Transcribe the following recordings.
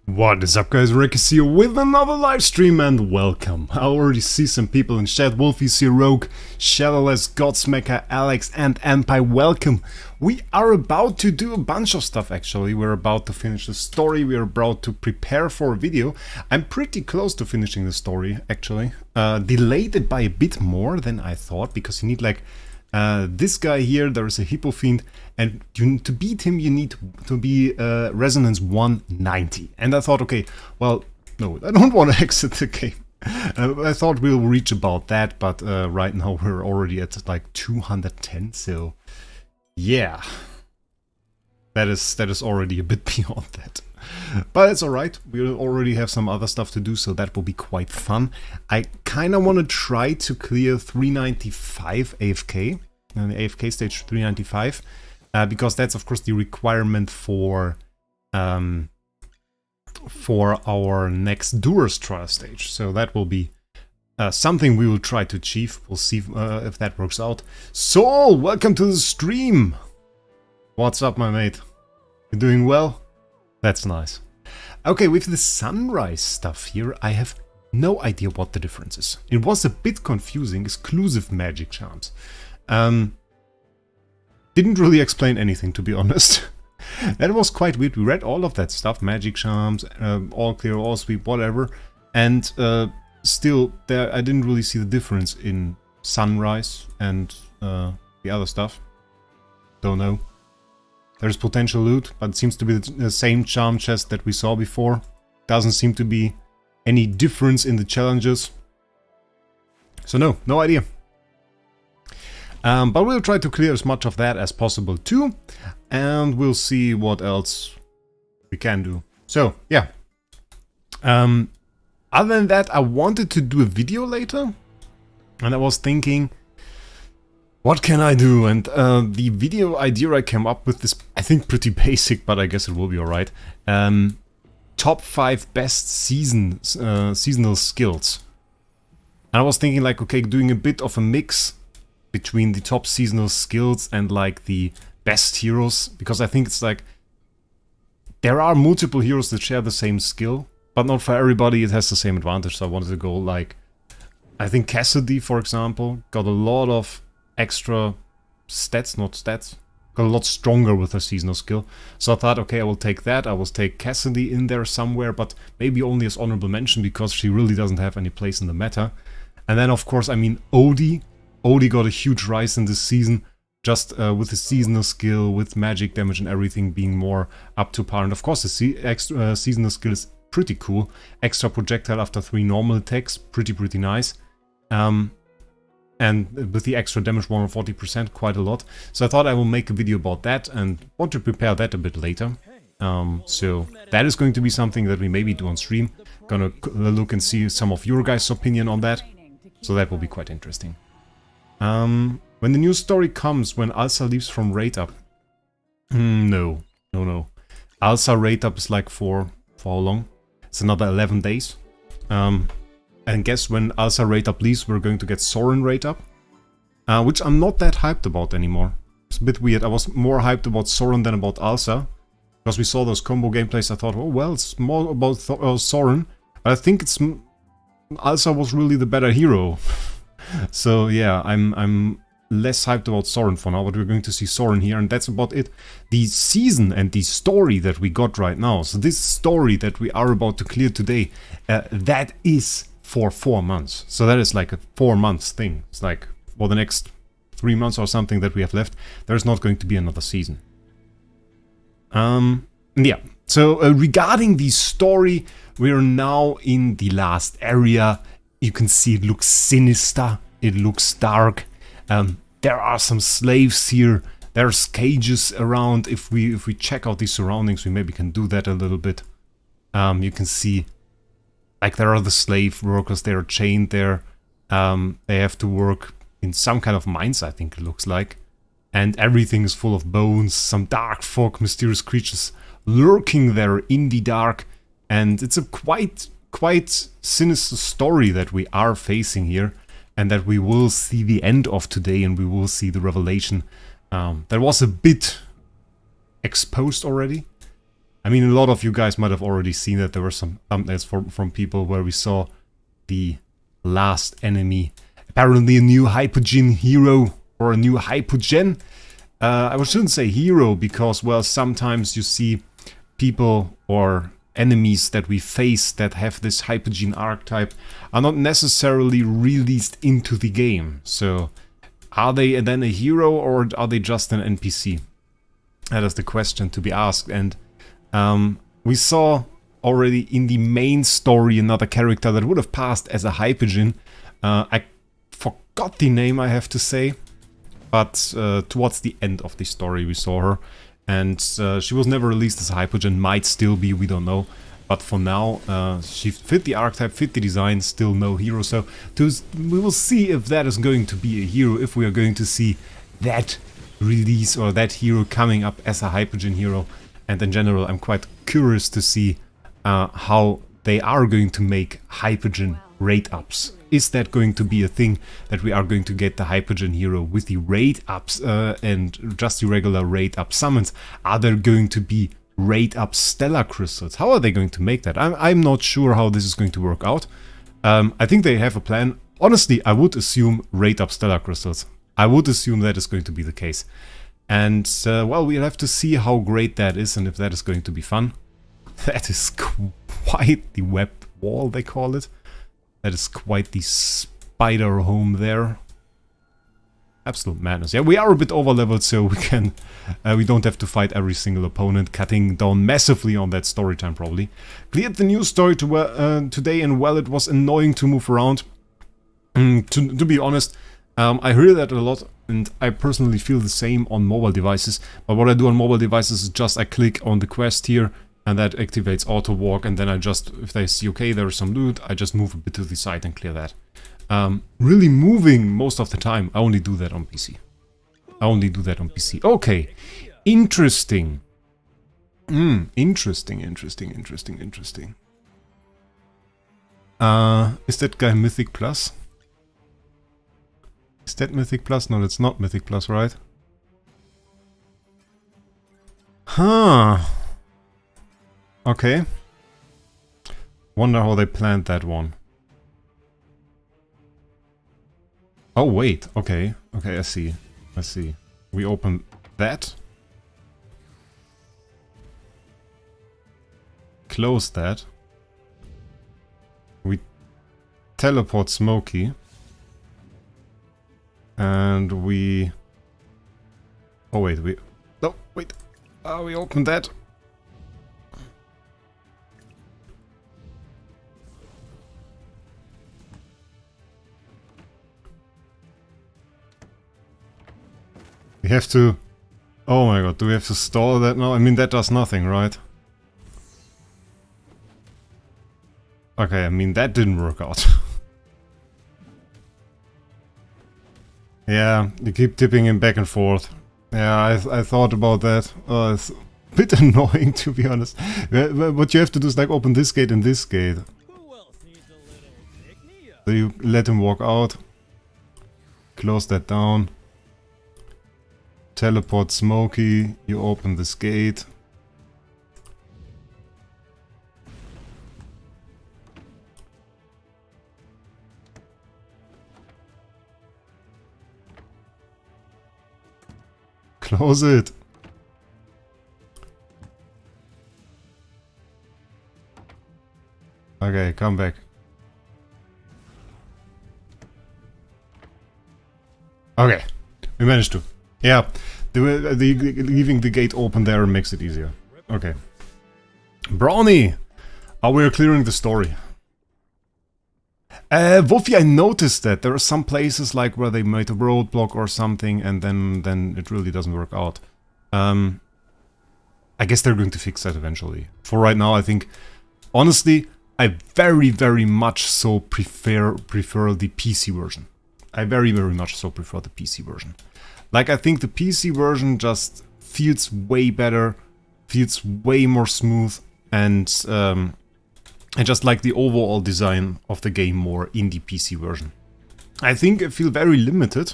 What is up, guys? Wraec is here with another live stream and welcome. I already see some people in chat. Wolfie's here, Rogue, Shadowless, Godsmacker, Alex and Empire, welcome. We are about to do a bunch of stuff actually. We're about to finish the story, we're about to prepare for a video. I'm pretty close to finishing the story actually. Delayed it by a bit more than I thought because you need like this guy here, there is a Hippo Fiend, and to beat him you need to be Resonance 190. And I thought, okay, well, no, I don't want to exit the game. I thought we'll reach about that, but right now we're already at like 210, so yeah. That is already a bit beyond that. But it's alright, we'll already have some other stuff to do, so that will be quite fun. I kinda wanna try to clear 395 AFK, the AFK stage 395, because that's of course the requirement for our next Duro's trial stage. So that will be something we will try to achieve. We'll see if that works out. Saul, welcome to the stream! What's up, my mate? You doing well? That's nice. Okay, with the sunrise stuff here, I have no idea what the difference is. It was a bit confusing, exclusive magic charms. Didn't really explain anything, to be honest. That was quite weird. We read all of that stuff, magic charms, all clear, all sweep, whatever. And still, I didn't really see the difference in sunrise and the other stuff. Don't know. There's potential loot, but it seems to be the same charm chest that we saw before. Doesn't seem to be any difference in the challenges. So no idea. But we'll try to clear as much of that as possible too. And we'll see what else we can do. So, yeah. Other than that, I wanted to do a video later. And I was thinking, what can I do? And the video idea I came up with is, I think, pretty basic, but I guess it will be alright. Top 5 best seasonal skills. And I was thinking like, okay, doing a bit of a mix between the top seasonal skills and like the best heroes. Because I think it's like, there are multiple heroes that share the same skill, but not for everybody it has the same advantage. So I wanted to go like, I think Cassidy, for example, got a lot of extra stats, not stats, got a lot stronger with her seasonal skill. So I thought, okay, I will take that, I will take Cassidy in there somewhere, but maybe only as honorable mention because she really doesn't have any place in the meta. And then of course, I mean, Odie got a huge rise in this season, just with his seasonal skill, with magic damage and everything being more up to par. And of course, the extra seasonal skill is pretty cool. Extra projectile after 3 normal attacks, pretty nice. And with the extra damage 140%, quite a lot. So I thought I will make a video about that and want to prepare that a bit later. So that is going to be something that we maybe do on stream. Gonna look and see some of your guys' opinion on that. So that will be quite interesting. When the new story comes, when Alsa leaves from Raid Up. No. Alsa Raid Up is like for how long? It's another 11 days. And guess when Alsa Raid Up leaves, we're going to get Soren Raid Up. Which I'm not that hyped about anymore. It's a bit weird. I was more hyped about Soren than about Alsa. Because we saw those combo gameplays, I thought, oh well, it's more about Soren. But I think it's... Alsa was really the better hero. So yeah, I'm less hyped about Soren for now, but we're going to see Soren here, and that's about it. The season and the story that we got right now, so this story that we are about to clear today, that is for 4 months. So that is like a 4 months thing. It's like for the next 3 months or something that we have left, there's not going to be another season. Yeah, so regarding the story, we're now in the last area. You can see it looks sinister, it looks dark. There are some slaves here, there's cages around. If we check out the surroundings, we maybe can do that a little bit. You can see, like, there are the slave workers, they are chained there. They have to work in some kind of mines, I think it looks like. And everything is full of bones, some dark fog, mysterious creatures lurking there in the dark. And it's a quite sinister story that we are facing here, and that we will see the end of today, and we will see the revelation that was a bit exposed already. I mean, a lot of you guys might have already seen that there were some thumbnails from people where we saw the last enemy. Apparently a new Hypogean hero, or a new Hypogean. I shouldn't say hero, because, well, sometimes you see people or enemies that we face that have this Hypogean archetype are not necessarily released into the game. So, are they then a hero, or are they just an NPC? That is the question to be asked. And we saw already in the main story another character that would have passed as a Hypogean. I forgot the name, I have to say, but towards the end of the story we saw her, and she was never released as a Hypogean, might still be, we don't know, but for now she fit the archetype, fit the design, still no hero. So we will see if that is going to be a hero, if we are going to see that release or that hero coming up as a Hypogean hero. And in general, I'm quite curious to see how they are going to make Hypogean raid ups. Is that going to be a thing that we are going to get the Hypogean hero with the raid ups and just the regular raid up summons? Are there going to be raid up stellar crystals? How are they going to make that? I'm not sure how this is going to work out. I think they have a plan. Honestly, I would assume raid up stellar crystals. I would assume that is going to be the case. And, well, we'll have to see how great that is and if that is going to be fun. That is quite the web wall, they call it. That is quite the spider home there. Absolute madness. Yeah, we are a bit over-leveled, so we don't have to fight every single opponent, cutting down massively on that story time, probably. Cleared the news story today, and, well, it was annoying to move around. To be honest, I hear that a lot, and I personally feel the same on mobile devices. But what I do on mobile devices is just I click on the quest here, and that activates auto walk, and then I just, if I see, okay, there's some loot, I just move a bit to the side and clear that. Really moving most of the time, I only do that on PC. Okay, interesting. Interesting. Is that guy Mythic Plus? Is that Mythic Plus? No, that's not Mythic Plus, right? Huh. Okay. Wonder how they planned that one. Oh, wait. Okay. Okay, I see. We open that. Close that. We teleport Smokey. And we... Oh, wait. No, wait. We opened that. We have to... Oh my god, do we have to stall that now? I mean, that does nothing, right? Okay, I mean, that didn't work out. Yeah, you keep tipping him back and forth. Yeah, I thought about that. It's a bit annoying, to be honest. What you have to do is like open this gate and this gate. So you let him walk out. Close that down. Teleport Smokey. You open this gate. Close it. Okay, come back. Okay, we managed to. Yeah, leaving the gate open there makes it easier. Okay. Brownie! Oh, we're clearing the story. Wolfie, I noticed that there are some places like where they made a roadblock or something and then it really doesn't work out. I guess they're going to fix that eventually. For right now, I think, honestly, I very much so prefer the PC version. I very much so prefer the PC version. Like, I think the PC version just feels way better, feels way more smooth, and I just like the overall design of the game more in the PC version. I think I feel very limited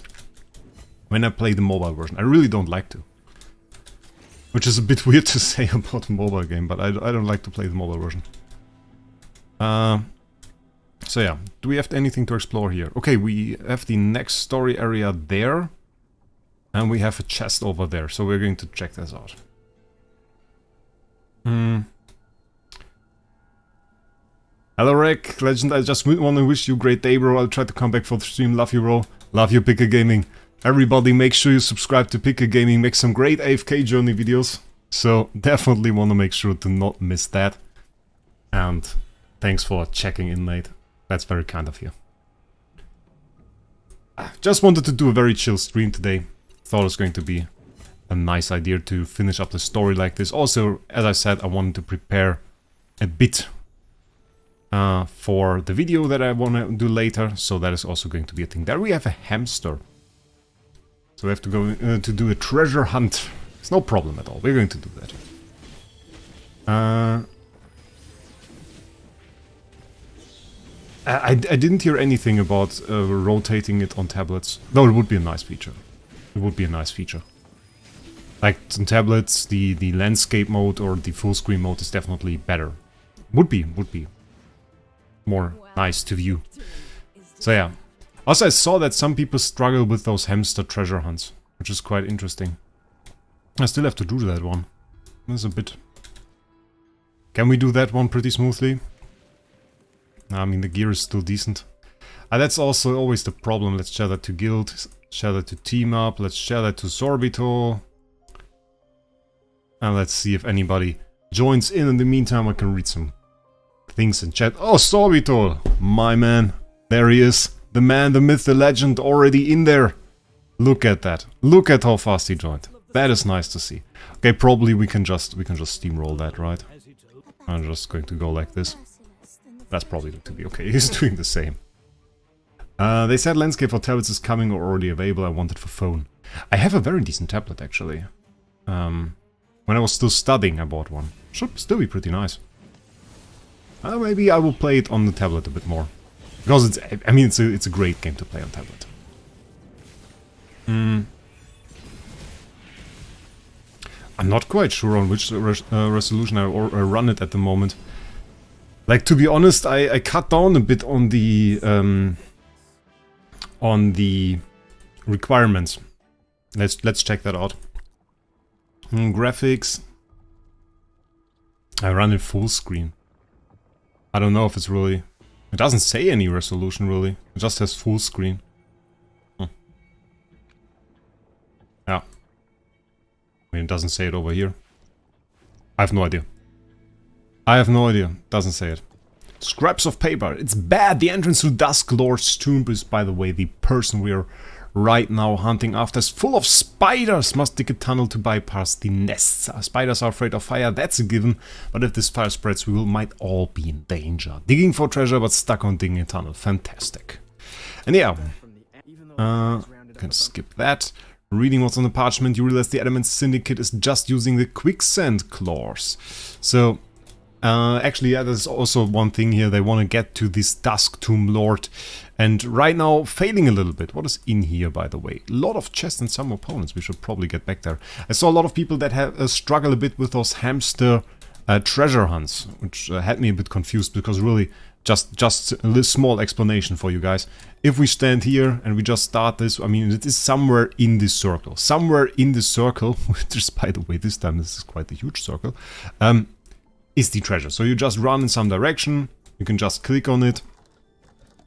when I play the mobile version. I really don't like to. Which is a bit weird to say about a mobile game, but I don't like to play the mobile version. So yeah, do we have anything to explore here? Okay, we have the next story area there. And we have a chest over there, so we're going to check this out. Hello Wraec, legend, I just want to wish you a great day, bro. I'll try to come back for the stream. Love you, bro. Love you, Pika Gaming. Everybody, make sure you subscribe to Pika Gaming. Make some great AFK Journey videos. So definitely want to make sure to not miss that. And thanks for checking in, mate. That's very kind of you. Just wanted to do a very chill stream today. Thought it was going to be a nice idea to finish up the story like this. Also, as I said, I wanted to prepare a bit for the video that I want to do later. So that is also going to be a thing. There we have a hamster. So we have to go to do a treasure hunt. It's no problem at all. We're going to do that. I didn't hear anything about rotating it on tablets. Though it would be a nice feature. It would be a nice feature. Like on tablets, the landscape mode or the full screen mode is definitely better. Would be more nice to view. So yeah. Also, I saw that some people struggle with those hamster treasure hunts, which is quite interesting. I still have to do that one. That's a bit... Can we do that one pretty smoothly? I mean, the gear is still decent. That's also always the problem. Let's share that to guild, share that to team up, let's share that to Sorbitol. And let's see if anybody joins in the meantime, I can read some things in chat. Oh, Sorbitol! My man. There he is. The man, the myth, the legend already in there. Look at that. Look at how fast he joined. That is nice to see. Okay, probably we can just steamroll that, right? I'm just going to go like this. That's probably going to be okay. He's doing the same. They said landscape for tablets is coming or already available. I want it for phone. I have a very decent tablet actually. When I was still studying, I bought one. Should still be pretty nice. Maybe I will play it on the tablet a bit more. Because it's, I mean, it's a great game to play on tablet. I'm not quite sure on which resolution I run it at the moment. Like, to be honest, I cut down a bit on the requirements. Let's check that out. Graphics. I run it full screen. I don't know if it's really... It doesn't say any resolution, really. It just says full screen. Yeah. I mean, it doesn't say it over here. I have no idea. I have no idea. Doesn't say it. Scraps of paper. It's bad. The entrance to Dusk Lord's tomb is, by the way, the person we are right now hunting after is full of spiders. Must dig a tunnel to bypass the nests. Spiders are afraid of fire, that's a given. But if this fire spreads, we might all be in danger. Digging for treasure, but stuck on digging a tunnel. Fantastic. And yeah, can skip that. Reading what's on the parchment, you realize the Adamant Syndicate is just using the quicksand claws. So, actually, yeah, there's also one thing here. They want to get to this Dusk Tomb Lord. And right now, failing a little bit. What is in here, by the way? A lot of chests and some opponents. We should probably get back there. I saw a lot of people that have struggle a bit with those hamster treasure hunts, which had me a bit confused because really, just a little small explanation for you guys. If we stand here and we just start this, I mean, it is somewhere in this circle. Somewhere in this circle, which is, by the way, this time this is quite a huge circle, is the treasure. So you just run in some direction, you can just click on it.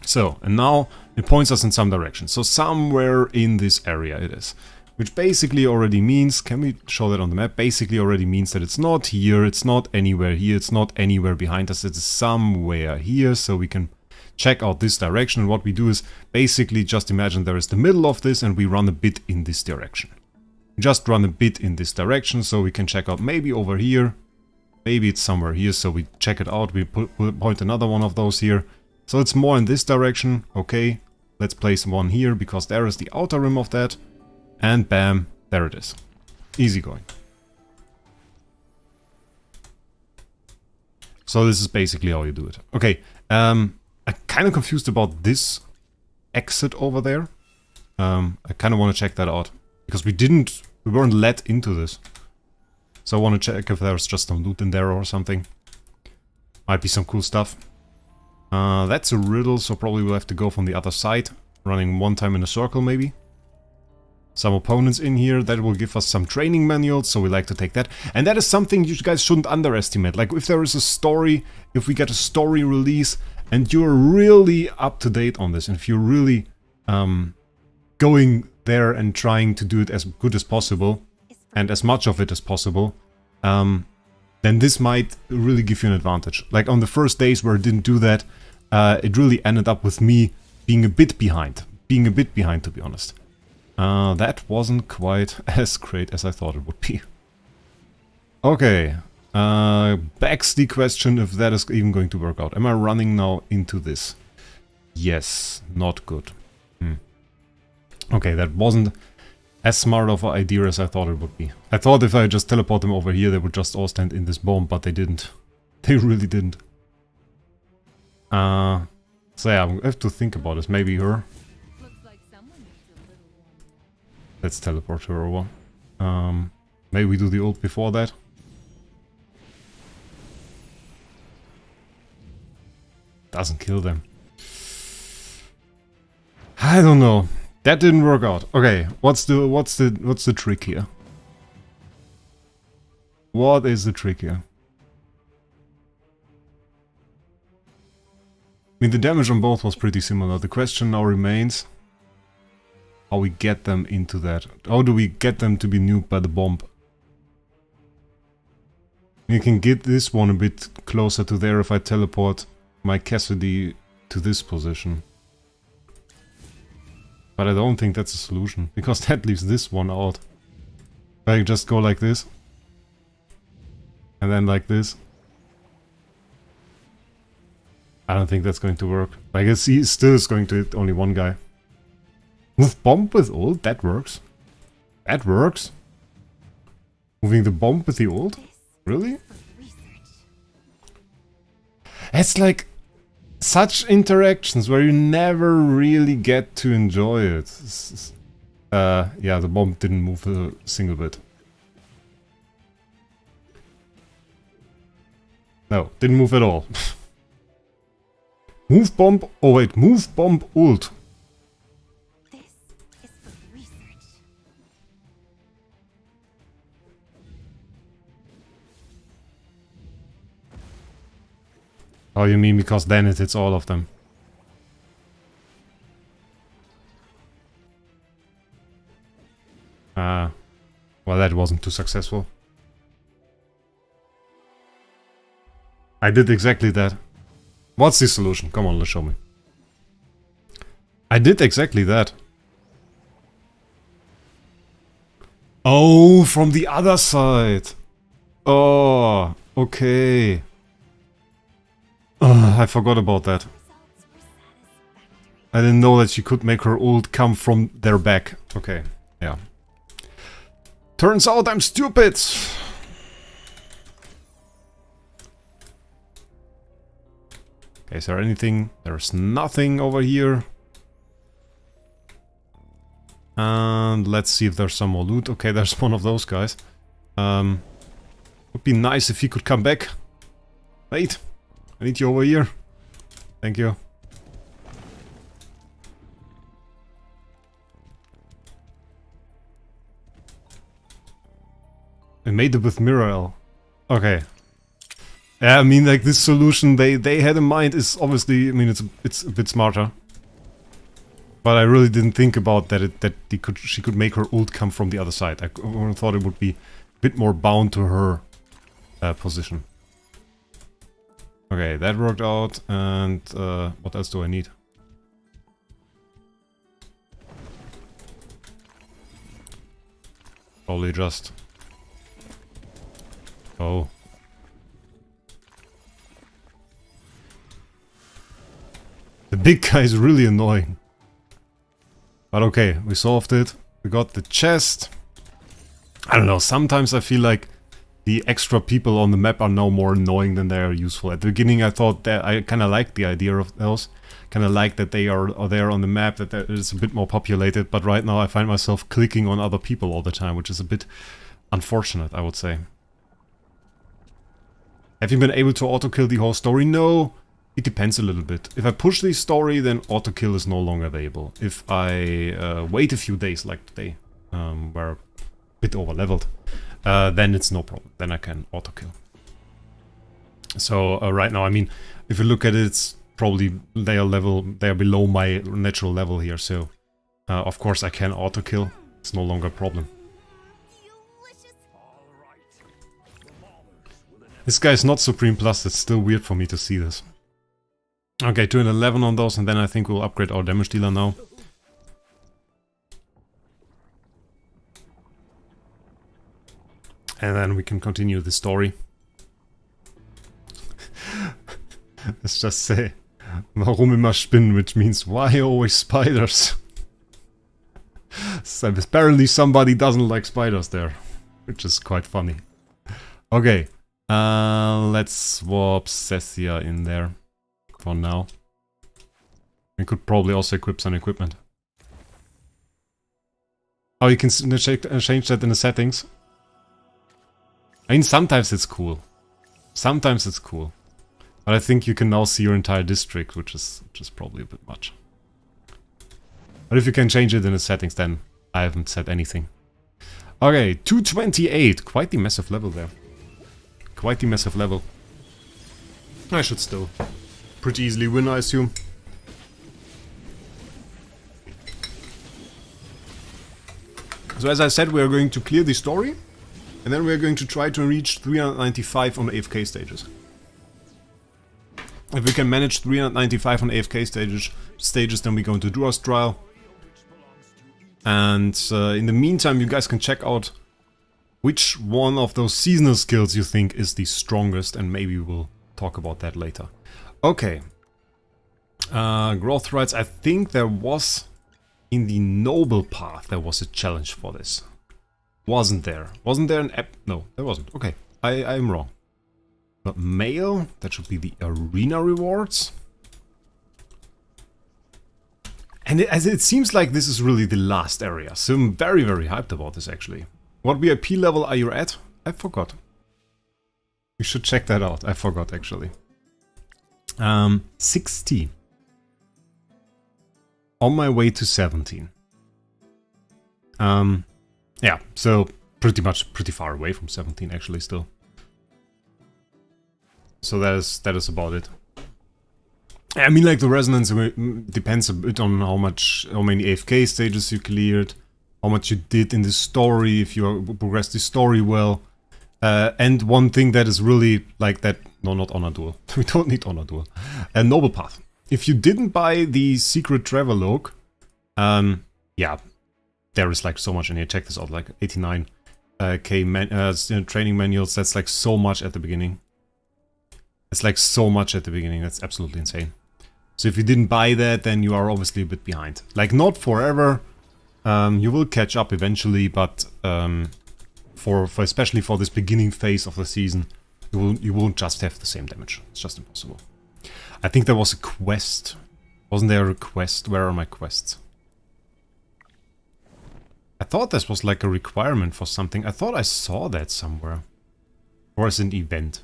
So, and now it points us in some direction. So somewhere in this area it is. Which basically already means, can we show that on the map? Basically already means that it's not here, it's not anywhere here, it's not anywhere behind us, it's somewhere here. So we can check out this direction. And what we do is basically just imagine there is the middle of this and we run a bit in this direction. Just run a bit in this direction so we can check out maybe over here. Maybe it's somewhere here, so we check it out, we point another one of those here. So it's more in this direction, okay. Let's place one here, because there is the outer rim of that. And bam, there it is. Easy going. So this is basically how you do it. Okay, I'm kind of confused about this exit over there. I kind of want to check that out. Because we weren't let into this. So I want to check if there's just some loot in there or something. Might be some cool stuff. That's a riddle, so probably we'll have to go from the other side. Running one time in a circle, maybe. Some opponents in here, that will give us some training manuals, so we like to take that. And that is something you guys shouldn't underestimate. Like, if there is a story, if we get a story release, and you're really up to date on this, and if you're really going there and trying to do it as good as possible, and as much of it as possible, then this might really give you an advantage. Like, on the first days where I didn't do that, it really ended up with me being a bit behind. To be honest. That wasn't quite as great as I thought it would be. Okay, begs the question if that is even going to work out. Am I running now into this? Yes, not good. Okay, that wasn't as smart of an idea as I thought it would be. I thought if I just teleport them over here, they would just all stand in this bomb, but they didn't. They really didn't. So yeah, I have to think about this. Maybe her. Let's teleport her over. Maybe we do the ult before that. Doesn't kill them. I don't know. That didn't work out. Okay, what's the trick here? What is the trick here? I mean, the damage on both was pretty similar. The question now remains how we get them into that. How do we get them to be nuked by the bomb? You can get this one a bit closer to there if I teleport my Cassidy to this position. But I don't think that's a solution, because that leaves this one out. If I just go like this. And then like this. I don't think that's going to work. I guess he still is going to hit only one guy. Move bomb with ult? That works. That works. Moving the bomb with the ult? Really? It's like such interactions where you never really get to enjoy it. Yeah, the bomb didn't move a single bit. No, didn't move at all. Move bomb. Oh wait, move bomb ult. Oh, you mean because then it hits all of them? Well, that wasn't too successful. I did exactly that. What's the solution? Come on, let's show me. I did exactly that. Oh, from the other side. Oh, okay. I forgot about that. I didn't know that she could make her ult come from their back. Okay, yeah. Turns out I'm stupid! Okay, is there anything? There's nothing over here. And let's see if there's some more loot. Okay, there's one of those guys. Would be nice if he could come back. Wait. I need you over here. Thank you. I made it with Mirael. Okay. Yeah, I mean, like, this solution they had in mind is obviously, I mean, it's a bit smarter. But I really didn't think about that she could make her ult come from the other side. I thought it would be a bit more bound to her position. Okay, that worked out, and what else do I need? Probably just... Oh. The big guy is really annoying. But okay, we solved it. We got the chest. I don't know, sometimes I feel like the extra people on the map are now more annoying than they are useful. At the beginning I thought that I kind of liked the idea of those. Kind of like that they are there on the map, that it's a bit more populated. But right now I find myself clicking on other people all the time, which is a bit unfortunate, I would say. Have you been able to auto-kill the whole story? No, it depends a little bit. If I push the story, then auto-kill is no longer available. If I wait a few days, like today, we're a bit over-leveled, then it's no problem. Then I can auto-kill. So right now, I mean, if you look at it, it's probably they are below my natural level here. So of course I can auto-kill. It's no longer a problem. This guy is not Supreme Plus, it's still weird for me to see this. Okay, 211 on those, and then I think we'll upgrade our damage dealer now. And then we can continue the story. Let's just say, warum immer Spinnen, which means why always spiders? So apparently somebody doesn't like spiders there, which is quite funny. Okay. Let's swap Cessia in there for now. We could probably also equip some equipment. Oh, you can change that in the settings. I mean, sometimes it's cool. Sometimes it's cool. But I think you can now see your entire district, which is probably a bit much. But if you can change it in the settings, then I haven't said anything. Okay, 228. Quite the massive level there. Quite the massive level. I should still pretty easily win, I assume. So as I said, we are going to clear the story. And then we are going to try to reach 395 on AFK stages. If we can manage 395 on AFK stages, then we go into Duro's trial. And in the meantime, you guys can check out which one of those seasonal skills you think is the strongest, and maybe we'll talk about that later. Okay. Growth rights. I think there was, in the noble path, there was a challenge for this. Wasn't there? Wasn't there an app? No, there wasn't. Okay, I'm wrong. But mail, that should be the arena rewards. And it seems like this is really the last area, so I'm very, very hyped about this actually. What VIP level are you at? I forgot. You should check that out. I forgot actually. 16. On my way to 17. Yeah, so pretty far away from 17 actually still. So that is about it. I mean, like, the resonance depends a bit on how many AFK stages you cleared, how much you did in the story, if you progressed the story well. And one thing that is really like that, no, not Honor Duel. We don't need Honor Duel. Noble Path. If you didn't buy the Secret Travelogue, yeah, there is like so much in here. Check this out, like 89k training manuals. That's like so much at the beginning. It's like so much at the beginning. That's absolutely insane. So if you didn't buy that, then you are obviously a bit behind. Like, not forever. You will catch up eventually, but for especially for this beginning phase of the season, you won't just have the same damage. It's just impossible. I think there was a quest. Wasn't there a quest? Where are my quests? I thought this was like a requirement for something. I thought I saw that somewhere. Or as an event.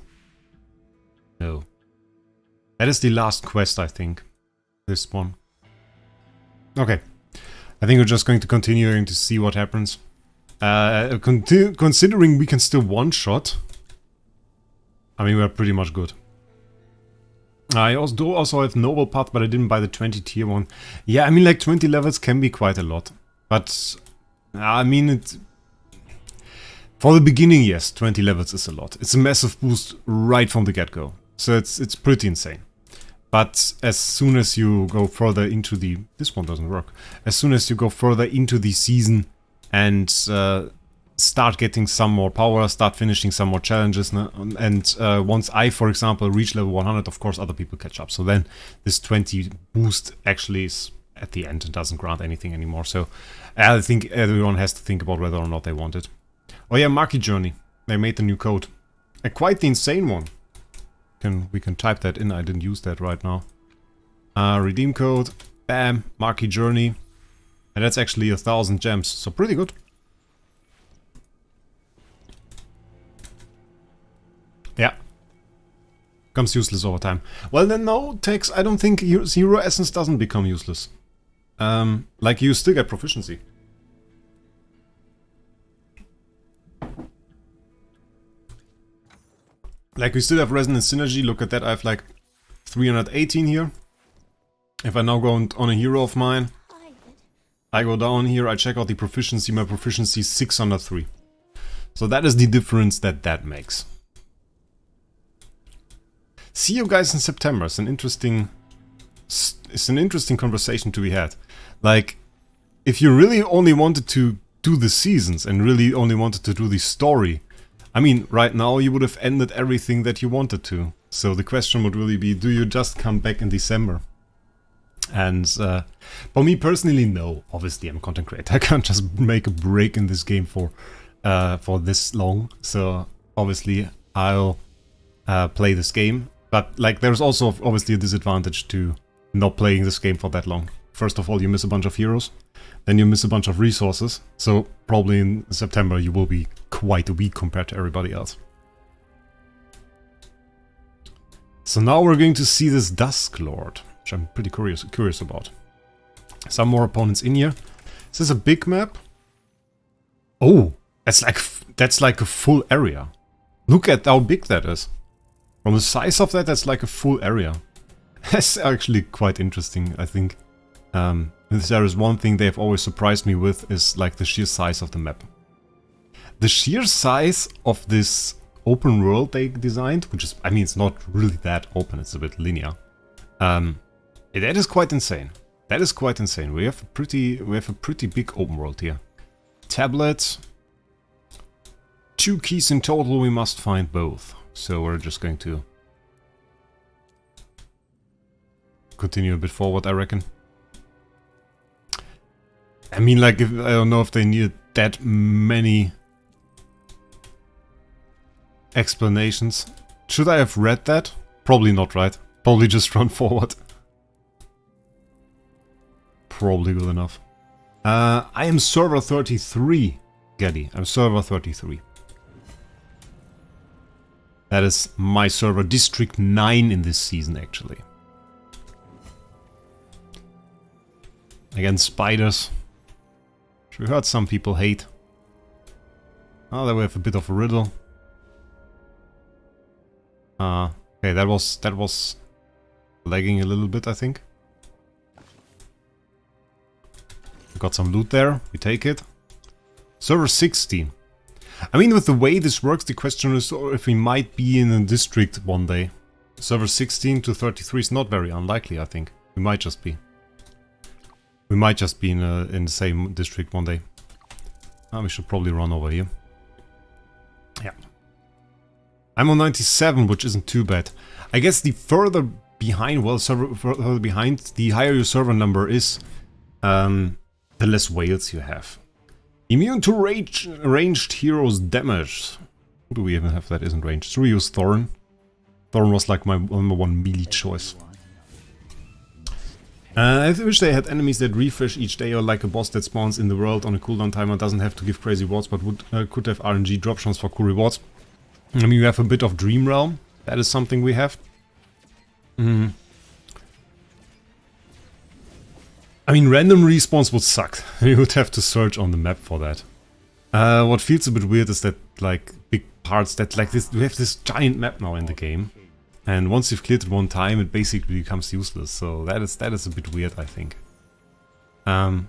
No. That is the last quest, I think. This one. Okay. I think we're just going to continue to see what happens. Considering we can still one-shot. I mean, we're pretty much good. I also have Noble Path, but I didn't buy the 20 tier one. Yeah, I mean, like, 20 levels can be quite a lot. But, I mean, for the beginning, yes, 20 levels is a lot. It's a massive boost right from the get-go. So it's pretty insane. But as soon as you go further into the... This one doesn't work. As soon as you go further into the season and start getting some more power, start finishing some more challenges, and once I, for example, reach level 100, of course other people catch up. So then this 20 boost actually is at the end and doesn't grant anything anymore. So I think everyone has to think about whether or not they want it. Oh yeah, AFK Journey. They made the new code. Quite the insane one. We can type that in. I didn't use that right now. Redeem code. Bam. AFK Journey. And that's actually 1,000 gems. So pretty good. Yeah. Becomes useless over time. Well then no, Tex, I don't think Zero Essence doesn't become useless. Like you still get proficiency. Like we still have Resonance Synergy, look at that, I have like 318 here. If I now go on a hero of mine, I go down here, I check out the proficiency, my proficiency is 603. So that is the difference that makes. See you guys in September. It's an interesting conversation to be had. Like, if you really only wanted to do the seasons and really only wanted to do the story, I mean, right now you would have ended everything that you wanted to. So the question would really be, do you just come back in December? And for me personally, no. Obviously, I'm a content creator. I can't just make a break in this game for this long. So obviously, I'll play this game. But like, there's also obviously a disadvantage to not playing this game for that long. First of all, you miss a bunch of heroes. Then you miss a bunch of resources. So probably in September you will be quite weak compared to everybody else. So now we're going to see this Dusk Lord, which I'm pretty curious about. Some more opponents in here. Is this a big map? Oh, that's like a full area. Look at how big that is. From the size of that, that's like a full area. That's actually quite interesting, I think. If there is one thing they've always surprised me with, is like the sheer size of the map. The sheer size of this open world they designed, which is, I mean, it's not really that open, it's a bit linear. That is quite insane. That is quite insane. We have a pretty big open world here. Tablets. 2 keys in total, we must find both. So we're just going to continue a bit forward, I reckon. I mean, like, I don't know if they needed that many explanations. Should I have read that? Probably not, right? Probably just run forward. Probably good enough. I am server 33, Geddy. I'm server 33. That is my server, District 9 in this season, actually. Again, spiders. Which we heard some people hate. Oh, there we have a bit of a riddle. Okay, that was lagging a little bit, I think. We got some loot there, we take it. Server 16. I mean, with the way this works, the question is if we might be in a district one day. Server 16 to 33 is not very unlikely, I think. We might just be. We might just be in the same district one day. We should probably run over here. Yeah. I'm on 97, which isn't too bad. I guess the further behind, further behind, the higher your server number is, the less whales you have. Immune to ranged heroes damage. Who do we even have that isn't ranged? Should we use Thorn? Thorn was like my #1 melee choice. I wish they had enemies that refresh each day, or like a boss that spawns in the world on a cooldown timer, doesn't have to give crazy rewards, but could have RNG drop chance for cool rewards. I mean, you have a bit of Dream Realm. That is something we have. I mean, random respawns would suck. You would have to search on the map for that. What feels a bit weird is that, like, big parts that, like this, we have this giant map now in the game. And once you've cleared it one time, it basically becomes useless. So that is a bit weird, I think. I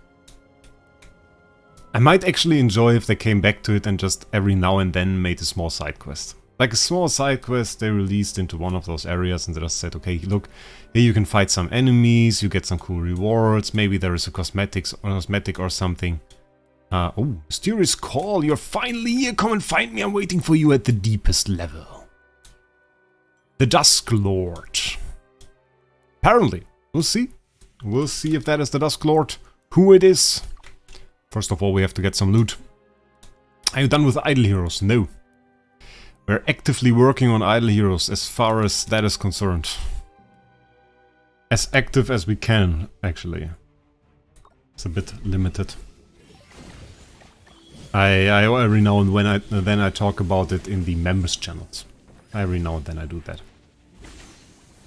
might actually enjoy if they came back to it and just every now and then made a small side quest. Like a small side quest they released into one of those areas and they just said, okay, look, here you can fight some enemies, you get some cool rewards, maybe there is a cosmetic or something. Oh, mysterious call, you're finally here, come and find me, I'm waiting for you at the deepest level. The Dusk Lord. Apparently, we'll see. We'll see if that is the Dusk Lord, who it is. First of all, we have to get some loot. Are you done with idle heroes? No. We're actively working on idle heroes as far as that is concerned. As active as we can, actually. It's a bit limited. I every now and then I talk about it in the members channels. Every now and then I do that.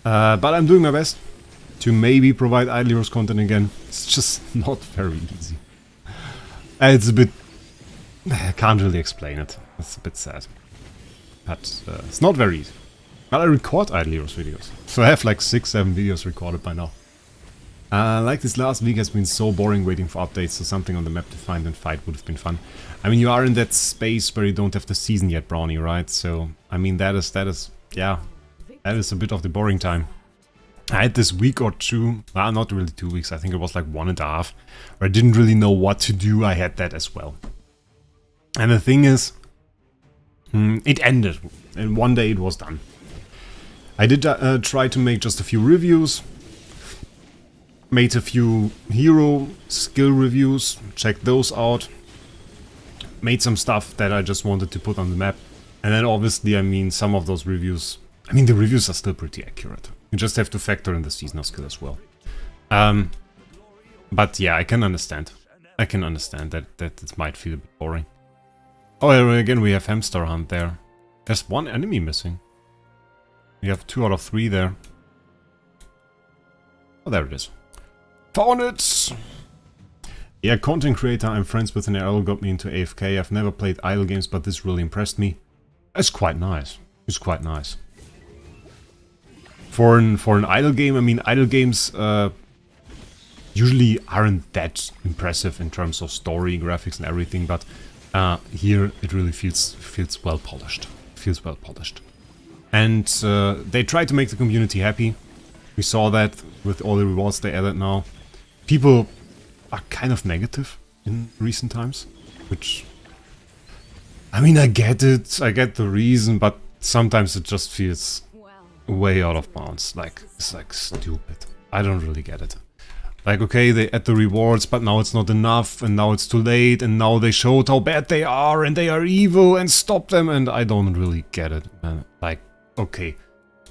But I'm doing my best to maybe provide Idle Heroes content again. It's just not very easy. It's a bit... I can't really explain it. It's a bit sad. But it's not very easy. But I record Idle Heroes videos. So I have like 6-7 videos recorded by now. Like this last week has been so boring waiting for updates, so something on the map to find and fight would have been fun. I mean, you are in that space where you don't have the season yet, Brownie, right? So, I mean, that is, yeah, that is a bit of the boring time. I had this week or two, well, not really 2 weeks, I think it was like 1.5, where I didn't really know what to do. I had that as well. And the thing is, it ended, and one day it was done. I did try to make just a few reviews, made a few hero skill reviews, checked those out, made some stuff that I just wanted to put on the map, and then obviously, I mean, some of those reviews, I mean, the reviews are still pretty accurate. You just have to factor in the seasonal skill as well. But yeah, I can understand. I can understand that it might feel a bit boring. Oh, again, we have Hamster Hunt there. There's one enemy missing. We have 2 out of 3 there. Oh, there it is. Found it! Yeah, content creator, I'm friends with an IRL, got me into AFK. I've never played idle games, but this really impressed me. It's quite nice. It's quite nice. For an idle game, I mean, idle games usually aren't that impressive in terms of story, graphics and everything, but here it really feels well polished. Feels well polished. And they try to make the community happy. We saw that with all the rewards they added now. People are kind of negative in recent times, which... I mean, I get it, I get the reason, but sometimes it just feels way out of bounds. Like, it's like stupid. I don't really get it. Like, okay, they add the rewards, but now it's not enough, and now it's too late, and now they showed how bad they are, and they are evil, and stop them, and I don't really get it, man. Like, okay,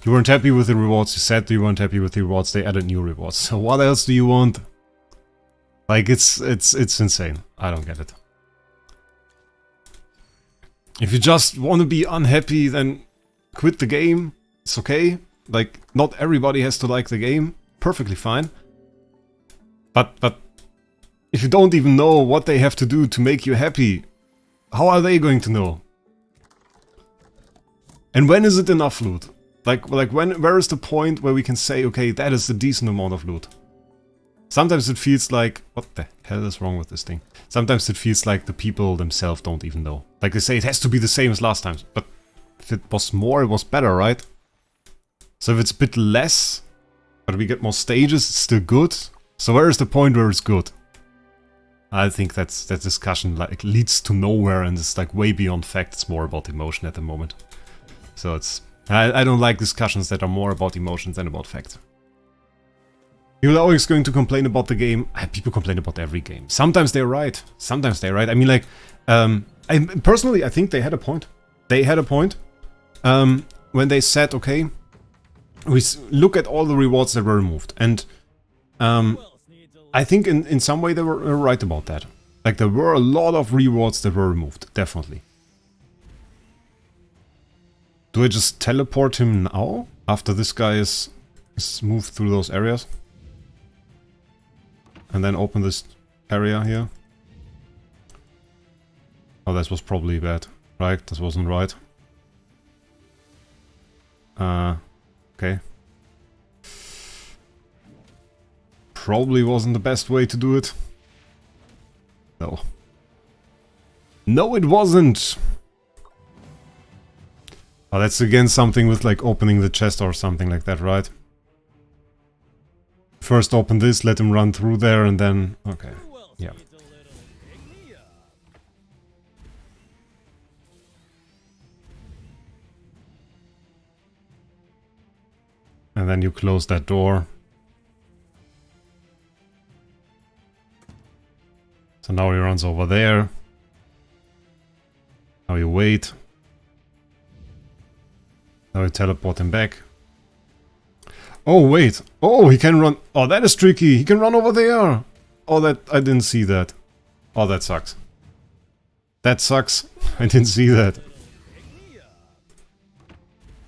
you weren't happy with the rewards, you said you weren't happy with the rewards, they added new rewards. So what else do you want? Like, it's insane. I don't get it. If you just want to be unhappy, then quit the game. It's okay. Like, not everybody has to like the game. Perfectly fine. But if you don't even know what they have to do to make you happy, how are they going to know? And when is it enough loot? Like where is the point where we can say, okay, that is a decent amount of loot? Sometimes it feels like, what the hell is wrong with this thing? Sometimes it feels like the people themselves don't even know. Like they say it has to be the same as last time, but if it was more, it was better, right? So if it's a bit less, but we get more stages, it's still good. So where is the point where it's good? I think that discussion like leads to nowhere and it's like way beyond fact. It's more about emotion at the moment. So it's... I don't like discussions that are more about emotions than about facts. People are always going to complain about the game. People complain about every game. Sometimes they're right. Sometimes they're right. I mean, like, personally, I think they had a point. They had a point when they said, okay, we look at all the rewards that were removed. And I think in some way they were right about that. Like, there were a lot of rewards that were removed. Definitely. Do I just teleport him now? After this guy is moved through those areas? And then open this area here? Oh, that was probably bad. Right? This wasn't right. Okay. Probably wasn't the best way to do it. No. No, it wasn't! Oh, that's again something with like opening the chest or something like that, right? First open this, let him run through there and then... Okay, yeah. And then you close that door. So now he runs over there. Now you wait. Now we teleport him back. Oh, wait. Oh, he can run. Oh, that is tricky. He can run over there. Oh, that... I didn't see that. Oh, that sucks. That sucks. I didn't see that.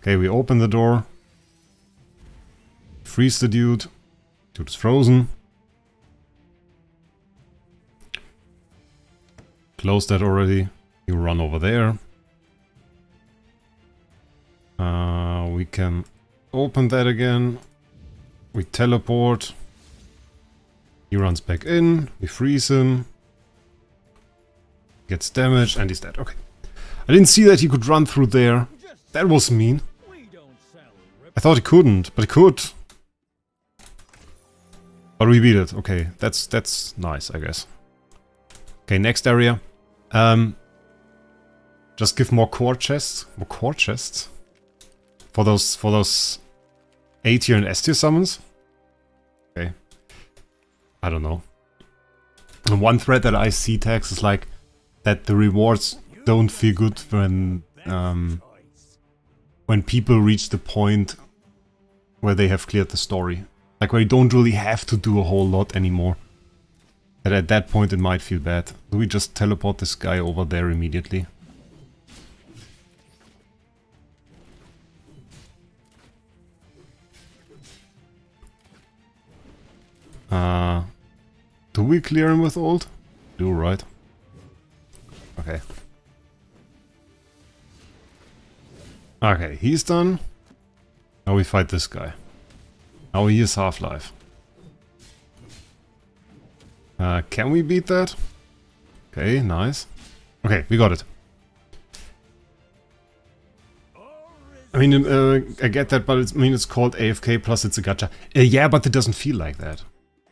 Okay, we open the door. freeze the dude. Dude is frozen. Close that already. You run over there. We can open that again. We teleport. He runs back in. We freeze him. Gets damaged and he's dead. Okay. I didn't see that he could run through there. That was mean. I thought he couldn't, but he could. But we beat it. Okay, that's nice, I guess. Okay, next area. Just give more core chests. More core chests? For those A tier and S tier summons? Okay. I don't know. And one thread that I see tags is like that the rewards don't feel good when people reach the point where they have cleared the story. Like where you don't really have to do a whole lot anymore. That at that point it might feel bad. Do we just teleport this guy over there immediately? Do we clear him with ult? Do, right? Okay. Okay, he's done. Now we fight this guy. Now he is half-life. Can we beat that? Okay, nice. Okay, we got it. I mean, I get that, but it's called AFK plus it's a gacha. Yeah, but it doesn't feel like that.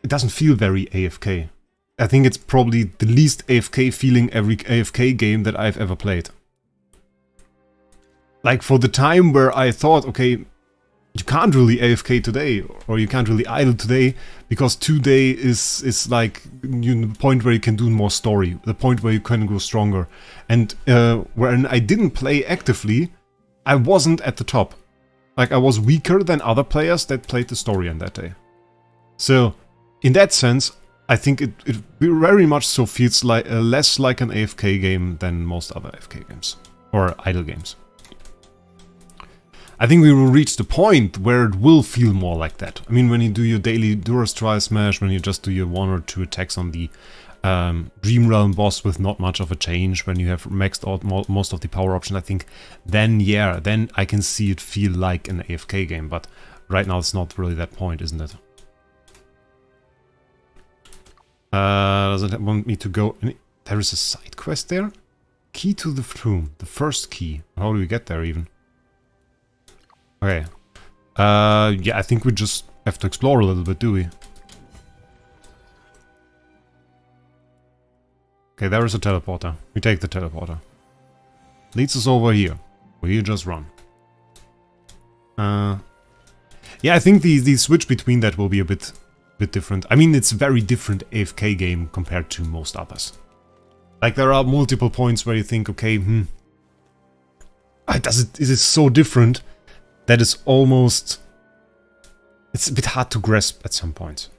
It doesn't feel very AFK. I think it's probably the least AFK feeling every AFK game that I've ever played. Like for the time where I thought, okay, you can't really AFK today, or you can't really idle today, because today is like the point where you can do more story, the point where you can go stronger. And when I didn't play actively, I wasn't at the top. Like I was weaker than other players that played the story on that day. So, in that sense, I think it very much so feels like less like an AFK game than most other AFK games. Or idle games. I think we will reach the point where it will feel more like that. I mean, when you do your daily Duro Trial Smash, when you just do your 1 or 2 attacks on the Dream Realm boss with not much of a change, when you have maxed out most of the power options, I think then, yeah, then I can see it feel like an AFK game. But right now it's not really that point, isn't it? Does it want me to go? There is a side quest there? Key to the room. The first key. How do we get there even? Okay. Yeah, I think we just have to explore a little bit, do we? Okay, there is a teleporter. We take the teleporter. Leads us over here. We just run. Yeah, I think the switch between that will be a bit different. I mean, it's a very different AFK game compared to most others. Like, there are multiple points where you think, okay, is it so different that it's almost... It's a bit hard to grasp at some points.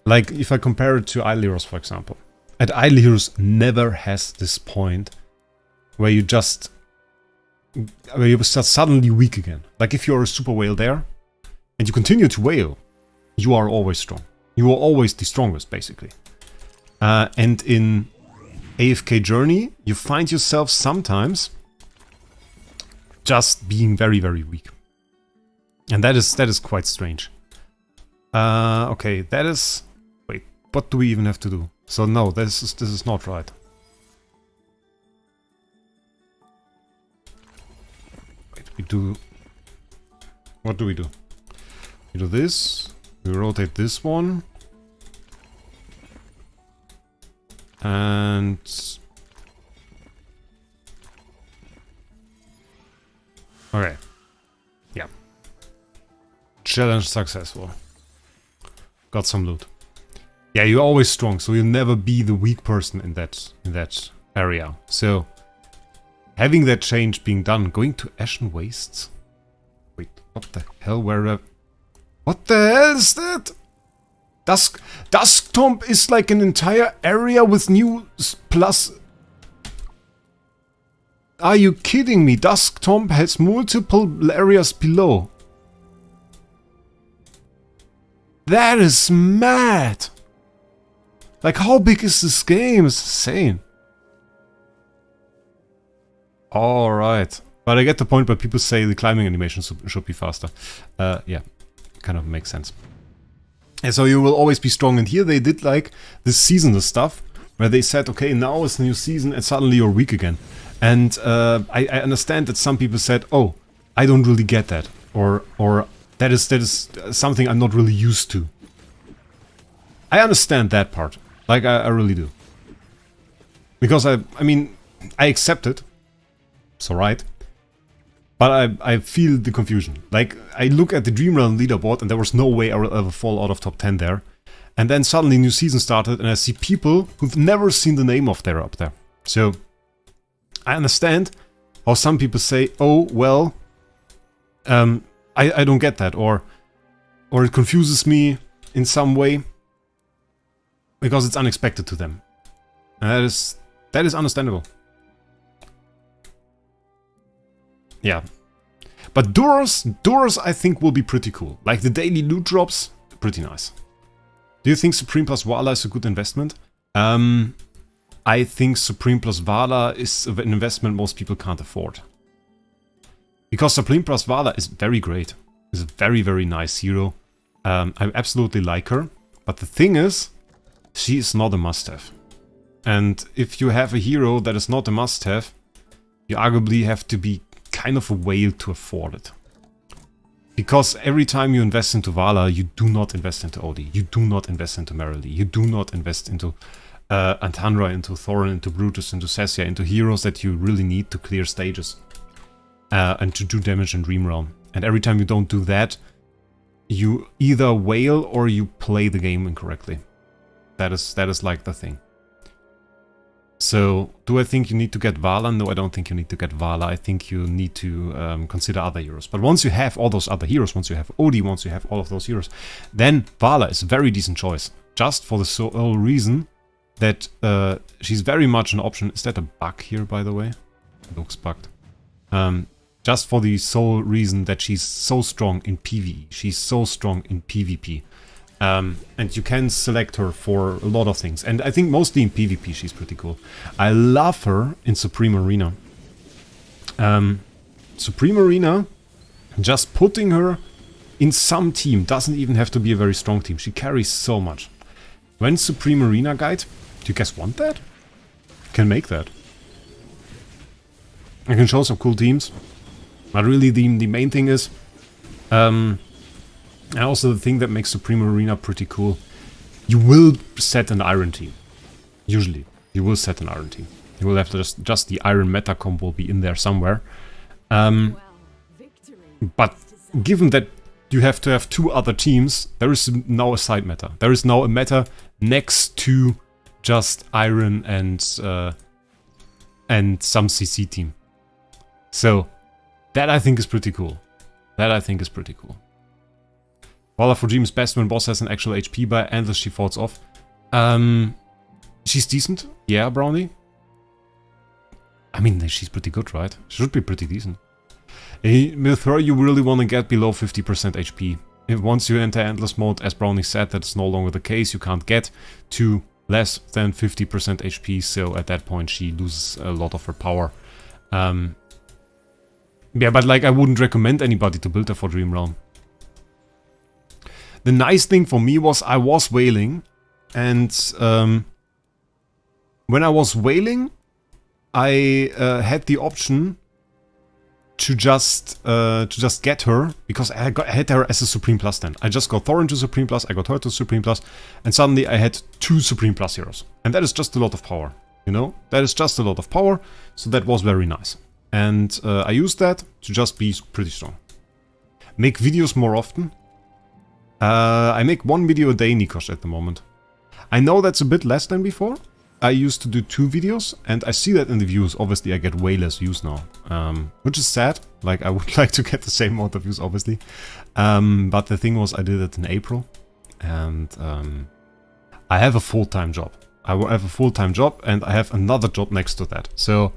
Like, if I compare it to Idle Heroes, for example. At Idle Heroes never has this point where you just... where you start suddenly weak again. Like, if you're a super whale there, and you continue to whale, you are always strong. You are always the strongest, basically. And in AFK Journey, you find yourself sometimes just being very, very weak. And that is quite strange. Okay, that is... Wait, what do we even have to do? So no, this is not right. Wait, we do... What do? We do this. We rotate this one. And... Okay. Yeah. Challenge successful. Got some loot. Yeah, you're always strong, so you'll never be the weak person in that area. So, having that change being done, going to Ashen Wastes? Wait, what the hell? What the hell is that? Dusk Tomb is like an entire area with new plus... Are you kidding me? Dusk Tomb has multiple areas below. That is mad! Like, how big is this game? It's insane. Alright. But I get the point where people say the climbing animation should be faster. Yeah, kind of makes sense. And so you will always be strong. And here they did like this seasonal stuff, where they said, okay, now it's the new season and suddenly you're weak again. And I understand that some people said, oh, I don't really get that. Or that is something I'm not really used to. I understand that part. Like, I really do. Because I mean, I accept it. It's alright. But I feel the confusion. Like, I look at the Dream Realm leaderboard and there was no way I will ever fall out of top 10 there. And then suddenly new season started and I see people who've never seen the name of there up there. So, I understand how some people say, oh, well, I don't get that. Or it confuses me in some way. Because it's unexpected to them. And that is understandable. Yeah. But Duros I think will be pretty cool. Like the daily loot drops, pretty nice. Do you think Supreme plus Vala is a good investment? I think Supreme plus Vala is an investment most people can't afford. Because Supreme plus Vala is very great. It's a very, very nice hero. I absolutely like her. But the thing is, she is not a must-have. And if you have a hero that is not a must-have, you arguably have to be kind of a whale to afford it. Because every time you invest into Vala, you do not invest into Odie. You do not invest into Marilee. You do not invest into Antandra, into Thorin, into Brutus, into Sessia, into heroes that you really need to clear stages. And to do damage in Dream Realm. And every time you don't do that, you either whale or you play the game incorrectly. That is like the thing. So, do I think you need to get Vala? No, I don't think you need to get Vala. I think you need to consider other heroes. But once you have all those other heroes, once you have Odie, once you have all of those heroes, then Vala is a very decent choice. Just for the sole reason that she's very much an option. Is that a bug here, by the way? It looks bugged. Just for the sole reason that she's so strong in PvE. She's so strong in PvP. And you can select her for a lot of things. And I think mostly in PvP she's pretty cool. I love her in Supreme Arena. Supreme Arena, just putting her in some team doesn't even have to be a very strong team. She carries so much. When Supreme Arena Guide, do you guys want that? Can make that. I can show some cool teams. But really the main thing is... and also the thing that makes Supreme Arena pretty cool, you will set an Iron team. Usually, you will set an Iron team. You will have to just the Iron meta comp will be in there somewhere. But given that you have to have two other teams, there is now a side meta. There is now a meta next to just Iron and some CC team. So, that I think is pretty cool. That I think is pretty cool. Vala for Dream is best when boss has an actual HP bar unless she falls off. She's decent. Yeah, Brownie. I mean, she's pretty good, right? She should be pretty decent. With her, you really want to get below 50% HP. If once you enter Endless mode, as Brownie said, that's no longer the case. You can't get to less than 50% HP, so at that point she loses a lot of her power. Yeah, but like I wouldn't recommend anybody to build her for Dream Realm. The nice thing for me was I was whaling, and when I was whaling, I had the option to just get her, because I had her as a Supreme Plus then. I just got Thorin to Supreme Plus, I got her to Supreme Plus, and suddenly I had 2 Supreme Plus heroes. And that is just a lot of power, you know? That is just a lot of power, so that was very nice. And I used that to just be pretty strong. Make videos more often. I make 1 video a day, Nikosh, at the moment. I know that's a bit less than before. I used to do 2 videos, and I see that in the views. Obviously, I get way less views now, which is sad. Like, I would like to get the same amount of views, obviously. But the thing was, I did it in April, and I have a full-time job. I have a full-time job, and I have another job next to that. So,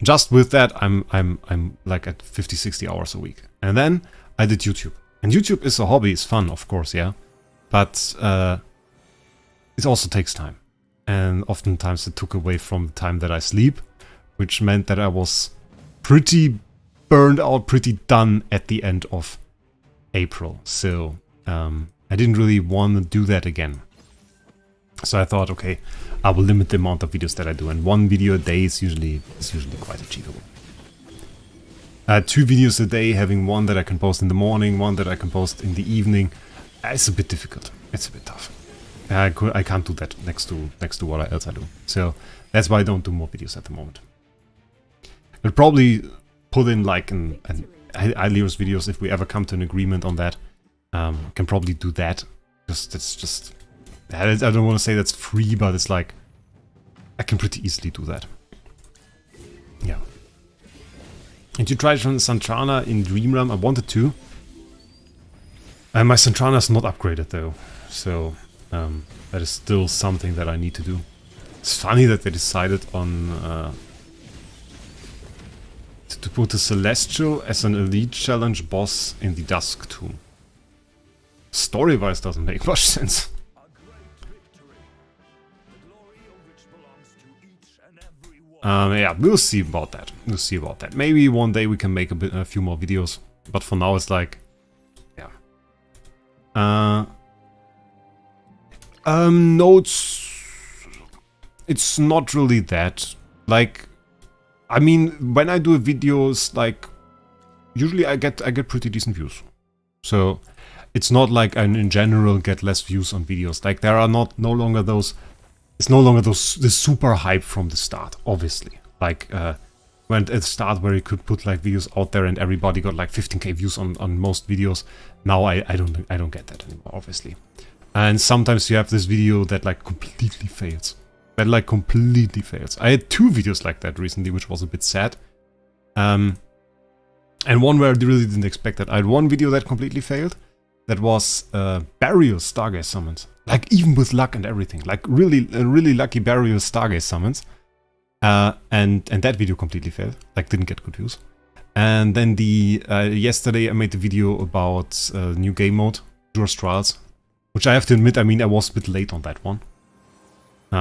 just with that, I'm like at 50-60 hours a week. And then I did YouTube. And YouTube is a hobby, it's fun, of course, yeah. But it also takes time. And oftentimes it took away from the time that I sleep, which meant that I was pretty burned out, pretty done at the end of April. So I didn't really want to do that again. So I thought, okay, I will limit the amount of videos that I do, and 1 video a day is usually quite achievable. 2 videos a day, having one that I can post in the morning, one that I can post in the evening, it's a bit difficult. It's a bit tough. I can't do that next to what else I do. So that's why I don't do more videos at the moment. I'll probably put in like an Ilios videos if we ever come to an agreement on that. Can probably do that. I don't want to say that's free, but it's like I can pretty easily do that. Yeah. And you tried from Santrana in Dream Realm? I wanted to. My Santrana is not upgraded though, so that is still something that I need to do. It's funny that they decided on to put the Celestial as an elite challenge boss in the Dusk Tomb. Story-wise doesn't make much sense. Yeah, we'll see about that. We'll see about that. Maybe one day we can make a few more videos, but for now it's like, yeah. No, it's not really that. Like, I mean, when I do videos, like, usually I get pretty decent views. So it's not like I in general get less views on videos. Like, there are no longer those. It's no longer the super hype from the start, obviously. Like, when at the start where you could put like videos out there and everybody got like 15k views on most videos. Now I don't get that anymore, obviously. And sometimes you have this video that like completely fails. I had 2 videos like that recently, which was a bit sad. And one where I really didn't expect that. I had one video that completely failed. That was Burial Stargaze summons. Like, even with luck and everything. Like, really lucky Burial Stargaze summons. And that video completely failed. Like, didn't get good views. And then yesterday I made a video about new game mode, Duro's Trials. Which I have to admit, I mean, I was a bit late on that one.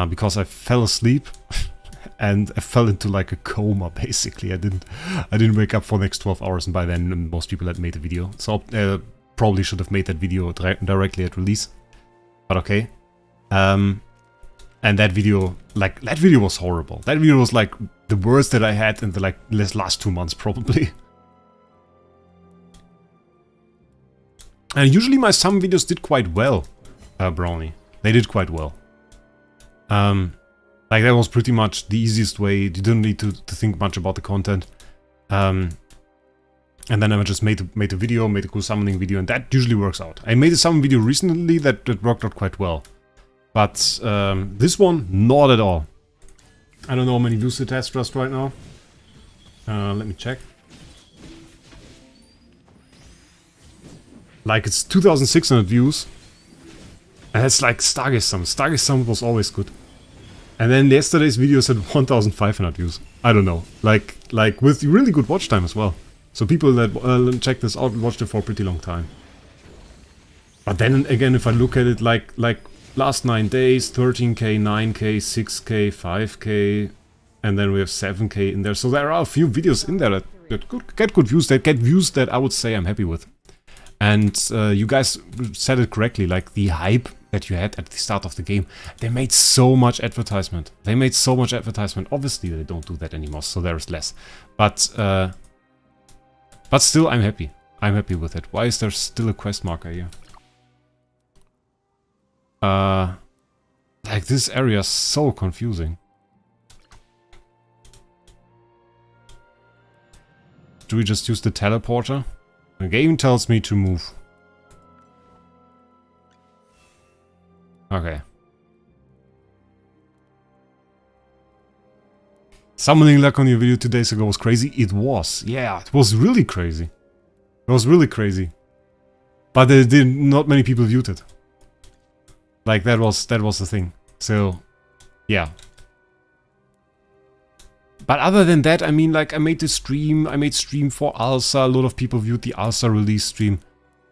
Because I fell asleep. And I fell into like a coma, basically. I didn't wake up for the next 12 hours, and by then most people had made a video. So probably should have made that video directly at release. But okay. And that video was horrible. That video was like the worst that I had in the like last 2 months, probably. And usually my some videos did quite well, Brownie. They did quite well. Like, that was pretty much the easiest way. You didn't need to think much about the content. And then I just made a video, made a cool summoning video, and that usually works out. I made a summon video recently that worked out quite well. But this one, not at all. I don't know how many views it has just right now. Let me check. Like, it's 2,600 views. And that's like Stargaze Summon. Stargaze Summon was always good. And then yesterday's videos had 1,500 views. I don't know. Like with really good watch time as well. So people that check this out watched it for a pretty long time. But then again, if I look at it like last 9 days, 13k, 9k, 6k, 5k, and then we have 7k in there. So there are a few videos in there that get good views, that get views that I would say I'm happy with. And you guys said it correctly, like the hype that you had at the start of the game, they made so much advertisement. Obviously they don't do that anymore, so there's less. But still, I'm happy. I'm happy with it. Why is there still a quest marker here? Like, this area is so confusing. Do we just use the teleporter? The game tells me to move. Okay. Summoning luck on your video 2 days ago was crazy. It was. Yeah, it was really crazy. It was really crazy. But not many people viewed it. Like, that was the thing. So, yeah. But other than that, I mean, like, I made stream for Alsa. A lot of people viewed the Alsa release stream.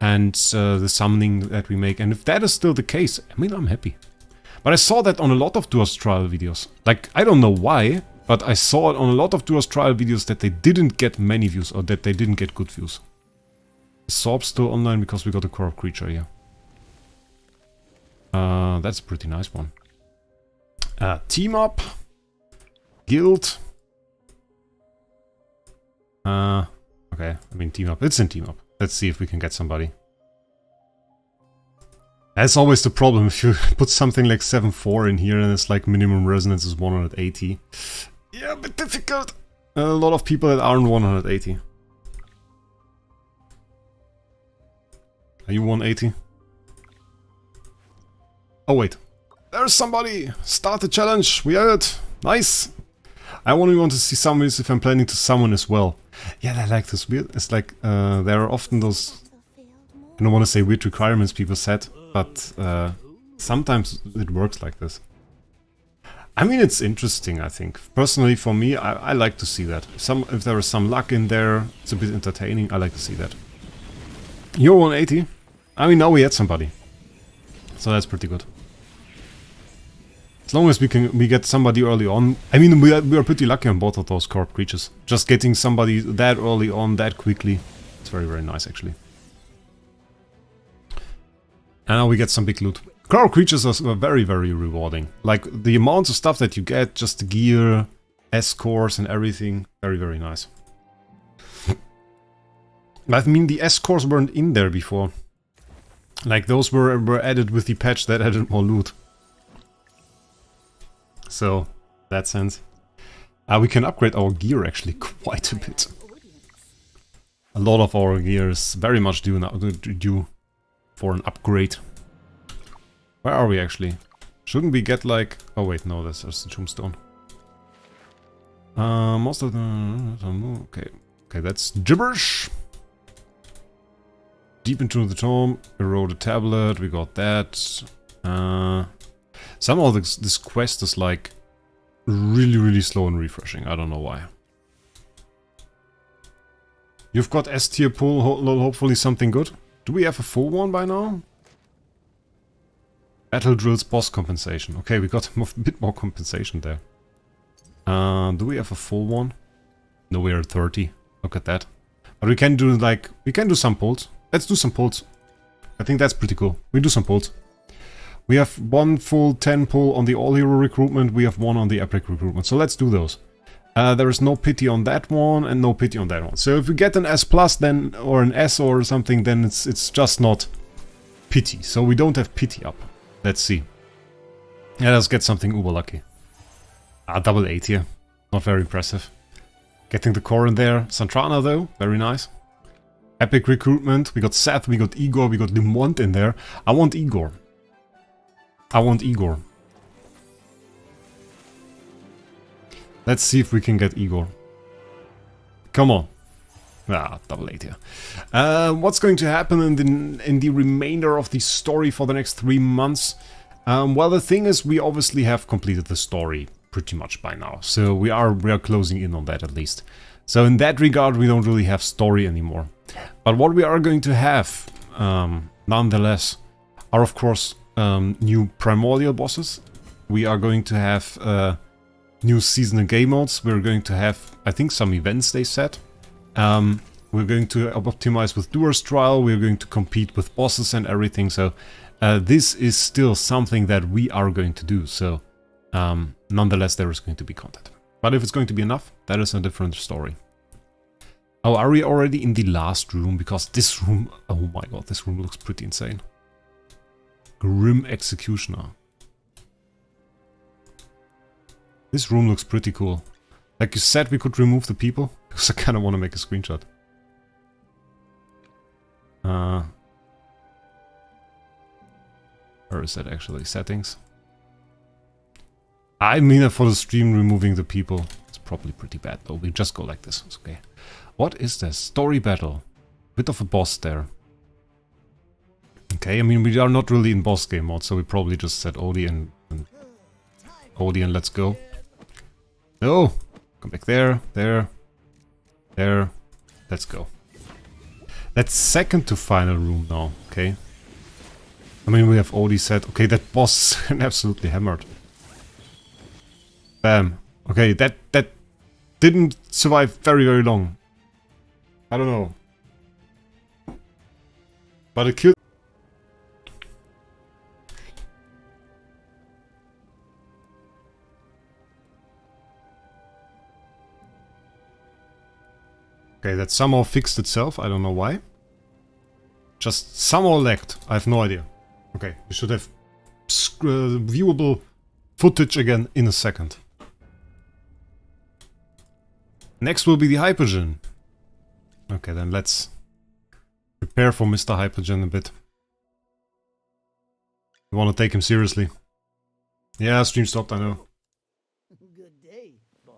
and the summoning that we make. And if that is still the case, I mean, I'm happy. But I saw that on a lot of Duos trial videos. Like, I don't know why, but I saw it on a lot of Duos trial videos that they didn't get many views, or that they didn't get good views. Is Sorb still online because we got a corrupt creature here? That's a pretty nice one. Team up. Guild. Okay, I mean team up. It's in team up. Let's see if we can get somebody. That's always the problem if you put something like 7-4 in here and it's like minimum resonance is 180. Yeah, a bit difficult. A lot of people that aren't 180. Are you 180? Oh wait. There's somebody! Start the challenge! We are it! Nice! I only want to see summons if I'm planning to summon as well. Yeah, I like this. Weird. It's like, there are often those... I don't want to say weird requirements people set, but sometimes it works like this. I mean, it's interesting, I think. Personally, for me, I like to see that. If there is some luck in there, it's a bit entertaining, I like to see that. You're 180? I mean, now we had somebody. So that's pretty good. As long as we get somebody early on. I mean, we are pretty lucky on both of those corrupt creatures. Just getting somebody that early on, that quickly. It's very, very nice, actually. And now we get some big loot. Corrupt creatures are very, very rewarding. Like, the amounts of stuff that you get, just the gear, S-cores and everything. Very, very nice. I mean, the S-cores weren't in there before. Like, those were added with the patch that added more loot. So, that sense. We can upgrade our gear actually quite a bit. A lot of our gear is very much due for an upgrade. Where are we actually? Shouldn't we get like... Oh wait, no, that's just the tombstone. Most of them... Okay. Okay, that's gibberish. Deep into the tomb, eroded tablet, we got that. Somehow this quest is like really, really slow and refreshing. I don't know why. You've got S tier pull, hopefully something good. Do we have a full one by now? Battle drills boss compensation. Okay, we got a bit more compensation there. Do we have a full one? No, we are at 30. Look at that. But we can do like, we can do some pulls. Let's do some pulls. I think that's pretty cool. We do some pulls. We have one full 10 pull on the all-hero recruitment. We have one on the epic recruitment. So let's do those. There is no pity on that one and no pity on that one. So if we get an S plus then, or an S or something, then it's just not pity. So we don't have pity up. Let's see. Yeah, let's get something uber lucky. Double 8 here. Not very impressive. Getting the core in there. Santrana though, very nice. Epic recruitment. We got Seth, we got Igor, we got Limont in there. I want Igor. I want Igor. Let's see if we can get Igor. Come on. Double 8 here. What's going to happen in the remainder of the story for the next 3 months? Well, the thing is, we obviously have completed the story pretty much by now. So we are closing in on that at least. So in that regard, we don't really have story anymore. But what we are going to have, nonetheless, are of course new primordial bosses. We are going to have new seasonal game modes. We're going to have, I think, some events they set. We're going to optimize with Duro's Trial. We're going to compete with bosses and everything. So this is still something that we are going to do. So nonetheless, there is going to be content. But if it's going to be enough, that is a different story. Oh, are we already in the last room? Because this room, oh my god, this room looks pretty insane. Grim Executioner. This room looks pretty cool. Like you said, we could remove the people, because I kind of want to make a screenshot. Where is that actually? Settings? I mean, for the stream, removing the people. It's probably pretty bad, though. We just go like this. It's okay. What is this? Story battle. Bit of a boss there. Okay, I mean, we are not really in boss game mode, so we probably just set Odie and Odie and let's go. No! Come back there, there, there. Let's go. That's second to final room now, okay. I mean, we have Odie set. Okay, that boss is absolutely hammered. Bam. Okay, that didn't survive very, very long. I don't know. But it killed... Okay, that somehow fixed itself. I don't know why. Just somehow lagged. I have no idea. Okay, we should have viewable footage again in a second. Next will be the Hypogean. Okay, then let's prepare for Mr. Hypogean a bit. We want to take him seriously. Yeah, stream stopped, I know. Good day, boss.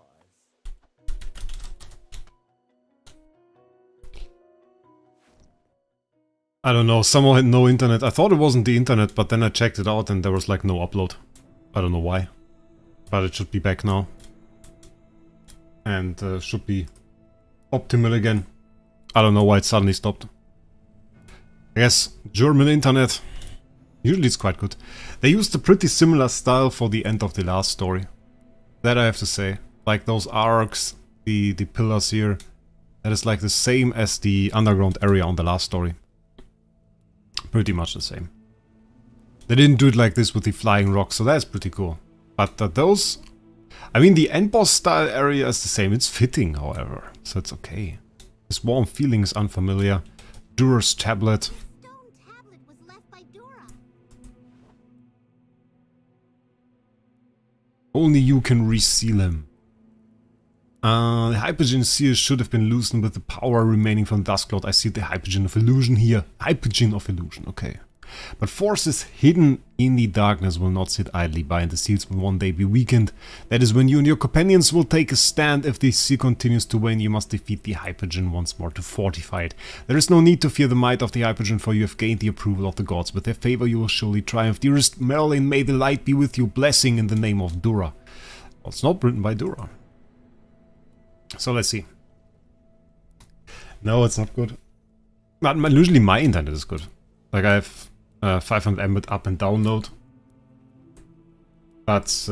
I don't know, somehow had no internet. I thought it wasn't the internet, but then I checked it out and there was like no upload. I don't know why. But it should be back now. And should be optimal again. I don't know why it suddenly stopped. I guess German internet. Usually it's quite good. They used a pretty similar style for the end of the last story. That I have to say. Like those arcs, the pillars here. That is like the same as the underground area on the last story. Pretty much the same. They didn't do it like this with the flying rocks, so that's pretty cool. But those... I mean, the end boss style area is the same. It's fitting, however. So it's okay. This warm feeling is unfamiliar. Duro's tablet. Stone tablet was left by Duro. Only you can reseal him. The Hypogean seal should have been loosened with the power remaining from Dusk Lord. I see the Hypogean of Illusion here. Hypogean of Illusion, okay. But forces hidden in the darkness will not sit idly by, and the seals will one day be weakened. That is when you and your companions will take a stand. If the seal continues to wane, you must defeat the Hypogean once more to fortify it. There is no need to fear the might of the Hypogean, for you have gained the approval of the gods. With their favor you will surely triumph. Dearest Merlin, may the light be with you. Blessing in the name of Duro. Well, it's not written by Duro. So let's see. No, it's not good. But usually my internet is good. Like I have 500 Mbit up and download. But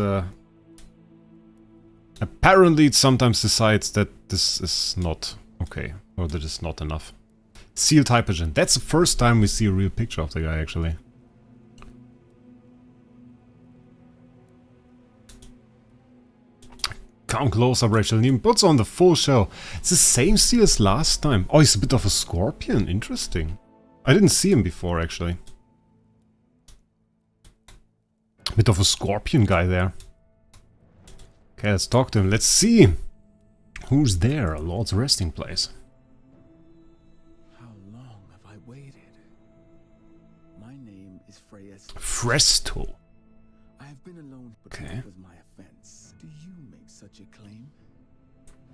apparently it sometimes decides that this is not okay. Or that it's not enough. Sealed Hypogean. That's the first time we see a real picture of the guy actually. Come closer, Rachel. He puts on the full shell. It's the same seal as last time. Oh, he's a bit of a scorpion. Interesting. I didn't see him before, actually. A bit of a scorpion guy there. Okay, let's talk to him. Let's see. Who's there? Lord's resting place. How long have I waited? My name is Fresto. I have been alone, but Okay. that was my offense. Do you make such a claim?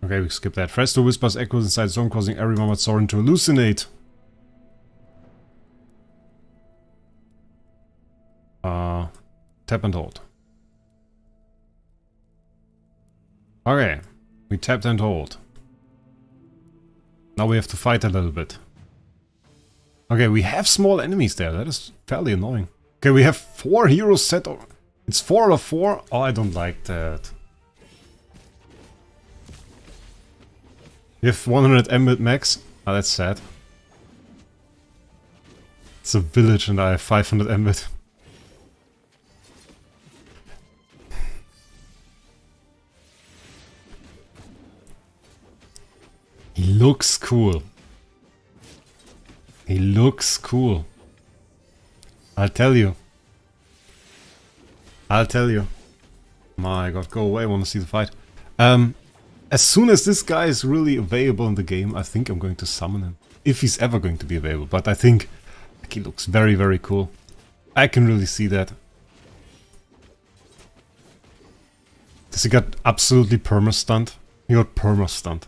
Okay, we skip that. Fresto whispers echoes inside zone, causing everyone but Soren to hallucinate. Tap and hold. Okay, we tapped and hold. Now we have to fight a little bit. Okay, we have small enemies there. That is fairly annoying. Okay, we have 4 heroes set. It's 4 out of 4. Oh, I don't like that. You have 100 Mbit max. Oh, that's sad. It's a village and I have 500 Mbit. He looks cool. He looks cool. I'll tell you. I'll tell you. My god, go away, I want to see the fight. As soon as this guy is really available in the game, I think I'm going to summon him. If he's ever going to be available, but I think like, he looks very, very cool. I can really see that. Does he got absolutely perma-stunned? He got perma-stunned.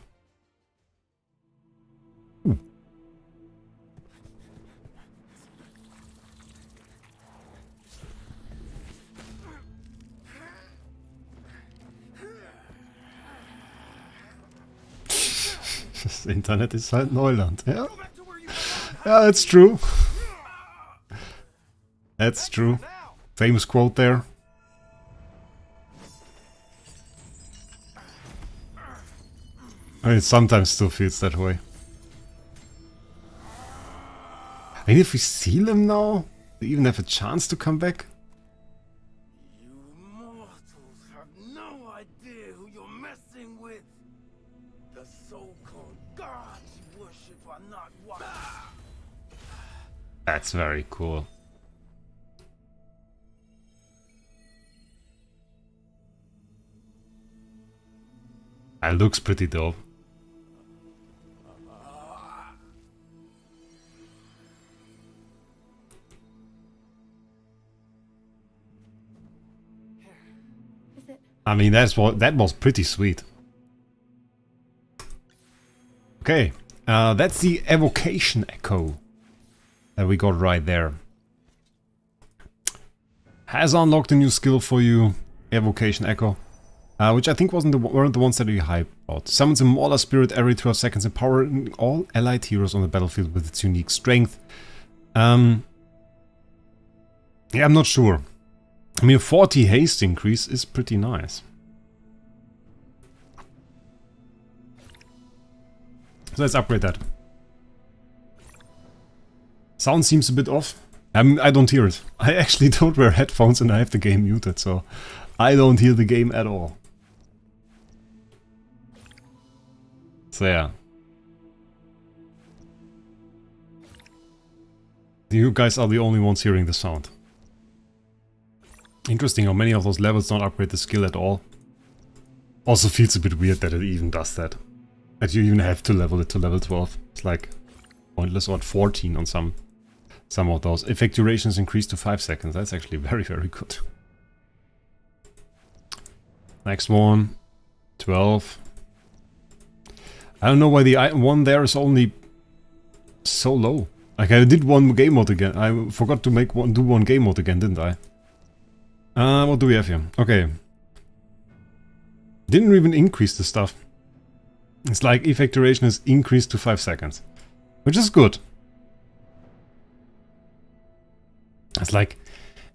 Das Internet ist halt Neuland, ja? Yeah, that's true. That's true. Famous quote there. I mean, it sometimes still feels that way. I mean, if we seal him now, they even have a chance to come back. You mortals have no idea who you're messing with. The so-called gods you worship are not one. That's very cool. That looks pretty dope. I mean, that was pretty sweet. Okay, that's the evocation echo that we got right there. Has unlocked a new skill for you, evocation echo, which I think weren't the ones that you hyped about. Summons a Mauler spirit every 12 seconds, empowering all allied heroes on the battlefield with its unique strength. Yeah, I'm not sure. I mean, a 40 haste increase is pretty nice. So let's upgrade that. Sound seems a bit off. I don't hear it. I actually don't wear headphones and I have the game muted, so I don't hear the game at all. So yeah. You guys are the only ones hearing the sound. Interesting how many of those levels don't upgrade the skill at all. Also feels a bit weird that it even does that. That you even have to level it to level 12. It's like pointless, or 14 on some of those. Effect duration is increased to 5 seconds. That's actually very, very good. Next one. 12. I don't know why the one there is only so low. Like, I did one game mode again. I forgot to do one game mode again, didn't I? What do we have here? Okay. Didn't even increase the stuff. It's like effect duration is increased to 5 seconds. Which is good. It's like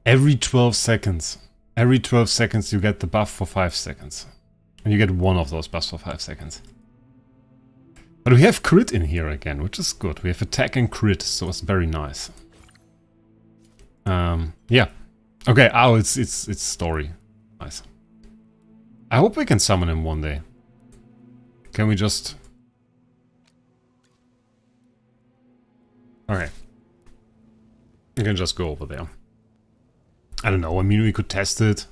every 12 seconds. Every 12 seconds you get the buff for 5 seconds. And you get one of those buffs for 5 seconds. But we have crit in here again, which is good. We have attack and crit, so it's very nice. Yeah. Okay, oh, it's story. Nice. I hope we can summon him one day. Can we just... Okay. We can just go over there. I don't know, I mean, we could test it.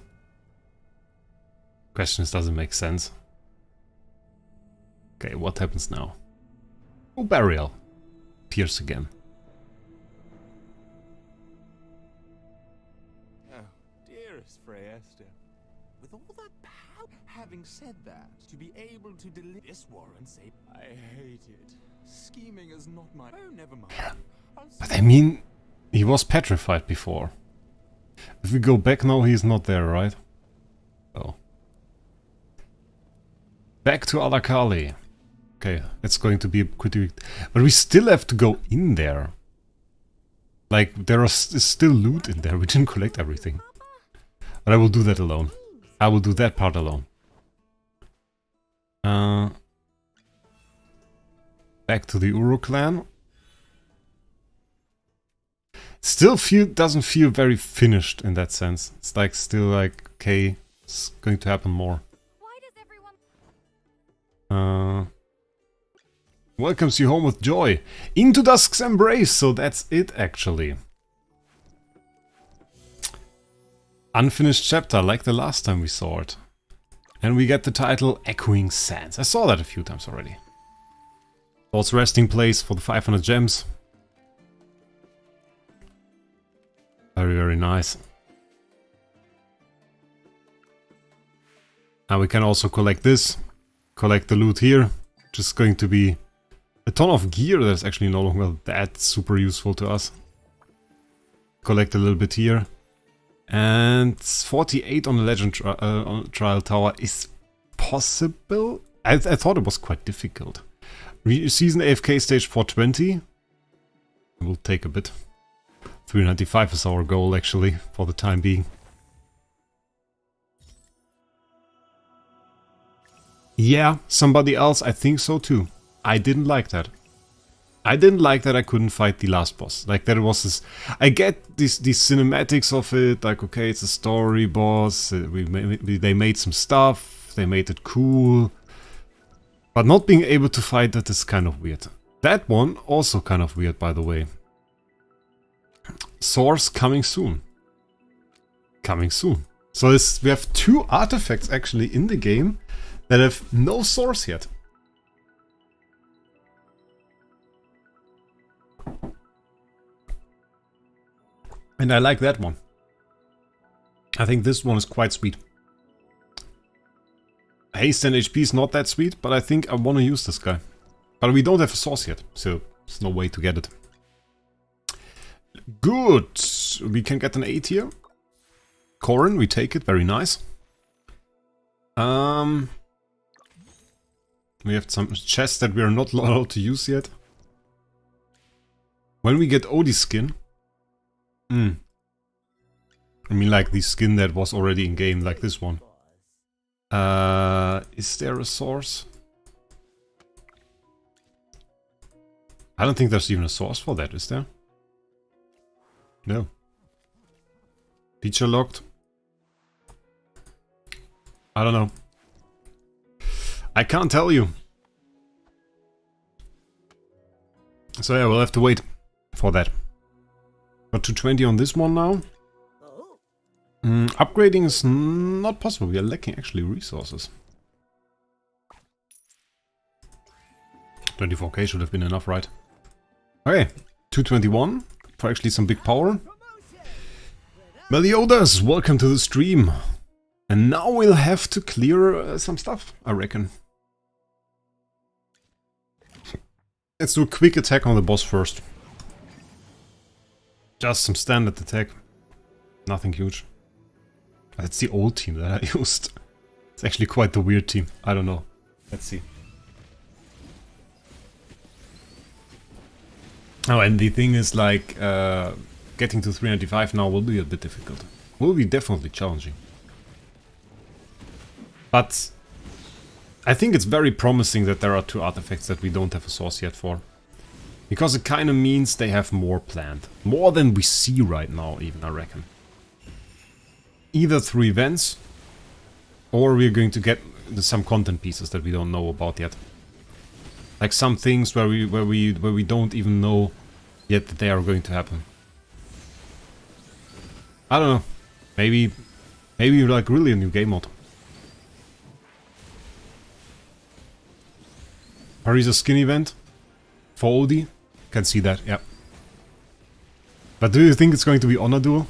Question is, does it make sense? Okay, what happens now? Oh, burial. Pierce again. With all that power, having said that, to be able to deliver this warrant, say, I hate it. Scheming is not my. Oh, never mind. But I mean, he was petrified before. If we go back now, he's not there, right? Oh. Back to Alakali. Okay, it's going to be pretty... But we still have to go in there. Like, there is still loot in there. We didn't collect everything. But I will do that alone. I will do that part alone. Back to the Uru clan. Still doesn't feel very finished in that sense. It's like still like, okay, it's going to happen more. Why does everyone... Welcomes you home with joy. Into Dusk's embrace, so that's it actually. Unfinished chapter, like the last time we saw it. And we get the title Echoing Sands. I saw that a few times already. Also resting place for the 500 gems. Very, very nice. Now we can also collect this. Collect the loot here. Which is going to be a ton of gear that's actually no longer that super useful to us. Collect a little bit here. And 48 on the Legend Trial Tower is possible. I thought it was quite difficult. Season AFK stage 420. We'll take a bit. 395 is our goal, actually, for the time being. Yeah, somebody else, I think so too. I didn't like that. I didn't like that I couldn't fight the last boss. Like, that was this... I get these cinematics of it, like, okay, it's a story boss, they made some stuff, they made it cool. But not being able to fight that is kind of weird. That one, also kind of weird, by the way. Source coming soon. Coming soon. So we have 2 artifacts, actually, in the game that have no source yet. And I like that one. I think this one is quite sweet. Haste and HP is not that sweet, but I think I want to use this guy. But we don't have a source yet, so there's no way to get it. Good! We can get an 8 here. Corrin, we take it, very nice. We have some chests that we are not allowed to use yet. When we get Odie's skin... I mean, like the skin that was already in game, like this one. Is there a source? I don't think there's even a source for that, is there? No. Feature locked. I don't know. I can't tell you. So yeah, we'll have to wait for that. Got 220 on this one now. Upgrading is not possible. We are lacking actually resources. 24k should have been enough, right? Okay, 221 for actually some big power. Meliodas, welcome to the stream. And now we'll have to clear some stuff, I reckon. Let's do a quick attack on the boss first. Just some standard attack. Nothing huge. That's the old team that I used. It's actually quite the weird team. I don't know. Let's see. Oh, and the thing is, like, getting to 395 now will be a bit difficult. Will be definitely challenging. But I think it's very promising that there are 2 artifacts that we don't have a source yet for. Because it kind of means they have more planned. More than we see right now, even, I reckon. Either through events, or we're going to get some content pieces that we don't know about yet. Like some things where we don't even know yet that they are going to happen. I don't know. Maybe like really a new game mode. Parisa skin event for Odie. Can see that, yeah. But do you think it's going to be Honor Duel?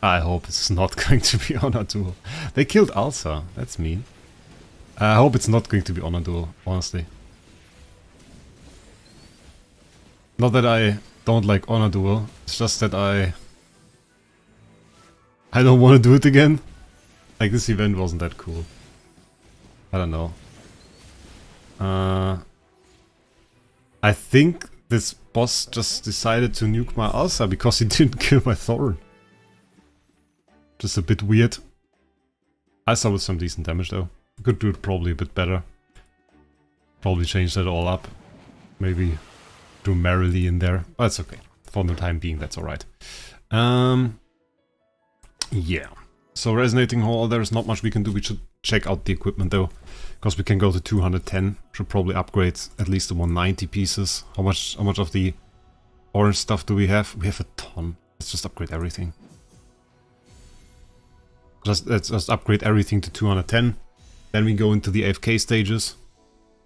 I hope it's not going to be Honor Duel. They killed Alsa, that's mean. I hope it's not going to be Honor Duel, honestly. Not that I don't like Honor Duel, it's just that I don't want to do it again. Like, this event wasn't that cool. I don't know. I think this boss just decided to nuke my Alsa because he didn't kill my Thorn. Just a bit weird. I saw with some decent damage though. Could do it probably a bit better. Probably change that all up. Maybe do merrily in there. But it's okay. For the time being, that's alright. Yeah. So Resonating Hall, there's not much we can do. We should check out the equipment though. Because we can go to 210. Should probably upgrade at least the 190 pieces. How much of the orange stuff do we have? We have a ton. Let's just upgrade everything. Let's just upgrade everything to 210. Then we go into the AFK stages.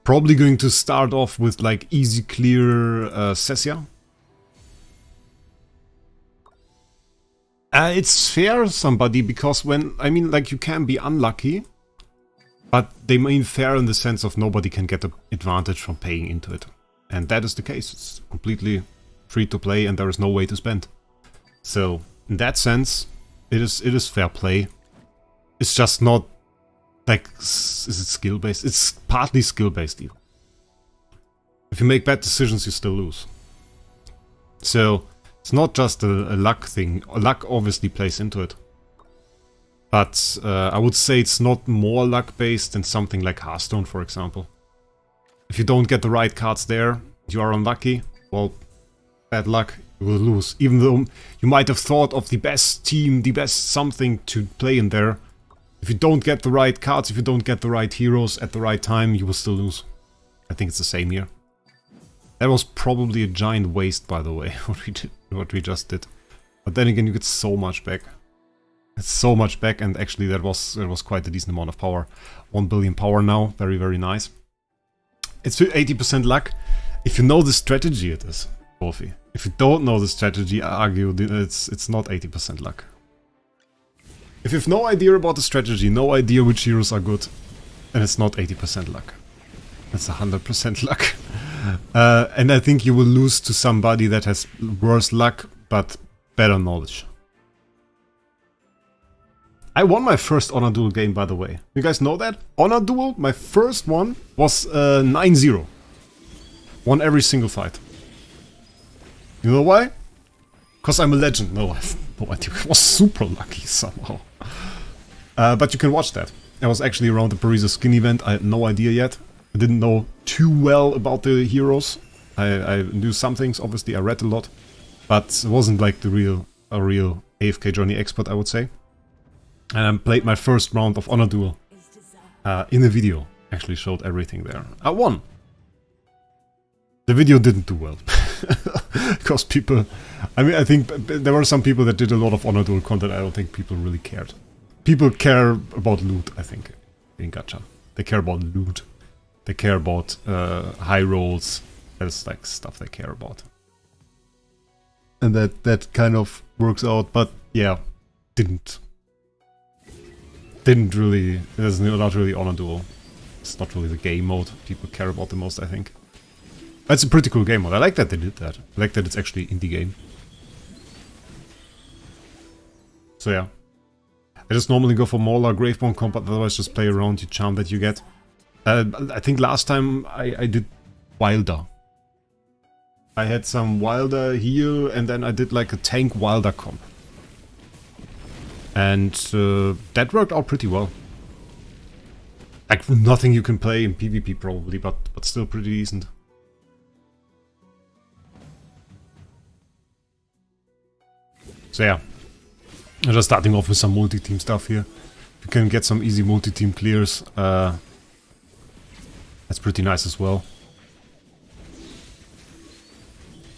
Probably going to start off with like easy clear Sessia. It's fair, somebody, because when, I mean, like, you can be unlucky, but they mean fair in the sense of nobody can get an advantage from paying into it. And that is the case. It's completely free to play and there is no way to spend. So, in that sense, it is fair play. It's just not, like, is it skill-based? It's partly skill-based even. If you make bad decisions, you still lose. So it's not just a luck thing. Luck obviously plays into it. But I would say it's not more luck based than something like Hearthstone, for example. If you don't get the right cards there, you are unlucky. Well, bad luck, you will lose. Even though you might have thought of the best team, the best something to play in there. If you don't get the right cards, if you don't get the right heroes at the right time, you will still lose. I think it's the same here. That was probably a giant waste, by the way, what we just did. But then again, you get so much back. It's so much back, and actually that was quite a decent amount of power. 1 billion power now, very, very nice. It's 80% luck. If you know the strategy, it is, Wolfie. If you don't know the strategy, I argue it's not 80% luck. If you have no idea about the strategy, no idea which heroes are good, then it's not 80% luck. It's 100% luck. And I think you will lose to somebody that has worse luck, but better knowledge. I won my first Honor Duel game, by the way. You guys know that? Honor Duel, my first one, was 9-0. Won every single fight. You know why? Because I'm a legend. No, I have no idea. I was super lucky somehow. But you can watch that. I was actually around the Parisa skin event. I had no idea yet. I didn't know too well about the heroes. I knew some things, obviously. I read a lot. But it wasn't like a real AFK Journey expert, I would say. And I played my first round of Honor Duel in a video. Actually showed everything there. I won. The video didn't do well. Because people... I mean, I think there were some people that did a lot of Honor Duel content. I don't think people really cared. People care about loot, I think, in gacha. They care about loot. They care about high rolls. That's like stuff they care about. And that kind of works out, but yeah, didn't really... There's not really Honor Duel. It's not really the game mode people care about the most, I think. That's a pretty cool game mode. I like that they did that. I like that it's actually indie game. So yeah. I just normally go for Mauler, Graveborn comp, but otherwise just play around the charm that you get. I think last time I did Wilder. I had some Wilder heal, and then I did like a tank Wilder comp. And that worked out pretty well. Like nothing you can play in PvP probably, but still pretty decent. So yeah, I'm just starting off with some multi-team stuff here. You can get some easy multi-team clears. That's pretty nice as well.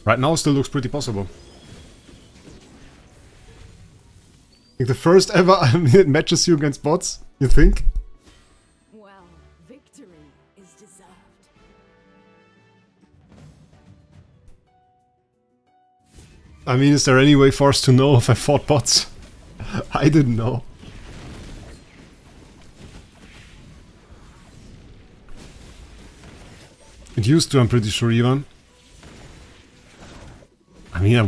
Right now still looks pretty possible. I think the first ever it matches you against bots, you think? Well, victory is deserved. I mean, is there any way for us to know if I fought bots? I didn't know. It used to, I'm pretty sure, even. I mean, I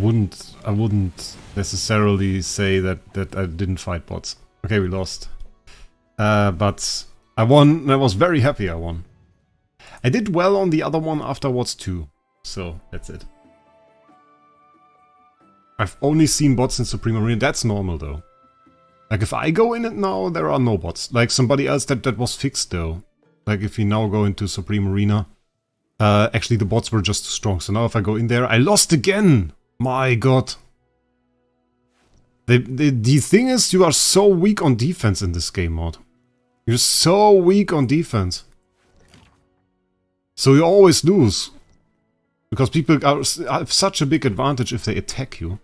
wouldn't necessarily say that I didn't fight bots. Okay, we lost. But I won, and I was very happy I won. I did well on the other one afterwards too. So, that's it. I've only seen bots in Supreme Arena. That's normal though. Like if I go in it now, there are no bots. Like somebody else that was fixed though. Like if we now go into Supreme Arena, actually the bots were just too strong. So now if I go in there, I lost again. My god. The thing is, you are so weak on defense in this game mode. You're so weak on defense. So you always lose. Because people have such a big advantage if they attack you.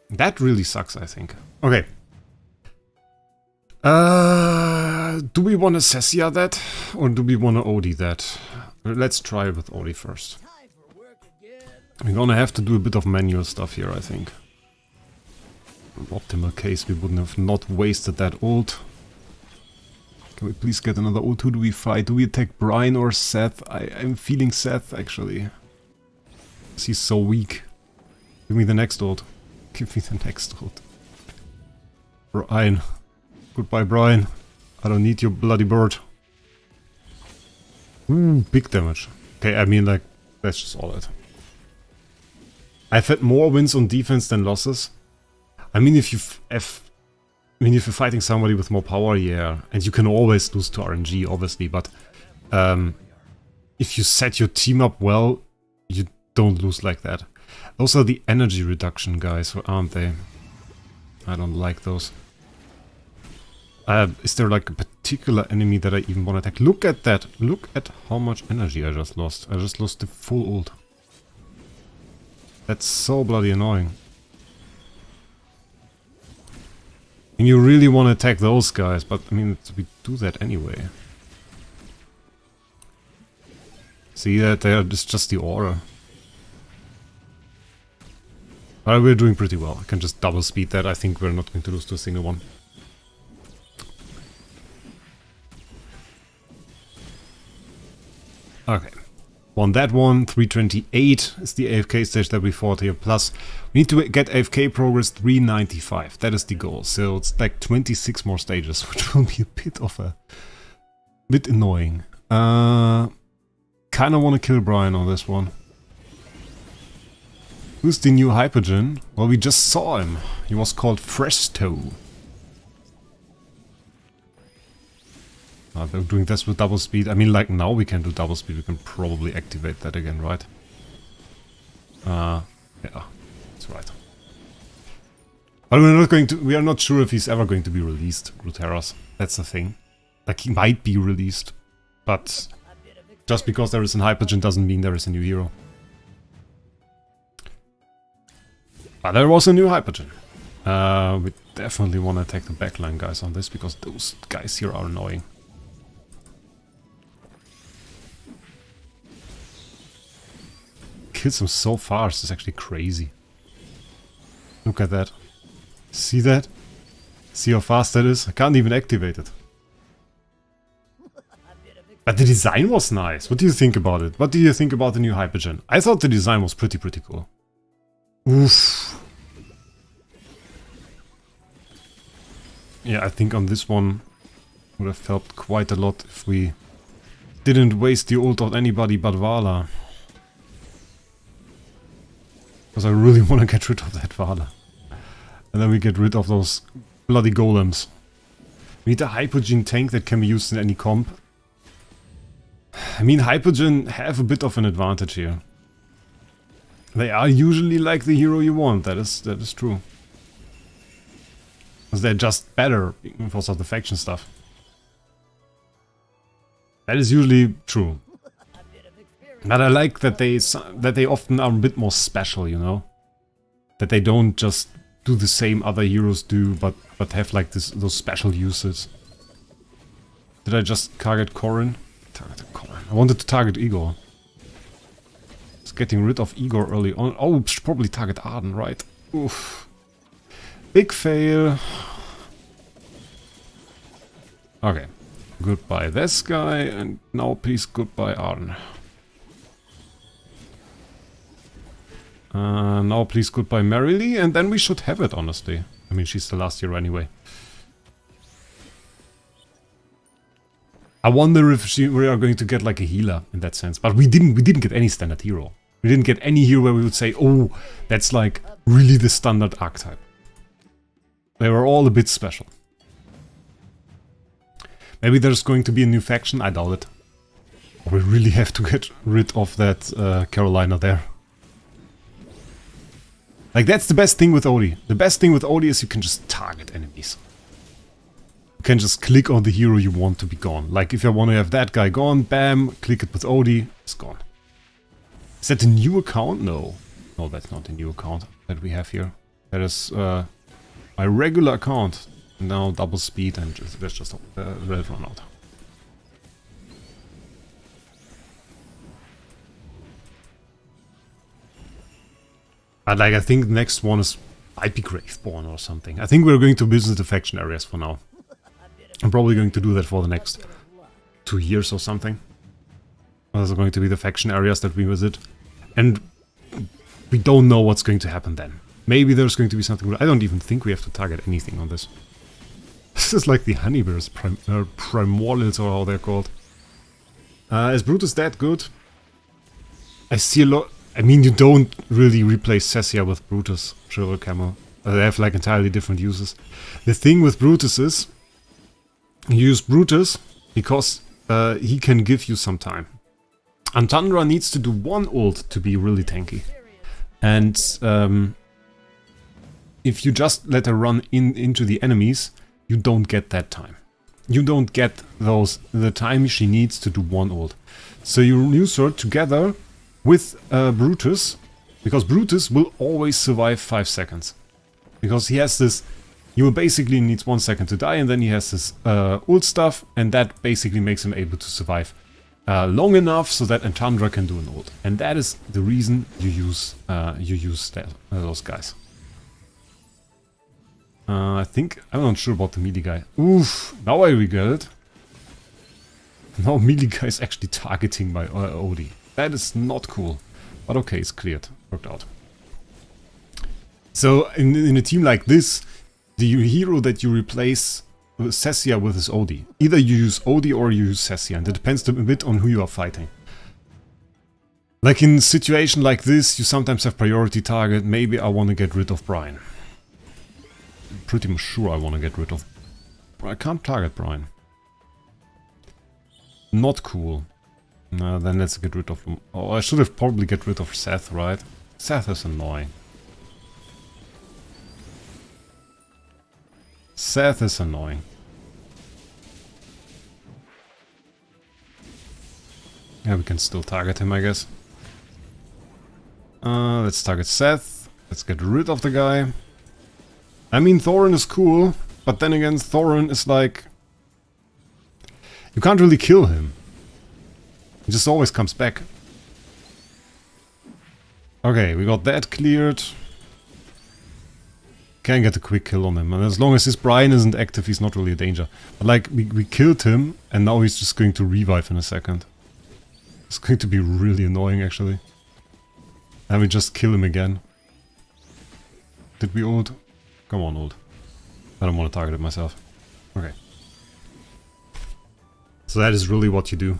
That really sucks, I think. Okay. Do we want to Sessia that? Or do we want to Odie that? Let's try with Odie first. We're gonna have to do a bit of manual stuff here, I think. In optimal case, we wouldn't have not wasted that ult. Can we please get another ult? Who do we fight? Do we attack Brian or Seth? I'm feeling Seth, actually. He's so weak. Give me the next ult. Give me the next ult. Brian. Goodbye, Brian. I don't need your bloody bird. Big damage. Okay, I mean, like, that's just all it. I've had more wins on defense than losses. I mean, if you're fighting somebody with more power, yeah, and you can always lose to RNG, obviously, but if you set your team up well, you don't lose like that. Those are the energy reduction guys, aren't they? I don't like those. Is there like a particular enemy that I even want to attack? Look at that. Look at how much energy I just lost. I just lost the full ult. That's so bloody annoying. And you really want to attack those guys, but I mean, we do that anyway. See that there? It's just the aura. But we're doing pretty well. I can just double speed that. I think we're not going to lose to a single one. Okay. Won that one. 328 is the AFK stage that we fought here. Plus, we need to get AFK progress 395. That is the goal. So it's like 26 more stages, which will be a bit annoying. Kinda want to kill Brian on this one. Who's the new Hypogean? Well, we just saw him. He was called Fresto. They're doing this with double speed. I mean, like now we can do double speed. We can probably activate that again, right? Yeah, that's right. But we're not going to. We are not sure if he's ever going to be released, Ruteras. That's the thing. Like, he might be released, but just because there is an Hypogean doesn't mean there is a new hero. But there was a new Hypogean. We definitely want to attack the backline guys on this, because those guys here are annoying. Kills him so fast, it's actually crazy. Look at that. See that? See how fast that is? I can't even activate it. But the design was nice. What do you think about it? What do you think about the new Hypogean? I thought the design was pretty cool. Oof. Yeah, I think on this one would have helped quite a lot if we didn't waste the ult on anybody but Vala. Because I really want to get rid of that Vala. And then we get rid of those bloody golems. We need a Hypogean tank that can be used in any comp. I mean, Hypogean have a bit of an advantage here. They are usually like the hero you want, that is true. Because they're just better because of the faction stuff. That is usually true. But I like that they often are a bit more special, you know? That they don't just do the same other heroes do, but have like those special uses. Did I just target Corrin? Targeted Corrin. I wanted to target Igor. Just getting rid of Igor early on. Oh, should probably target Arden, right? Oof. Big fail. Okay. Goodbye this guy, and now please goodbye Arden. Now please goodbye Merrily, and then we should have it, honestly. I mean, she's the last hero anyway. I wonder if we are going to get like a healer in that sense, but we didn't get any standard hero. We didn't get any hero where we would say, oh, that's like really the standard archetype. They were all a bit special. Maybe there's going to be a new faction, I doubt it. Or we really have to get rid of that Carolina there. Like, that's the best thing with Odie. The best thing with Odie is you can just target enemies. You can just click on the hero you want to be gone. Like, if I want to have that guy gone, bam, click it with Odie, it's gone. Is that the new account? No. No, that's not the new account that we have here. That is my regular account. Now double speed, and there's just a red run out. But like, I think the next one might be Graveborn or something. I think we're going to visit the faction areas for now. I'm probably going to do that for the next 2 years or something. Those are going to be the faction areas that we visit. And we don't know what's going to happen then. Maybe there's going to be something. I don't even think we have to target anything on this. This is like the Honeybears, Primordials, or how they're called. Is Brutus that good? I see a lot. I mean, you don't really replace Cessia with Brutus, Chivalry Camel. They have like entirely different uses. The thing with Brutus is, you use Brutus because he can give you some time. Antandra needs to do one ult to be really tanky. And if you just let her run into the enemies, you don't get that time. You don't get the time she needs to do one ult. So you use her together with Brutus, because Brutus will always survive 5 seconds. Because he has this, he will basically needs 1 second to die, and then he has this ult stuff, and that basically makes him able to survive long enough so that Antandra can do an ult. And that is the reason you use those guys. I think, I'm not sure about the melee guy. Oof, now I regret it. Now melee guy is actually targeting my Odie. That is not cool. But okay, it's cleared. Worked out. So, in a team like this, the hero that you replace Cessia with is Odie. Either you use Odie or you use Cessia, and it depends a bit on who you are fighting. Like in a situation like this, you sometimes have priority target. Maybe I want to get rid of Brian. I'm pretty much sure I want to get rid of... I can't target Brian. Not cool. No, then let's get rid of him. Oh, I should have probably get rid of Seth, right? Seth is annoying. Seth is annoying. Yeah, we can still target him, I guess. Let's target Seth. Let's get rid of the guy. I mean, Thorin is cool, but then again, Thorin is like... You can't really kill him. He just always comes back. Okay, we got that cleared. Can get a quick kill on him, and as long as his Brian isn't active, he's not really a danger. But like, we killed him, and now he's just going to revive in a second. It's going to be really annoying, actually. And we just kill him again. Did we ult? Come on, ult. I don't want to target it myself. Okay. So that is really what you do.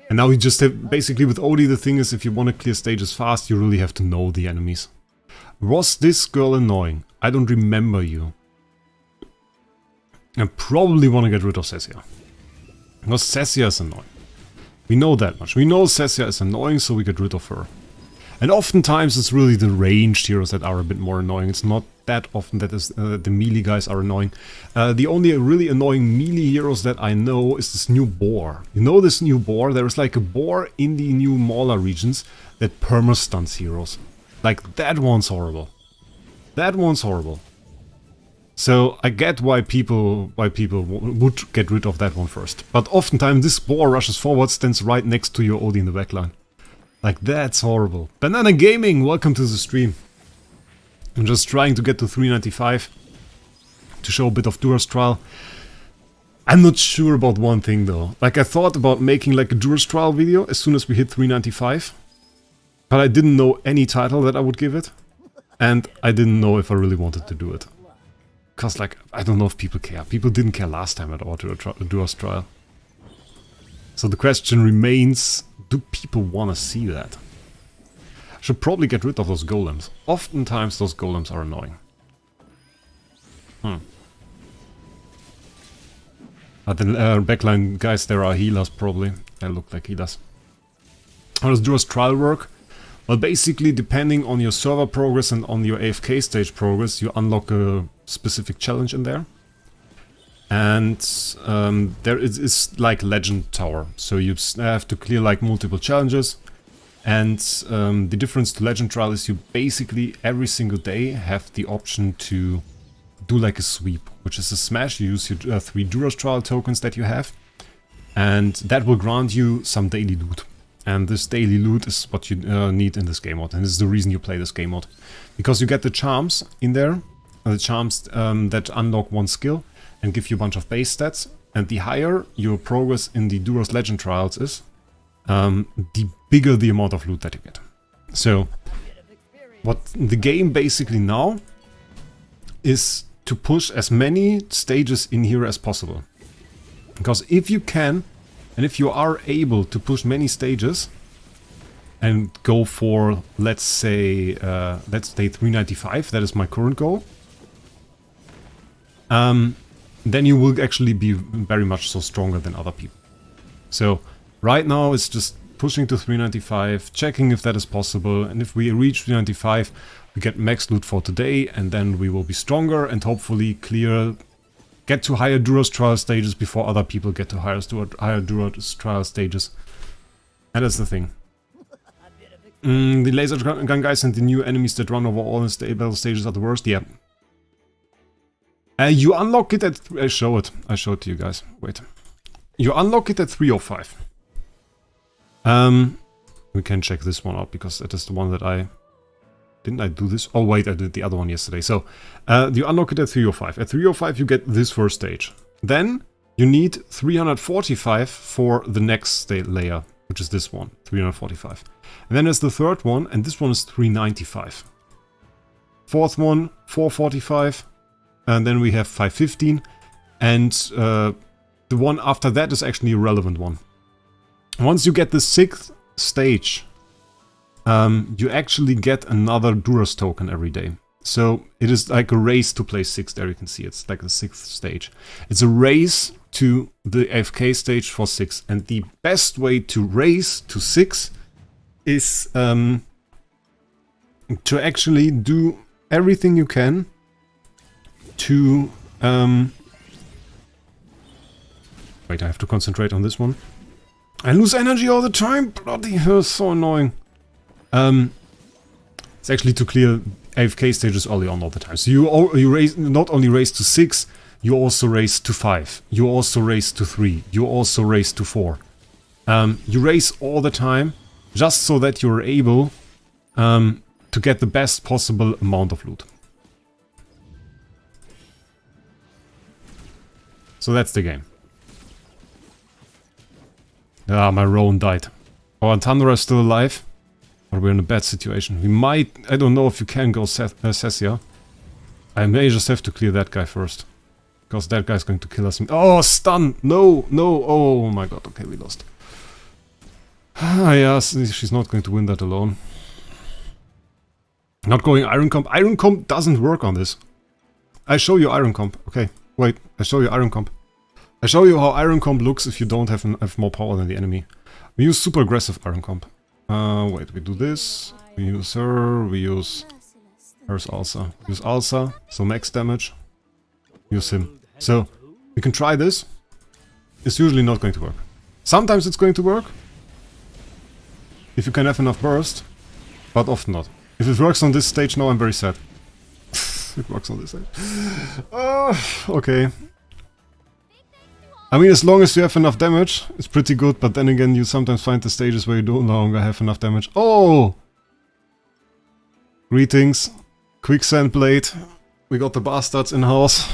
And now we just have, basically with Odie, the thing is, if you want to clear stages fast, you really have to know the enemies. Was this girl annoying? I don't remember you. I probably want to get rid of Cessia. Because Cessia is annoying. We know that much. We know Cessia is annoying, so we get rid of her. And oftentimes it's really the ranged heroes that are a bit more annoying. It's not that often that is, the melee guys are annoying. The only really annoying melee heroes that I know is this new boar. You know this new boar? There is like a boar in the new Mauler regions that perma-stuns heroes. Like, that one's horrible. That one's horrible. So I get why people would get rid of that one first. But oftentimes this boar rushes forward, stands right next to your Odie in the backline. Like, that's horrible. Banana Gaming, welcome to the stream. I'm just trying to get to 395 to show a bit of Duro's Trial. I'm not sure about one thing though. Like, I thought about making like a Duro's Trial video as soon as we hit 395. But I didn't know any title that I would give it. And I didn't know if I really wanted to do it. Because, like, I don't know if people care. People didn't care last time at all to Duro's Trial. So the question remains, do people want to see that? I should probably get rid of those golems. Oftentimes those golems are annoying. But the backline guys there are healers probably. They look like healers. How does Duro's Trial work? Well, basically, depending on your server progress and on your AFK stage progress, you unlock a specific challenge in there. And there is like Legend Tower. So you have to clear like multiple challenges. And the difference to Legend Trial is you basically every single day have the option to do like a sweep, which is a smash. You use your 3 Duro's Trial tokens that you have. And that will grant you some daily loot. And this daily loot is what you need in this game mode. And this is the reason you play this game mode. Because you get the charms in there. The charms that unlock one skill and give you a bunch of base stats. And the higher your progress in the Duro's Legend Trials is, the bigger the amount of loot that you get. So, what the game basically now is to push as many stages in here as possible. Because if you can, and if you are able to push many stages, and go for, let's say 395, that is my current goal, then you will actually be very much so stronger than other people. So right now it's just pushing to 395, checking if that is possible, and if we reach 395, we get max loot for today, and then we will be stronger and hopefully get to higher Duro's trial stages before other people get to higher Duro's trial stages. And that's the thing. The laser gun guys and the new enemies that run over all the battle stages are the worst. Yeah. You unlock it at... I show it to you guys. Wait. You unlock it at 305. We can check this one out because that is the one that I... Didn't I do this? Oh wait, I did the other one yesterday. So, you unlock it at 305. At 305 you get this first stage. Then you need 345 for the next layer, which is this one, 345. And then there's the third one, and this one is 395. Fourth one, 445. And then we have 515. And the one after that is actually a relevant one. Once you get the 6th stage, you actually get another Duros token every day. So it is like a race to play 6. There you can see it's like the 6th stage. It's a race to the AFK stage for 6. And the best way to race to 6 is to actually do everything you can to... Wait, I have to concentrate on this one. I lose energy all the time! Bloody hell, so annoying. It's actually to clear AFK stages early on all the time. So you not only race to 6, you also race to 5. You also race to 3. You also race to 4. You race all the time, just so that you're able to get the best possible amount of loot. So that's the game. Ah, my Rowan died. Oh, and Thundra is still alive. But we're in a bad situation. We might... I don't know if you can go Cessia. I may just have to clear that guy first. Because that guy's going to kill us. Oh, stun! No, no! Oh my god, okay, we lost. Ah, yeah, she's not going to win that alone. Not going Iron Comp. Iron Comp doesn't work on this. I show you Iron Comp. Okay, wait. I show you Iron Comp. I show you how Iron Comp looks if you don't have more power than the enemy. We use super aggressive Iron Comp. Wait, we do this. We use her. We use... Where's Alsa? Use Alsa, so max damage. Use him. So, we can try this. It's usually not going to work. Sometimes it's going to work. If you can have enough burst. But often not. If it works on this stage now, I'm very sad. It works on this stage. Okay. I mean, as long as you have enough damage, it's pretty good, but then again, you sometimes find the stages where you no longer have enough damage. Oh! Greetings. Quicksand Blade. We got the bastards in-house.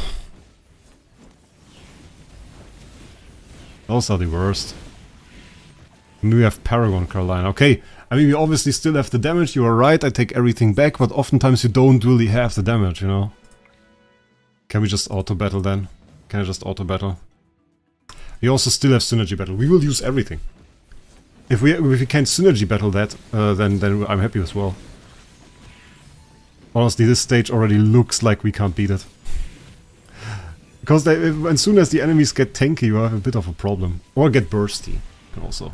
Those are the worst. And we have Paragon Carolina. Okay, I mean, we obviously still have the damage, you are right, I take everything back, but oftentimes you don't really have the damage, you know? Can we just auto-battle then? Can I just auto-battle? We also still have synergy battle. We will use everything. If we can synergy battle that, then I'm happy as well. Honestly, this stage already looks like we can't beat it. Because as soon as the enemies get tanky, you have a bit of a problem. Or get bursty. Can also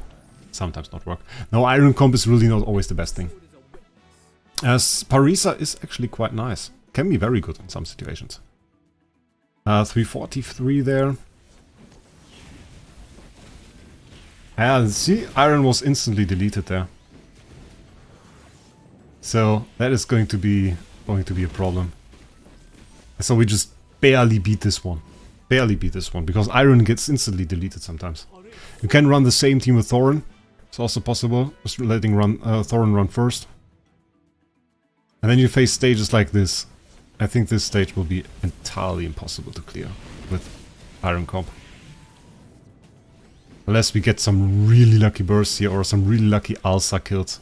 sometimes not work. No, Iron Comp is really not always the best thing. As Parisa is actually quite nice. Can be very good in some situations. 343 there. Yeah, see, Iron was instantly deleted there. So that is going to be a problem. So we just barely beat this one. Barely beat this one, because Iron gets instantly deleted sometimes. You can run the same team with Thorin. It's also possible, just letting Thorin run first. And then you face stages like this. I think this stage will be entirely impossible to clear with Iron Comp. Unless we get some really lucky bursts here or some really lucky Alsa kills.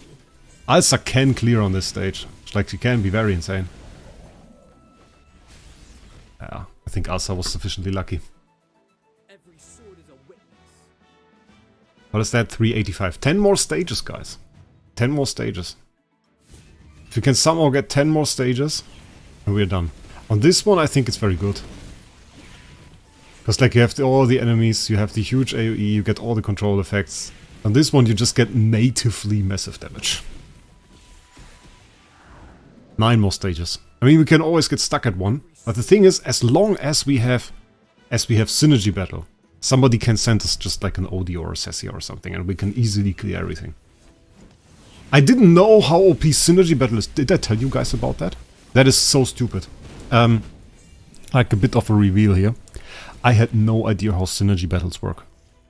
Alsa can clear on this stage. Like, she can be very insane. Yeah, I think Alsa was sufficiently lucky. What is that? 385. 10 more stages, guys. 10 more stages. If we can somehow get 10 more stages, and we're done. On this one, I think it's very good. Because like you have all the enemies, you have the huge AoE, you get all the control effects. On this one, you just get natively massive damage. 9 more stages. I mean, we can always get stuck at one. But the thing is, as long as we have synergy battle, somebody can send us just like an OD or a Cessia or something, and we can easily clear everything. I didn't know how OP synergy battle is. Did I tell you guys about that? That is so stupid. Like a bit of a reveal here. I had no idea how synergy battles work.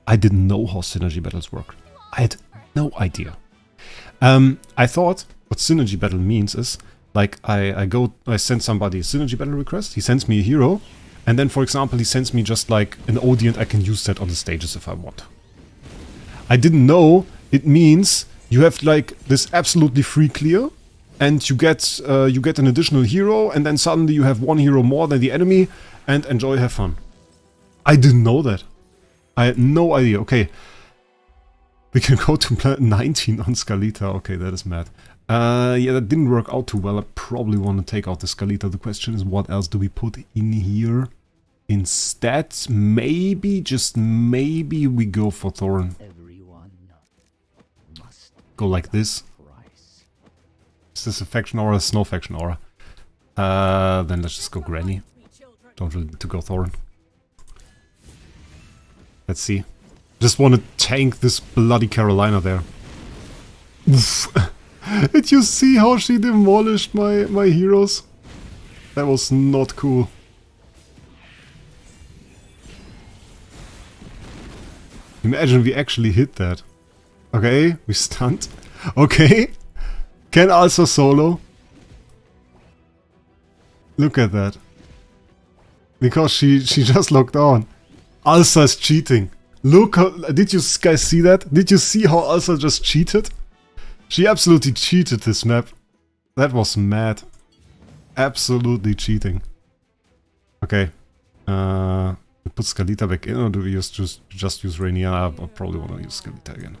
I didn't know how synergy battles work. I had no idea. I thought what synergy battle means is, like, I send somebody a synergy battle request, he sends me a hero, and then, for example, he sends me just like an OD and I can use that on the stages if I want. I didn't know it means you have like this absolutely free clear, and you get an additional hero, and then suddenly you have one hero more than the enemy, and enjoy, have fun. I didn't know that. I had no idea. Okay. We can go to planet 19 on Scalita. Okay, that is mad. Yeah, that didn't work out too well. I probably want to take out the Scalita. The question is, what else do we put in here instead? Maybe, just maybe, we go for Thorin. Go like this. Is this a faction aura? It's no faction aura. Then let's just go Granny. Don't really need to go Thorin. Let's see. Just want to tank this bloody Carolina there. Oof. Did you see how she demolished my heroes? That was not cool. Imagine we actually hit that. Okay, we stunned. Okay. Can also solo. Look at that. Because she just locked on. Alsa is cheating. Look how... Did you guys see that? Did you see how Alsa just cheated? She absolutely cheated this map. That was mad. Absolutely cheating. Okay. We put Scalita back in, or do we just use Rainier? I probably want to use Scalita again.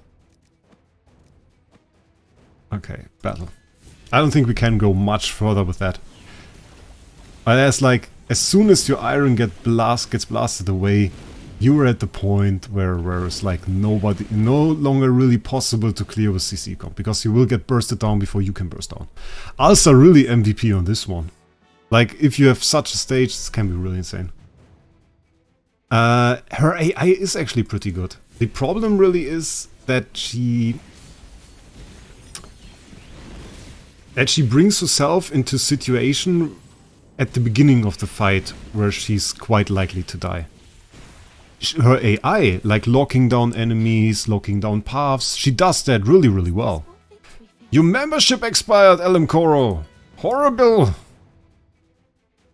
Okay, battle. I don't think we can go much further with that. But there's like, as soon as your iron gets blasted away, you're at the point where it's like no longer really possible to clear with CC comp, because you will get bursted down before you can burst down. Alsa really MVP on this one. Like, if you have such a stage, this can be really insane. Her AI is actually pretty good. The problem really is that she brings herself into a situation at the beginning of the fight where she's quite likely to die. Her AI, like locking down enemies, locking down paths, she does that really, really well. Your membership expired, LM Koro. Horrible.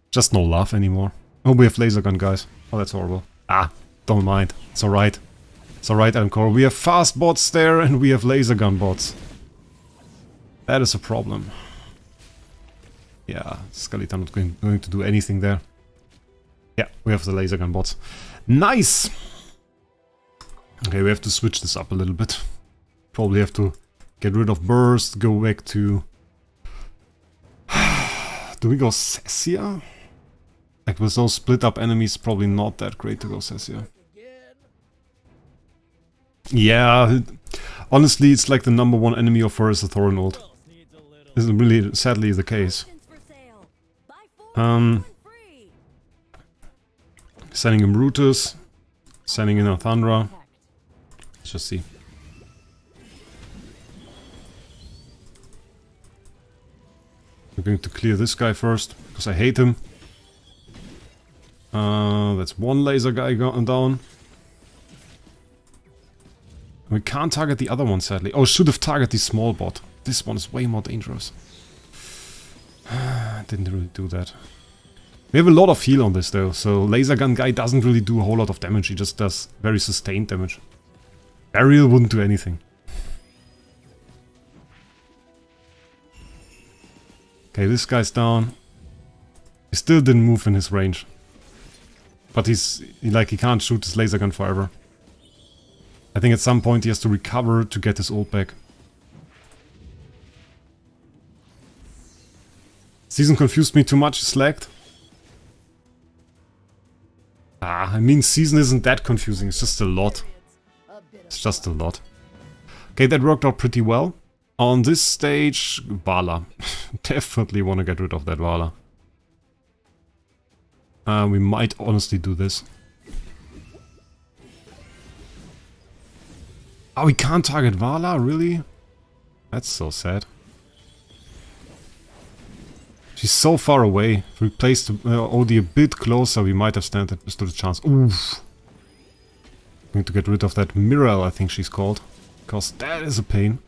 Just no love anymore. Oh, we have laser gun, guys. Oh, that's horrible. Ah, don't mind. It's alright. It's alright, LM Koro. We have fast bots there and we have laser gun bots. That is a problem. Yeah, Scalita not going to do anything there. Yeah, we have the laser gun bots. Nice! Okay, we have to switch this up a little bit. Probably have to get rid of burst, go back to... Do we go Cessia? Like with those split up enemies, probably not that great to go Cessia. Yeah, honestly, it's like the #1 enemy of her is the Thorin ult. This is really sadly the case. Sending him Brutus, sending in a Thundra. Let's just see. We're going to clear this guy first, because I hate him. That's one laser guy down. We can't target the other one, sadly. Oh, should have targeted the small bot. This one is way more dangerous. Didn't really do that. We have a lot of heal on this though, so laser gun guy doesn't really do a whole lot of damage, he just does very sustained damage. Burial wouldn't do anything. Okay, this guy's down. He still didn't move in his range. But he can't shoot his laser gun forever. I think at some point he has to recover to get his ult back. Season confused me too much, it's lagged. I mean, season isn't that confusing, it's just a lot. It's just a lot. Okay, that worked out pretty well. On this stage, Vala. Definitely want to get rid of that Vala. We might honestly do this. Oh, we can't target Vala? Really? That's so sad. She's so far away. If we placed OD a bit closer, we might have stood a chance. Oof. Going to get rid of that Mirel, I think she's called. Because that is a pain.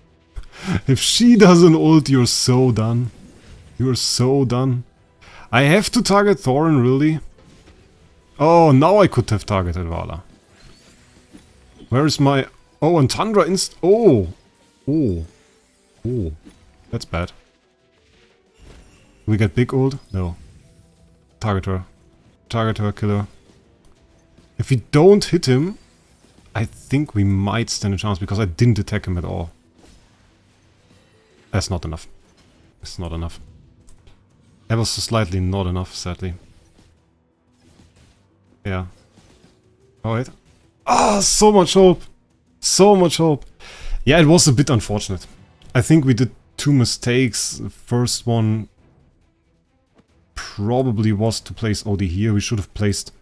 If she doesn't ult, you're so done. You're so done. I have to target Thorin, really? Oh, now I could have targeted Vala. Where is my... Oh, and Tundra Oh! Oh. Oh. That's bad. We get big ult? No. Target her. Target her, kill her. If we don't hit him, I think we might stand a chance because I didn't attack him at all. That's not enough. It's not enough. That was slightly not enough, sadly. Yeah. Oh wait. Ah, so much hope! So much hope! Yeah, it was a bit unfortunate. I think we did two mistakes. The first one probably was to place OD here. We should have placed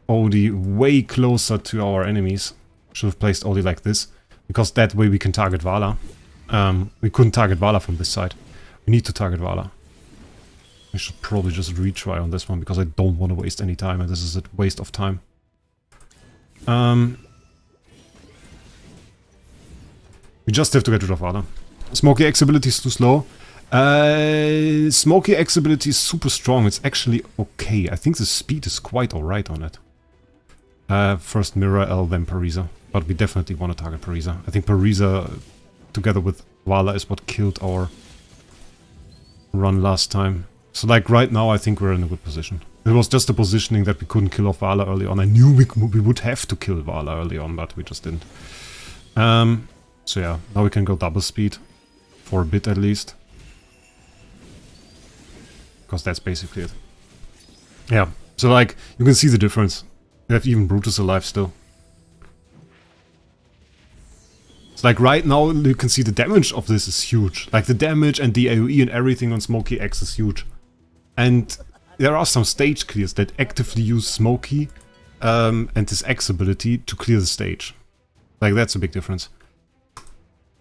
OD way closer to our enemies. Should have placed OD like this. Because that way we can target Vala. We couldn't target Vala from this side. We need to target Vala. We should probably just retry on this one because I don't want to waste any time and this is a waste of time. We just have to get rid of Vala. Smoky X ability is too slow. Smoky X ability is super strong. It's actually okay. I think the speed is quite alright on it. First Mirror L, then Parisa. But we definitely want to target Parisa. I think Parisa, together with Vala, is what killed our run last time. So like right now, I think we're in a good position. It was just a positioning that we couldn't kill off Vala early on. I knew we would have to kill Vala early on, but we just didn't. So yeah, now we can go double speed. For a bit at least. Because that's basically it. Yeah, so like, you can see the difference. We have even Brutus alive still. It's like right now you can see the damage of this is huge. Like the damage and the AoE and everything on Smoky X is huge. And there are some stage clears that actively use Smoky and this X ability to clear the stage. Like that's a big difference.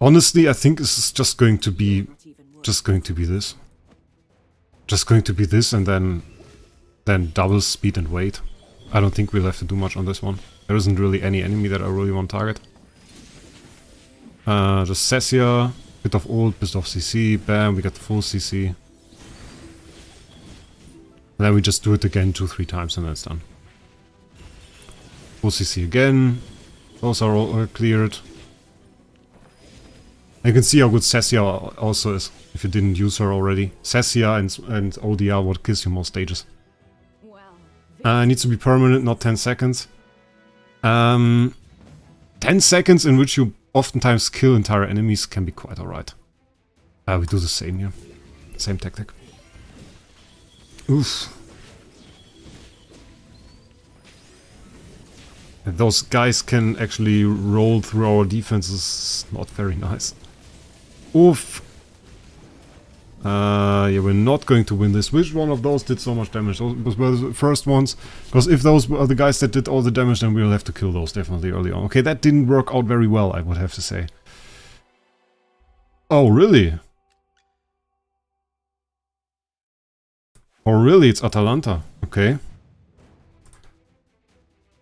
Honestly, I think this is just going to be this. Just going to be this and then double speed and weight. I don't think we'll have to do much on this one. There isn't really any enemy that I really want to target. Just Cessia, bit of ult, bit of CC, bam, we got the full CC. And then we just do it again 2-3 times and then it's done. Full CC again. Those are all cleared. You can see how good Cessia also is, if you didn't use her already. Cessia and ODR what kills you most stages. Needs to be permanent, not 10 seconds. 10 seconds in which you oftentimes kill entire enemies can be quite alright. We do the same here. Same tactic. Oof. And those guys can actually roll through our defenses. Not very nice. Oof. Yeah, we're not going to win this. Which one of those did so much damage? Those were the first ones. Because if those were the guys that did all the damage, then we'll have to kill those definitely early on. Okay, that didn't work out very well, I would have to say. Oh, really? Oh, really? It's Atalanta. Okay.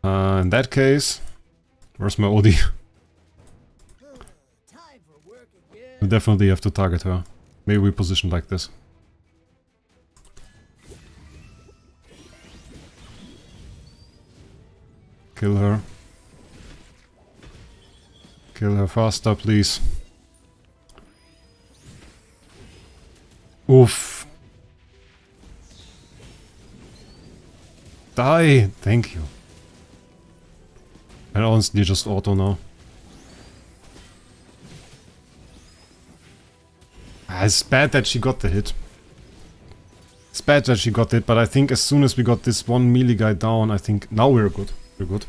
In that case... Where's my OD? We definitely have to target her. Maybe we position like this. Kill her. Kill her faster, please. Oof. Die! Thank you. And honestly, just auto now. It's bad that she got the hit. bad that she got it, but I think as soon as we got this one melee guy down, I think now we're good. We're good.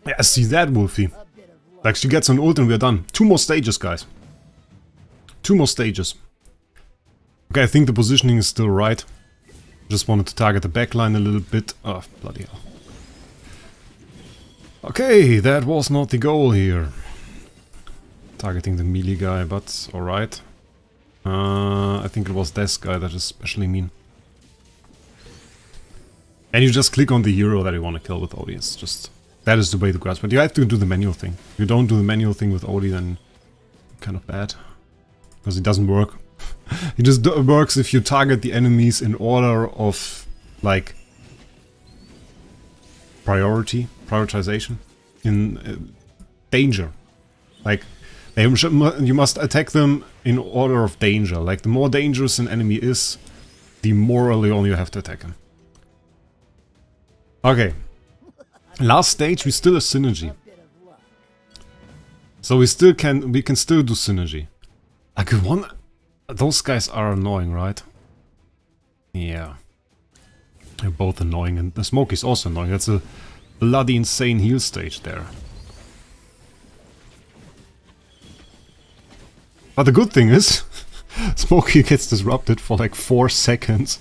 Yeah, see that, Wolfie. Like, she gets an ult and we're done. 2 more stages, guys. 2 more stages. Okay, I think the positioning is still right. Just wanted to target the backline a little bit. Oh, bloody hell. Okay, that was not the goal here. Targeting the melee guy, but alright. I think it was this guy that is especially mean. And you just click on the hero that you want to kill with Odie. It's just... that is the way to grasp. But you have to do the manual thing. If you don't do the manual thing with Odie, then kind of bad. Because it doesn't work. It just works if you target the enemies in order of, like, prioritization. In danger. Like, you must attack them in order of danger. Like, the more dangerous an enemy is, the more early on you have to attack him. Okay. Last stage, we still have synergy. So we can still do synergy. Like those guys are annoying, right? Yeah. They're both annoying, and the smoke is also annoying. That's a bloody insane heal stage there. But the good thing is, Smokey gets disrupted for like 4 seconds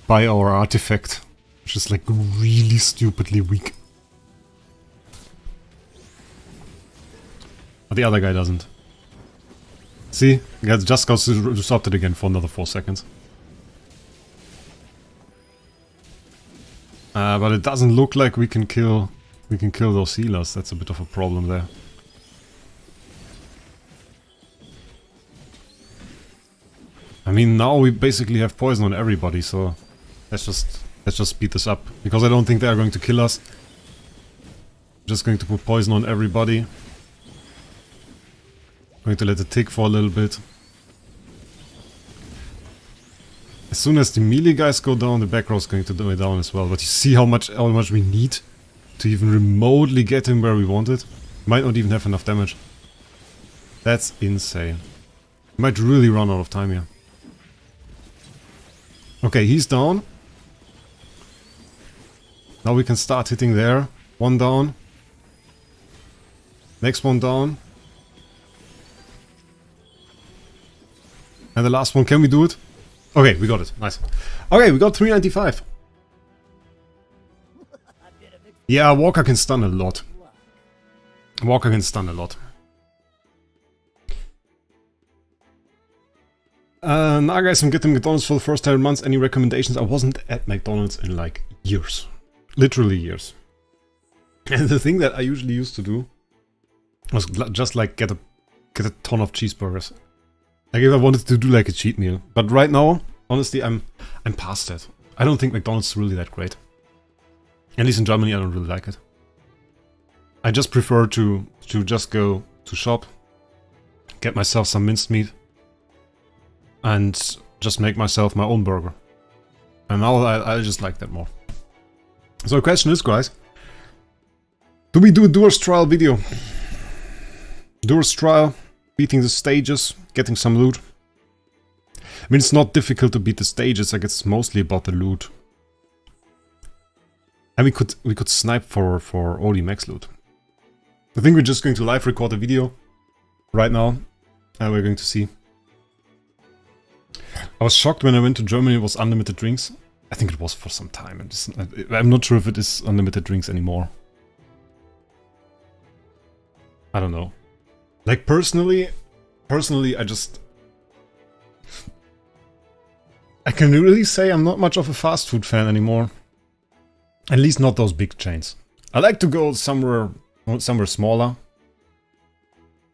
by our artifact, which is like really stupidly weak. But the other guy doesn't. See? Yeah, just got disrupted again for another 4 seconds. But it doesn't look like we can kill those healers. That's a bit of a problem there. I mean, now we basically have poison on everybody, so let's just speed this up. Because I don't think they are going to kill us. Just going to put poison on everybody. Going to let it tick for a little bit. As soon as the melee guys go down, the back row is going to go down as well. But you see how much we need to even remotely get him where we want it. Might not even have enough damage. That's insane. Might really run out of time here. Okay, he's down. Now we can start hitting there. 1 down. Next one down. And the last one, can we do it? Okay, we got it. Nice. Okay, we got 395. Yeah, Walker can stun a lot. Walker can stun a lot. Now guys, I'm getting McDonald's for the first 10 months. Any recommendations? I wasn't at McDonald's in like years. Literally years. And the thing that I usually used to do was just like get a ton of cheeseburgers. Like if I wanted to do like a cheat meal. But right now, honestly, I'm past that. I don't think McDonald's is really that great. At least in Germany, I don't really like it. I just prefer to just go to shop, get myself some minced meat, and just make myself my own burger. And now I just like that more. So the question is, guys, do we do a Duro's trial video? Duro's trial, beating the stages, getting some loot. I mean, it's not difficult to beat the stages, I guess it's mostly about the loot. And we could snipe for Odie max loot. I think we're just going to live record a video right now, and we're going to see. I was shocked when I went to Germany, it was unlimited drinks. I think it was for some time. I'm not sure if it is unlimited drinks anymore. I don't know. Like personally, I can really say I'm not much of a fast food fan anymore. At least not those big chains. I like to go somewhere smaller.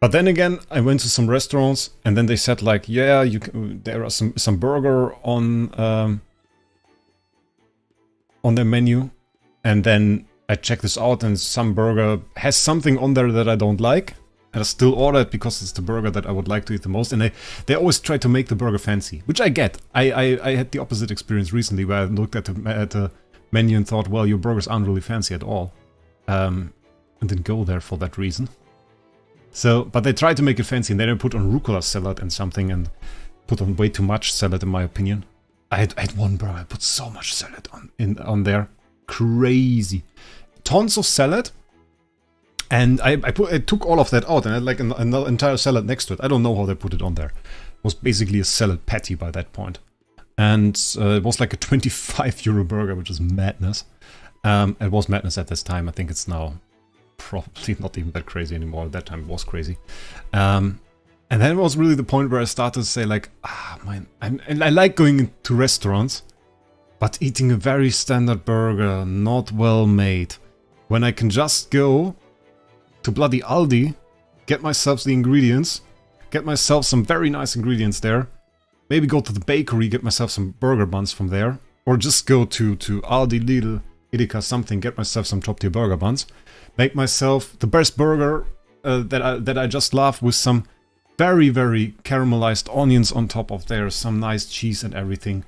But then again, I went to some restaurants and then they said like, yeah, there are some burger on their menu. And then I check this out and some burger has something on there that I don't like. And I still order it because it's the burger that I would like to eat the most. And they always try to make the burger fancy, which I get. I had the opposite experience recently where I looked at the menu and thought, well, your burgers aren't really fancy at all. And didn't go there for that reason. So, but they tried to make it fancy, and then they put on rucola salad and something, and put on way too much salad in my opinion. I had one burger, I put so much salad on there. Crazy. Tons of salad. And I took all of that out and I had like another entire salad next to it. I don't know how they put it on there. It was basically a salad patty by that point. And it was like a 25 euro burger, which is madness. It was madness at this time. I think it's now probably not even that crazy anymore. At that time it was crazy. And then it was really the point where I started to say like, man, I like going into restaurants, but eating a very standard burger, not well made, when I can just go to bloody Aldi, get myself the ingredients, get myself some very nice ingredients there, maybe go to the bakery, get myself some burger buns from there, or just go to Aldi, Lidl, Edeka, something, get myself some top tier burger buns, make myself the best burger that I just love with some very, very caramelized onions on top of there, some nice cheese and everything.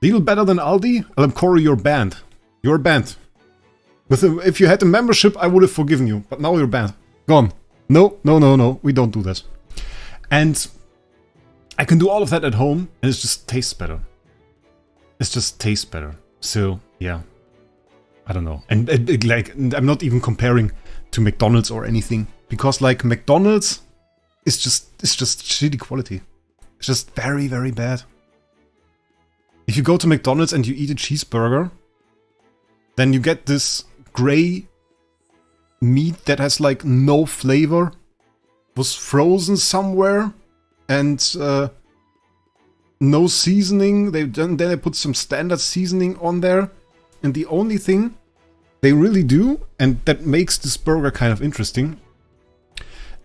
Lidl better than Aldi? Corey, you're banned. You're banned. If you had a membership, I would have forgiven you, but now you're banned. Gone. No, no, no, no, we don't do this. And I can do all of that at home, and it just tastes better. It just tastes better. So, yeah. I don't know. And like, I'm not even comparing to McDonald's or anything, because like McDonald's is just shitty quality. It's just very, very bad. If you go to McDonald's and you eat a cheeseburger, then you get this gray meat that has like no flavor, was frozen somewhere, and no seasoning. Then they put some standard seasoning on there, and the only thing they really do, and that makes this burger kind of interesting,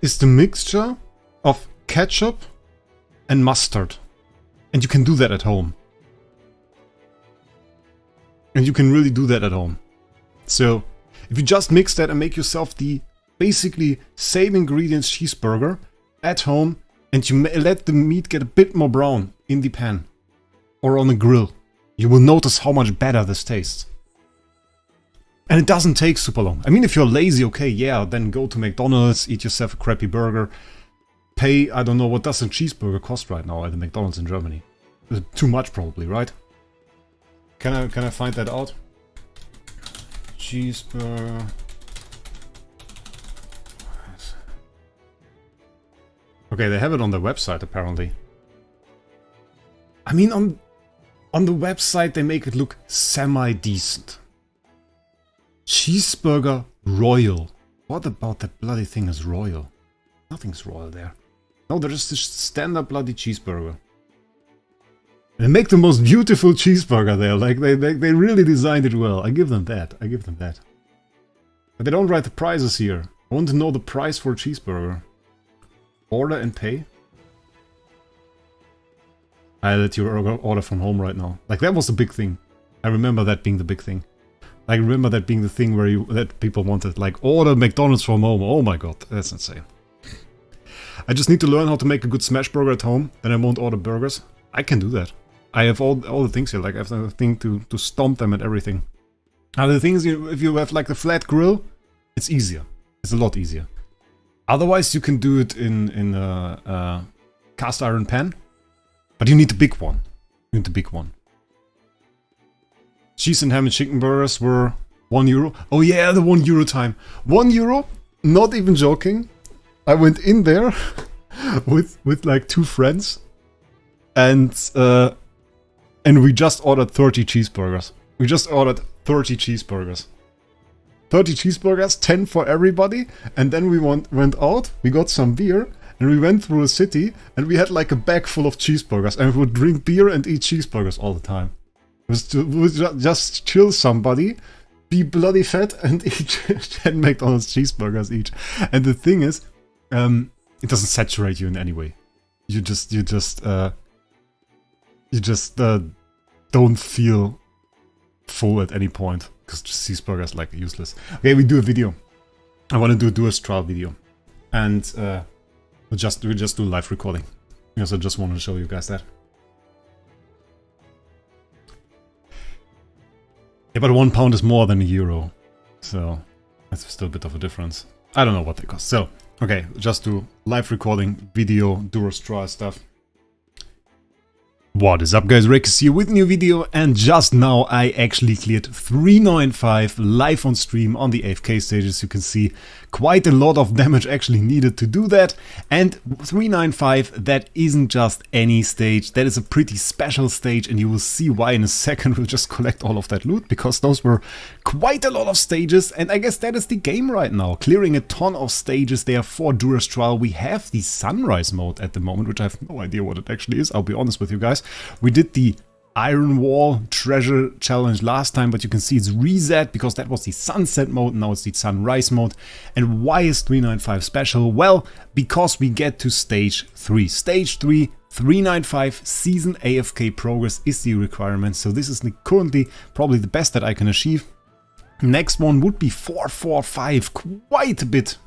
is the mixture of ketchup and mustard. And you can do that at home. And you can really do that at home. So, if you just mix that and make yourself the basically same ingredients cheeseburger at home, and you let the meat get a bit more brown in the pan or on the grill, you will notice how much better this tastes. And it doesn't take super long. I mean, if you're lazy, okay, yeah, then go to McDonald's, eat yourself a crappy burger, pay, I don't know, what does a cheeseburger cost right now at the McDonald's in Germany? Too much probably, right? Can I find that out? Cheeseburger. Okay, they have it on their website apparently. I mean, on the website they make it look semi-decent. Cheeseburger Royal. What about that bloody thing is royal? Nothing's royal there. No, there's this standard bloody cheeseburger. They make the most beautiful cheeseburger there. Like, they really designed it well. I give them that. I give them that. But they don't write the prices here. I want to know the price for a cheeseburger. Order and pay? I let you order from home right now. Like, that was the big thing. I remember that being the big thing. I remember that being the thing where that people wanted, like, order McDonald's from home. Oh my god, that's insane. I just need to learn how to make a good smash burger at home, then I won't order burgers. I can do that. I have all the things here, like I have the thing to stomp them and everything. Now the thing is, if you have like the flat grill, it's easier. It's a lot easier. Otherwise you can do it in a cast iron pan, but you need the big one. You need the big one. Cheese and ham and chicken burgers were €1. Oh yeah, the €1 time. €1? Not even joking. I went in there with like 2 friends, and we just ordered 30 cheeseburgers. We just ordered 30 cheeseburgers. 30 cheeseburgers, 10 for everybody, and then we went out, we got some beer, and we went through a city, and we had like a bag full of cheeseburgers, and we would drink beer and eat cheeseburgers all the time. It was just chill somebody, be bloody fat, and eat 10 McDonald's cheeseburgers each. And the thing is, it doesn't saturate you in any way. You just don't feel full at any point, because cheeseburger is like useless. Okay, we do a video. I want to do a Dusk trial video, and we'll just do live recording, because I just want to show you guys that. Yeah, but £1 is more than €1, so that's still a bit of a difference. I don't know what they cost. So Okay, just do live recording, video, Duro straw stuff. What is up guys, Wraec is here with a new video, and just now I actually cleared 395 live on stream on the AFK stage. As you can see, quite a lot of damage actually needed to do that, and 395, that isn't just any stage, that is a pretty special stage, and you will see why in a second. We'll just collect all of that loot, because those were quite a lot of stages, and I guess that is the game right now, clearing a ton of stages there for Duro's Trial. We have the Sunrise mode at the moment, which I have no idea what it actually is, I'll be honest with you guys. We did the Iron Wall treasure challenge last time, but you can see it's reset because that was the Sunset mode, now it's the Sunrise mode. And why is 395 special? Well, because we get to stage 3. Stage 3, 395 season AFK progress is the requirement, so this is currently probably the best that I can achieve. Next one would be 445, quite a bit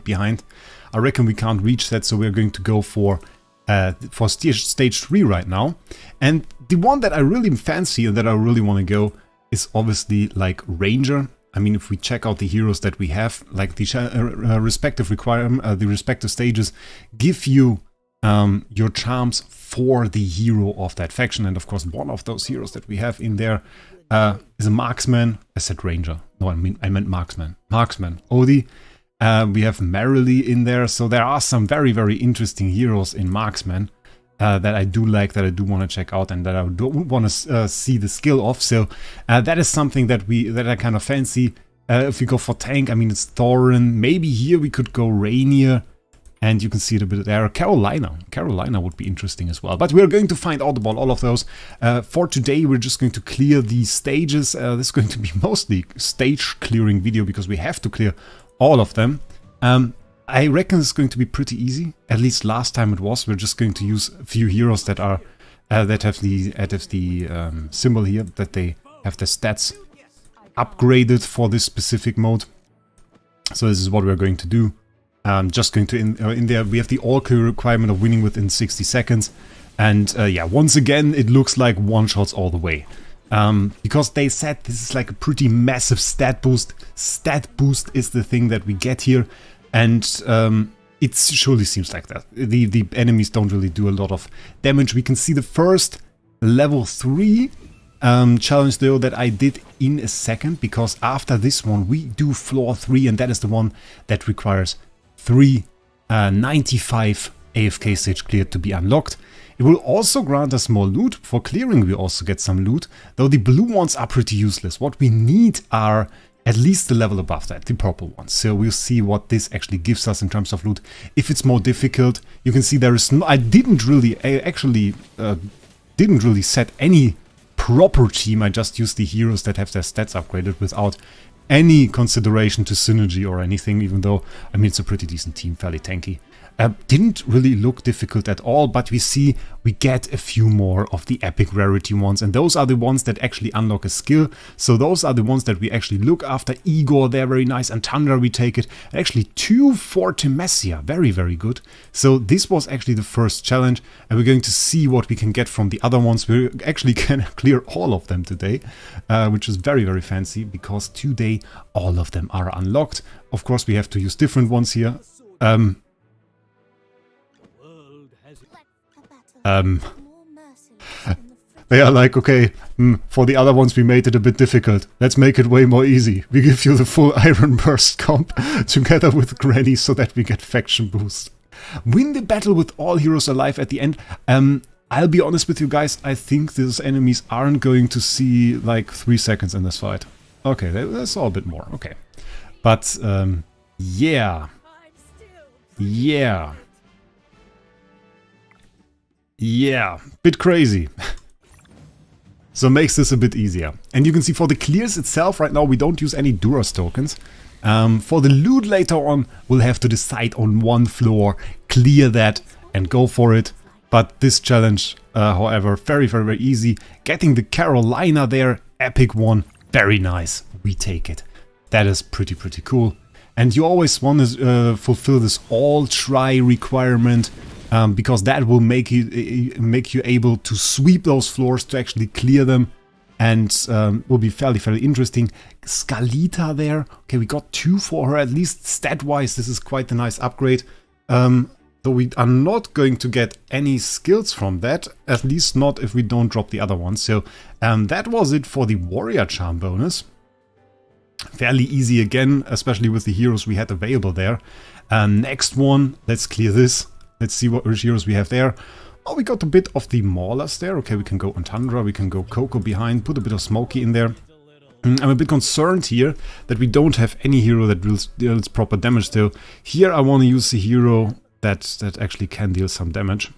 behind. I reckon we can't reach that, so we're going to go for stage 3 right now. And the one that I really fancy and that I really want to go is obviously like Ranger. I mean, if we check out the heroes that we have, like the respective requirement, the respective stages give you your charms for the hero of that faction. And of course, one of those heroes that we have in there is a marksman. I said Ranger. No, I meant marksman. Marksman. Odie. We have Merrily in there, so there are some very, very interesting heroes in Marksman that I do like, that I do want to check out, and that I do want to see the skill of. So that is something that I kind of fancy. If we go for tank, I mean, it's Thorin. Maybe here we could go Rainier, and you can see it a bit there. Carolina would be interesting as well. But we're going to find out about all of those. For today, we're just going to clear these stages. This is going to be mostly stage clearing video because we have to clear all of them. I reckon it's going to be pretty easy. At least last time it was. We're just going to use a few heroes that are that have the symbol here, that they have the stats upgraded for this specific mode. So this is what we're going to do. Just going to in there we have the all clear requirement of winning within 60 seconds, and yeah, once again it looks like one shots all the way. Because they said this is like a pretty massive stat boost. Stat boost is the thing that we get here, and it surely seems like that. The enemies don't really do a lot of damage. We can see the first level 3 challenge though that I did in a second, because after this one we do floor 3, and that is the one that requires 395 AFK stage cleared to be unlocked. It will also grant us more loot. For clearing we also get some loot, though the blue ones are pretty useless. What we need are at least the level above that, the purple ones. So we'll see what this actually gives us in terms of loot. If it's more difficult, you can see there is no... I didn't really set any proper team. I just used the heroes that have their stats upgraded without any consideration to synergy or anything, even though, I mean, it's a pretty decent team, fairly tanky. Didn't really look difficult at all, but we see we get a few more of the epic rarity ones, and those are the ones that actually unlock a skill. So those are the ones that we actually look after. Igor, they're very nice, and Tundra we take it. And actually 2 for Temesia, very, very good. So this was actually the first challenge, and we're going to see what we can get from the other ones. We actually can clear all of them today, which is very, very fancy, because today all of them are unlocked. Of course, we have to use different ones here. They are like, okay, for the other ones we made it a bit difficult. Let's make it way more easy. We give you the full Iron Burst comp together with Granny so that we get faction boost. Win the battle with all heroes alive at the end. I'll be honest with you guys, I think these enemies aren't going to see like 3 seconds in this fight. Okay, that's all a bit more, okay. But, yeah. Yeah. Yeah, bit crazy. So makes this a bit easier. And you can see for the clears itself right now we don't use any Duros tokens. For the loot later on we'll have to decide on one floor, clear that and go for it. But this challenge, however, very, very, very easy. Getting the Carolina there, epic one, very nice. We take it. That is pretty, pretty cool. And you always want to fulfill this all try requirement. Because that will make you able to sweep those floors, to actually clear them. and will be fairly interesting. Scalita there. Okay, we got 2 for her, at least stat-wise. This is quite a nice upgrade. Though we are not going to get any skills from that, at least not if we don't drop the other ones. So that was it for the Warrior Charm bonus. Fairly easy again, especially with the heroes we had available there. Next one, let's clear this. Let's see which heroes we have there. Oh, we got a bit of the Maulers there. Okay, we can go on Tundra, we can go Coco behind, put a bit of Smokey in there. I'm a bit concerned here that we don't have any hero that deals proper damage, though. Here I want to use the hero that actually can deal some damage.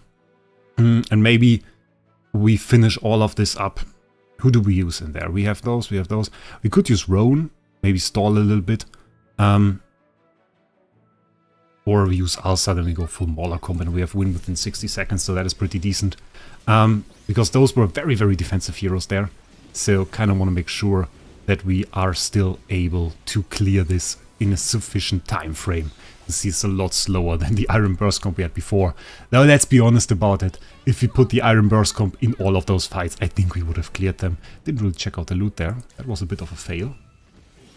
And maybe we finish all of this up. Who do we use in there? We have those, we have those. We could use Roan, maybe stall a little bit. Or we use Alsa, then we go full Mauler combo and we have win within 60 seconds, so that is pretty decent. Because those were very defensive heroes there. So kind of want to make sure that we are still able to clear this in a sufficient time frame. This is a lot slower than the Iron Burst comp we had before. Now let's be honest about it. If we put the Iron Burst comp in all of those fights, I think we would have cleared them. Didn't really check out the loot there. That was a bit of a fail.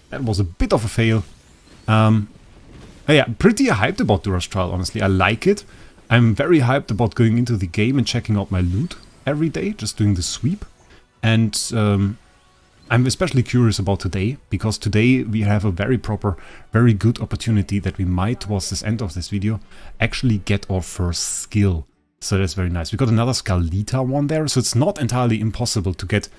That was a bit of a fail. Yeah, pretty hyped about Duro's Trial, honestly. I like it. I'm very hyped about going into the game and checking out my loot every day, just doing the sweep. And I'm especially curious about today, because today we have a very proper, very good opportunity that we might, towards this end of this video, actually get our first skill. So that's very nice. We got another Scalita one there, so it's not entirely impossible to get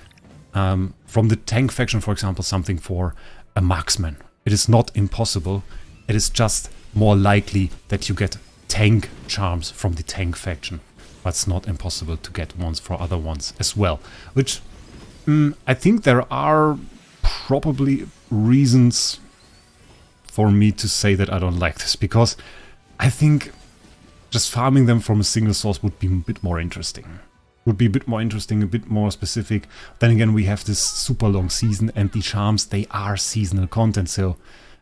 from the tank faction, for example, something for a marksman. It is not impossible. It is just more likely that you get tank charms from the tank faction. But it's not impossible to get ones for other ones as well. Which, I think there are probably reasons for me to say that I don't like this. Because I think just farming them from a single source would be a bit more interesting. Would be a bit more interesting, a bit more specific. Then again, we have this super long season and the charms, they are seasonal content. So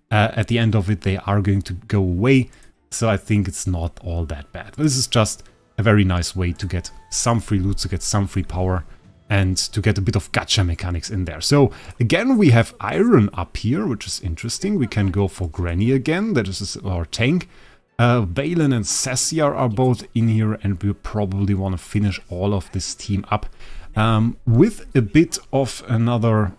at the end of it, they are going to go away. So I think it's not all that bad. But this is just a very nice way to get some free loot, to get some free power, and to get a bit of gacha mechanics in there. So again, we have Iron up here, which is interesting. We can go for Granny again. That is our tank. Valen and Sassiar are both in here, and we probably want to finish all of this team up with a bit of another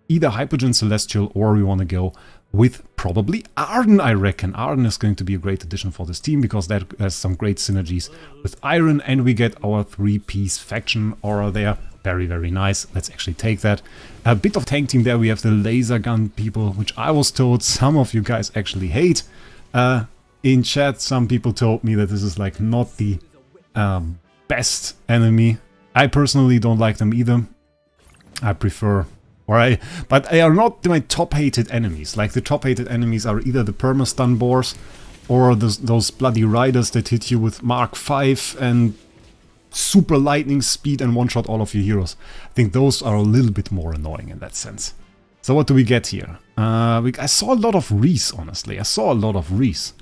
either Hypogean Celestial, or we want to go with probably Arden, I reckon. Arden is going to be a great addition for this team, because that has some great synergies with Iron, and we get our 3-piece faction aura there. Very nice. Let's actually take that. A bit of tank team there. We have the laser gun people, which I was told some of you guys actually hate. In chat, some people told me that this is like not the best enemy. I personally don't like them either. I prefer... but they are not my top hated enemies. Like, the top hated enemies are either the perma-stun boars or those bloody riders that hit you with Mark 5 and super lightning speed and one-shot all of your heroes. I think those are a little bit more annoying in that sense. So what do we get here? I saw a lot of Reese, honestly. I saw a lot of Reese.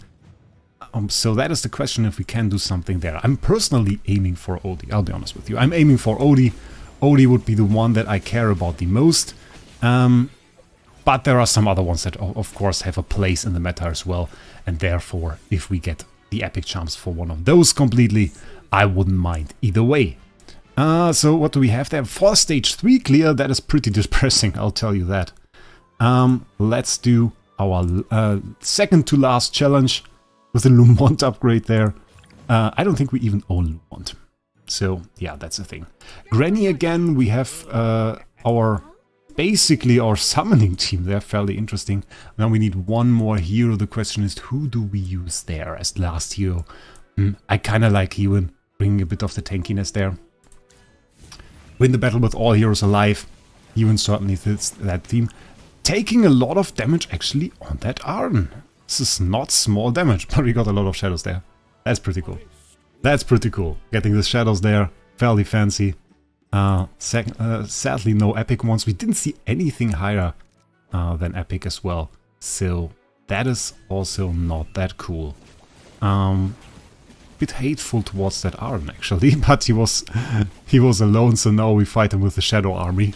So that is the question, if we can do something there. I'm personally aiming for Odie, I'll be honest with you. I'm aiming for Odie. Odie would be the one that I care about the most. But there are some other ones that, of course, have a place in the meta as well. And therefore, if we get the epic charms for one of those completely, I wouldn't mind either way. So what do we have there? For stage 3 clear, that is pretty depressing, I'll tell you that. Let's do our second to last challenge with the Lumont upgrade there. I don't think we even own Lumont. So, yeah, that's the thing. Granny again, we have basically our summoning team there, fairly interesting. Now we need one more hero. The question is, who do we use there as last hero? I kind of like Ewan, bringing a bit of the tankiness there. Win the battle with all heroes alive. Ewan certainly fits that theme. Taking a lot of damage actually on that Arden. This is not small damage, but we got a lot of shadows there. That's pretty cool. That's pretty cool. Getting the shadows there, fairly fancy. Sadly no epic ones. We didn't see anything higher than epic as well. So that is also not that cool. bit hateful towards that Arden actually, but he was alone, so now we fight him with the Shadow Army.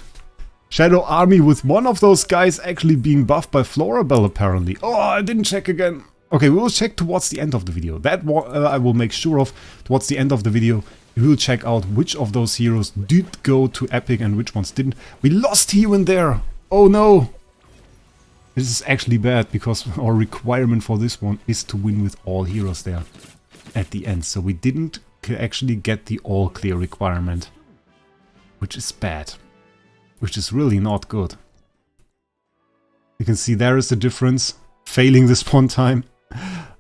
Shadow Army with one of those guys actually being buffed by Florabelle apparently. Oh, I didn't check again. Okay, we will check towards the end of the video. That I will make sure of towards the end of the video. We will check out which of those heroes did go to Epic and which ones didn't. We lost here and there. Oh no. This is actually bad because our requirement for this one is to win with all heroes there at the end. So we didn't actually get the all clear requirement, which is bad. Which is really not good. You can see there is the difference. Failing this one time.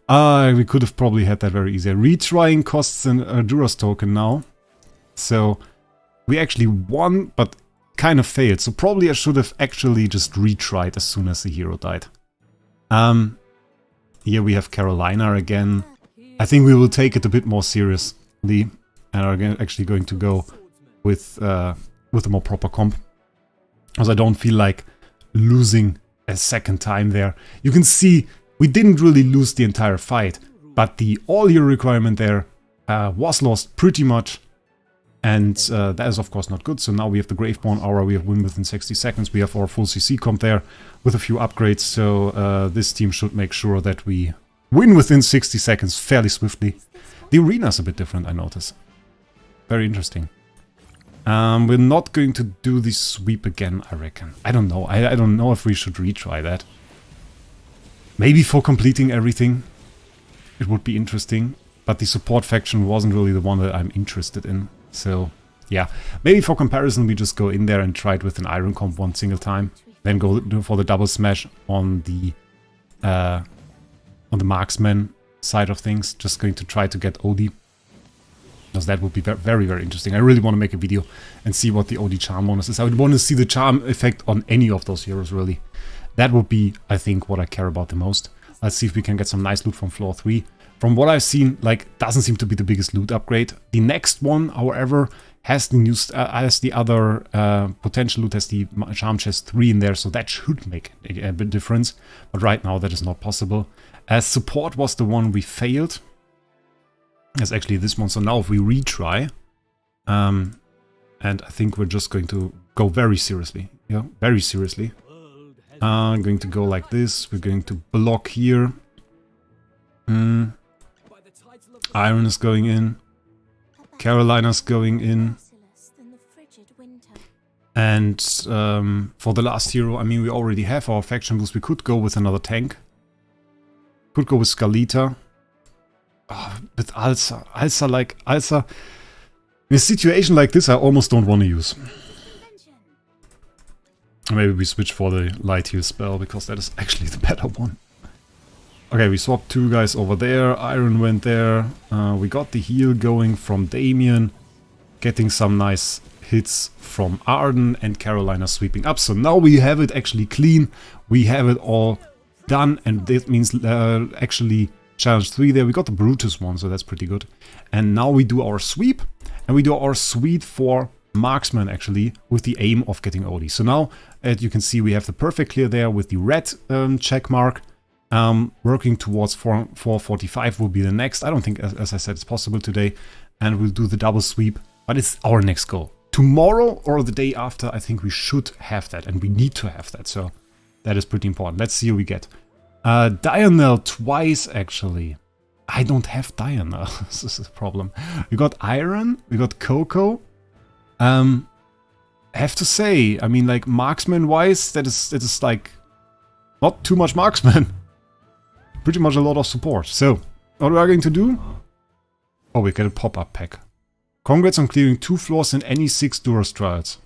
We could have probably had that very easy. Retrying costs a Duro's token now. So we actually won, but kind of failed. So probably I should have actually just retried as soon as the hero died. Here we have Carolina again. I think we will take it a bit more seriously. And are actually going to go with a more proper comp. Because I don't feel like losing a second time there. You can see we didn't really lose the entire fight, but the all-hero requirement there was lost pretty much. And that is of course not good. So now we have the Graveborn Aura, we have win within 60 seconds. We have our full CC comp there with a few upgrades. So this team should make sure that we win within 60 seconds fairly swiftly. The arena is a bit different, I notice. Very interesting. We're not going to do the sweep again, I reckon. I don't know. I don't know if we should retry that. Maybe for completing everything. It would be interesting. But the support faction wasn't really the one that I'm interested in. So, yeah. Maybe for comparison, we just go in there and try it with an Iron Comp one single time. Then go for the double smash on the marksman side of things. Just going to try to get OD. Because that would be very, very interesting. I really want to make a video and see what the OD charm bonus is. I would want to see the charm effect on any of those heroes, really. That would be, I think, what I care about the most. Let's see if we can get some nice loot from floor 3. From what I've seen, like, doesn't seem to be the biggest loot upgrade. The next one, however, has the new has the other potential loot, has the charm chest 3 in there, so that should make a bit difference. But right now, that is not possible. As support was the one we failed. That's actually this one. So now if we retry, and I think we're just going to go very seriously. Yeah, very seriously. I'm going to go like this. We're going to block here. Iron is going in. Carolina's going in. And for the last hero, I mean, we already have our faction boost. We could go with another tank. Could go with Skalita. Oh, but Alsa, in a situation like this, I almost don't want to use. Maybe we switch for the light heal spell, because that is actually the better one. Okay, we swapped 2 guys over there, Iron went there, we got the heal going from Damien, getting some nice hits from Arden, and Carolina sweeping up. So now we have it actually clean, we have it all done, and that means actually challenge 3 there. We got the Brutus one, so that's pretty good. And now we do our sweep, and we do our sweep for marksman actually, with the aim of getting OD. So now, as you can see, we have the perfect clear there with the red check mark. Working towards 445 will be the next. I don't think, as I said, it's possible today. And we'll do the double sweep, but it's our next goal. Tomorrow or the day after, I think we should have that, and we need to have that. So that is pretty important. Let's see what we get. Diurnal twice, actually. I don't have Diurnal. This is a problem. We got Iron, we got Coco. I have to say, I mean, like, marksman-wise, that is like, not too much marksman. Pretty much a lot of support. So, what are we going to do? Oh, we get a pop-up pack. Congrats on clearing 2 floors in any 6 Duros trials.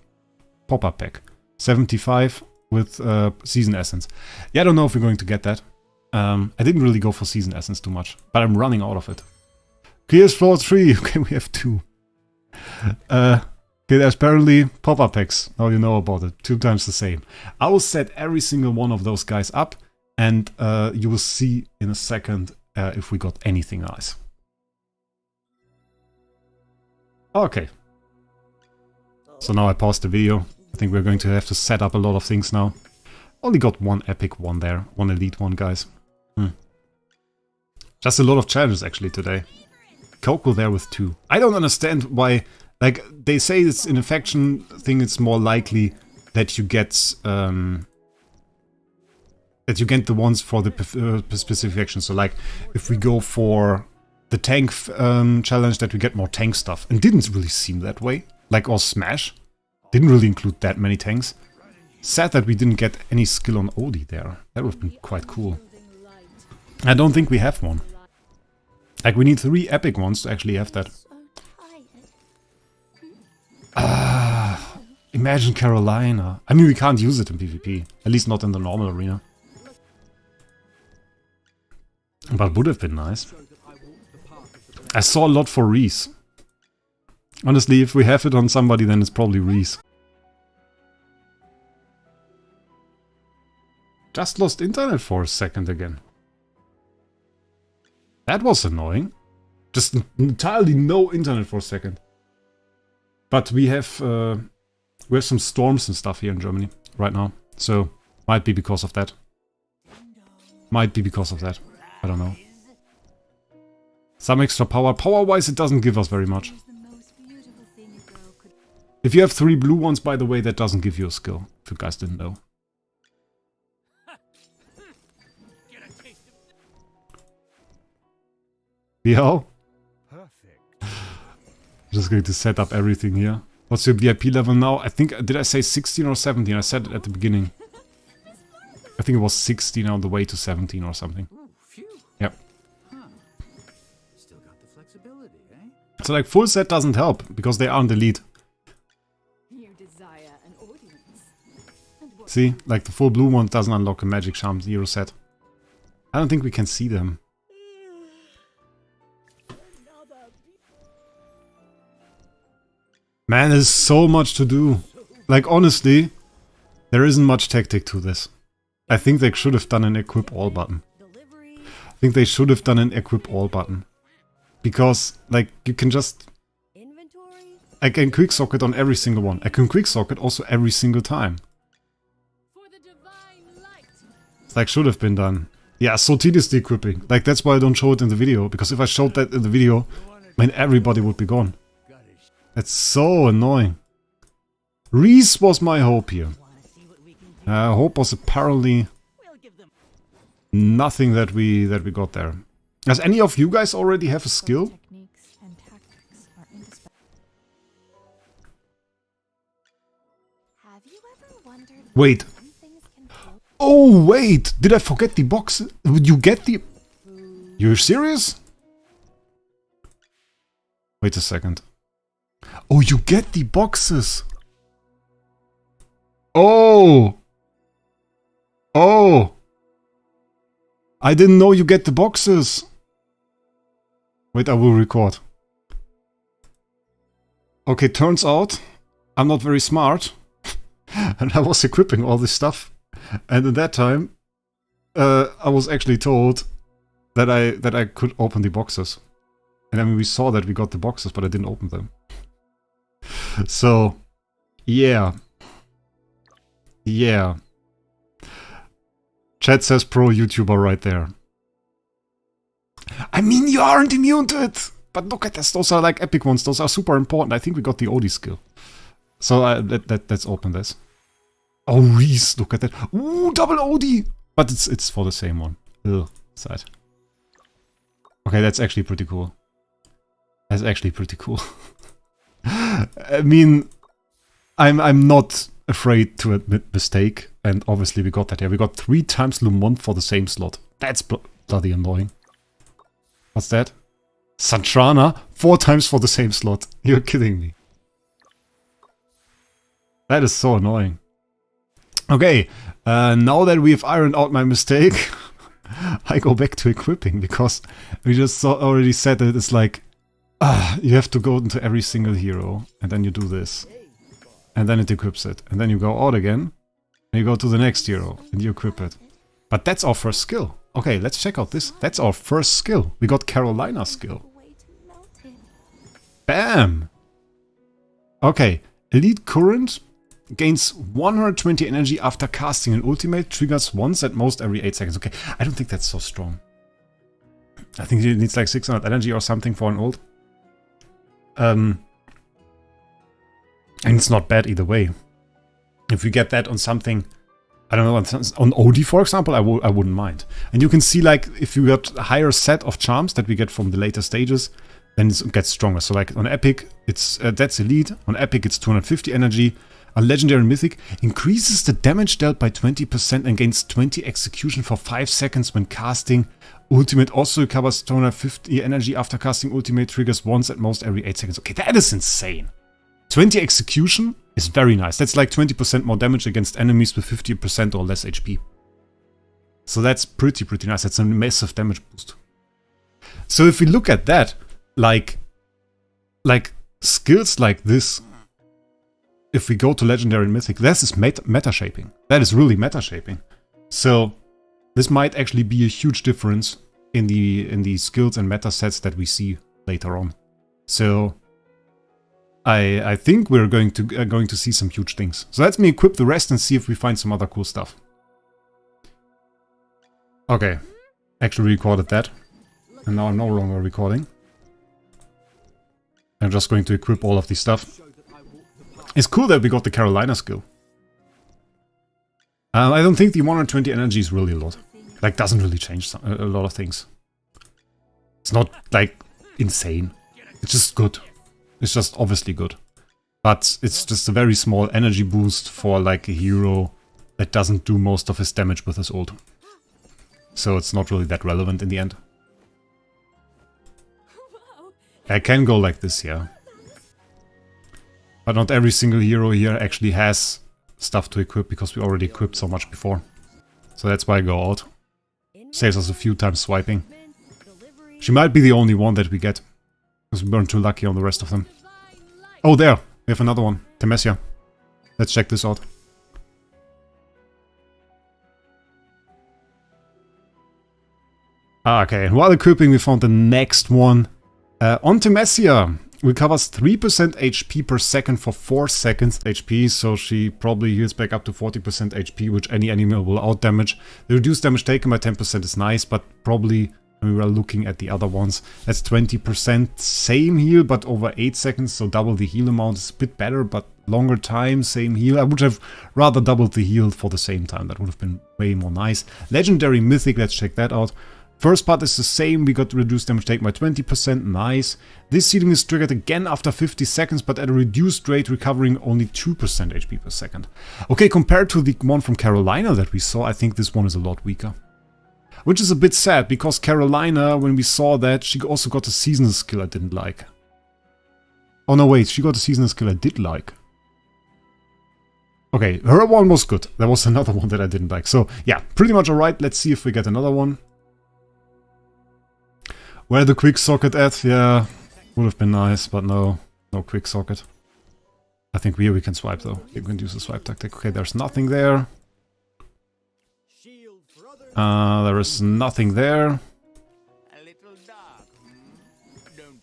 Pop-up pack. 75 with Season Essence. Yeah, I don't know if we're going to get that. I didn't really go for Season Essence too much, but I'm running out of it. Clears floor 3. Okay, we have 2. Okay, there's apparently pop-up packs. Now you know about it. 2 times the same. I will set every single one of those guys up, and you will see in a second if we got anything nice. Okay. So now I paused the video. I think we're going to have to set up a lot of things now. Only got 1 epic one there. 1 elite one, guys. Just a lot of challenges actually today. Coco there with 2. I don't understand why, like, they say it's in a faction thing, it's more likely that you get, the ones for the specific faction. So, like, if we go for the tank challenge, that we get more tank stuff. And didn't really seem that way. Like, or Smash. Didn't really include that many tanks. Sad that we didn't get any skill on Odie there. That would have been quite cool. I don't think we have one. Like, we need 3 epic ones to actually have that. Imagine Carolina. I mean, we can't use it in PvP. At least not in the normal arena. But would have been nice. I saw a lot for Reese. Honestly, if we have it on somebody, then it's probably Reese. Just lost internet for a second again. That was annoying. Just entirely no internet for a second. But we have some storms and stuff here in Germany right now. So, might be because of that. Might be because of that. I don't know. Some extra power. Power-wise, it doesn't give us very much. If you have 3 blue ones, by the way, that doesn't give you a skill. If you guys didn't know. Yeah. Just going to set up everything here. What's your VIP level now? I think, did I say 16 or 17? I said it at the beginning. I think it was 16 on the way to 17 or something. Yep. So like full set doesn't help because they aren't elite. See, like the full blue one doesn't unlock a magic charm 0 set. I don't think we can see them. Man, there's so much to do. Like, honestly, there isn't much tactic to this. I think they should have done an equip all button. I think they should have done an equip all button. Because, like, you can just... I can quick socket on every single one. I can quick socket also every single time. It's like, should have been done. Yeah, so tedious the equipping. Like, that's why I don't show it in the video. Because if I showed that in the video, man, everybody would be gone. That's so annoying. Reese was my hope here. Hope was apparently nothing that we got there. Does any of you guys already have a skill? Wait. Oh wait! Did I forget the box? Would you get the... You're serious? Wait a second. Oh, you get the boxes! Oh! Oh! I didn't know you get the boxes! Wait, I will record. Okay, turns out I'm not very smart. And I was equipping all this stuff. And at that time, I was actually told that I could open the boxes. And I mean, we saw that we got the boxes, but I didn't open them. So, yeah. Yeah. Chat says pro YouTuber right there. I mean, you aren't immune to it! But look at this, those are like epic ones, those are super important. I think we got the Odie skill. So let's open this. Oh, Reese, look at that. Ooh, double Odie! But it's for the same one. Ugh, sad. Okay, that's actually pretty cool. That's actually pretty cool. I mean, I'm not afraid to admit mistake, and obviously we got that here. We got 3 times Lumont for the same slot. That's bloody annoying. What's that? Santrana, 4 times for the same slot. You're kidding me. That is so annoying. Okay, now that we've ironed out my mistake, I go back to equipping, because we just already said that it's like, you have to go into every single hero, and then you do this. And then it equips it. And then you go out again, and you go to the next hero, and you equip it. But that's our first skill. Okay, let's check out this. That's our first skill. We got Carolina's skill. Bam! Okay, Elite Current gains 120 energy after casting an ultimate, triggers once at most every 8 seconds. Okay, I don't think that's so strong. I think it needs like 600 energy or something for an ult. And it's not bad either way. If we get that on something, I don't know, on OD for example, I wouldn't mind. And you can see like if you got a higher set of charms that we get from the later stages, then it gets stronger. So like on Epic, it's that's Elite. On Epic, it's 250 energy. On Legendary and Mythic, increases the damage dealt by 20% and gains 20 execution for 5 seconds when casting. Ultimate also recovers 250 energy after casting Ultimate, triggers once at most every 8 seconds. Okay, that is insane. 20 execution is very nice. That's like 20% more damage against enemies with 50% or less HP. So that's pretty nice. That's a massive damage boost. So if we look at that, like skills like this, if we go to Legendary and Mythic, this is meta shaping. That is really meta shaping. So this might actually be a huge difference in the skills and meta sets that we see later on. So I think we're going to see some huge things. So let me equip the rest and see if we find some other cool stuff. Okay, actually recorded that, and now I'm no longer recording. I'm just going to equip all of this stuff. It's cool that we got the Carolina skill. I don't think the 120 energy is really a lot. Like, doesn't really change a lot of things. It's not, like, insane. It's just good. It's just obviously good. But it's just a very small energy boost for, like, a hero that doesn't do most of his damage with his ult. So it's not really that relevant in the end. I can go like this, yeah. But not every single hero here actually has stuff to equip, because we already equipped so much before. So that's why I go out. Saves us a few times swiping. She might be the only one that we get, because we weren't too lucky on the rest of them. Oh, there! We have another one. Temesia. Let's check this out. Okay, and while equipping we found the next one. On Temesia, recovers 3% HP per second for 4 seconds HP, so she probably heals back up to 40% HP, which any animal will outdamage. The reduced damage taken by 10% is nice, but probably when we were looking at the other ones, that's 20%. Same heal, but over 8 seconds, so double the heal amount is a bit better, but longer time, same heal. I would have rather doubled the heal for the same time. That would have been way more nice. Legendary Mythic, let's check that out. First part is the same, we got reduced damage taken by 20%, nice. This healing is triggered again after 50 seconds, but at a reduced rate, recovering only 2% HP per second. Okay, compared to the one from Carolina that we saw, I think this one is a lot weaker. Which is a bit sad, because Carolina, when we saw that, she also got a seasonal skill I didn't like. Oh no, wait, she got a seasonal skill I did like. Okay, her one was good. There was another one that I didn't like. So, yeah, pretty much alright. Let's see if we get another one. Where the quick socket at? Yeah, would have been nice, but no quick socket. I think here we can swipe though. You can use the swipe tactic. Okay, there's nothing there. There is nothing there.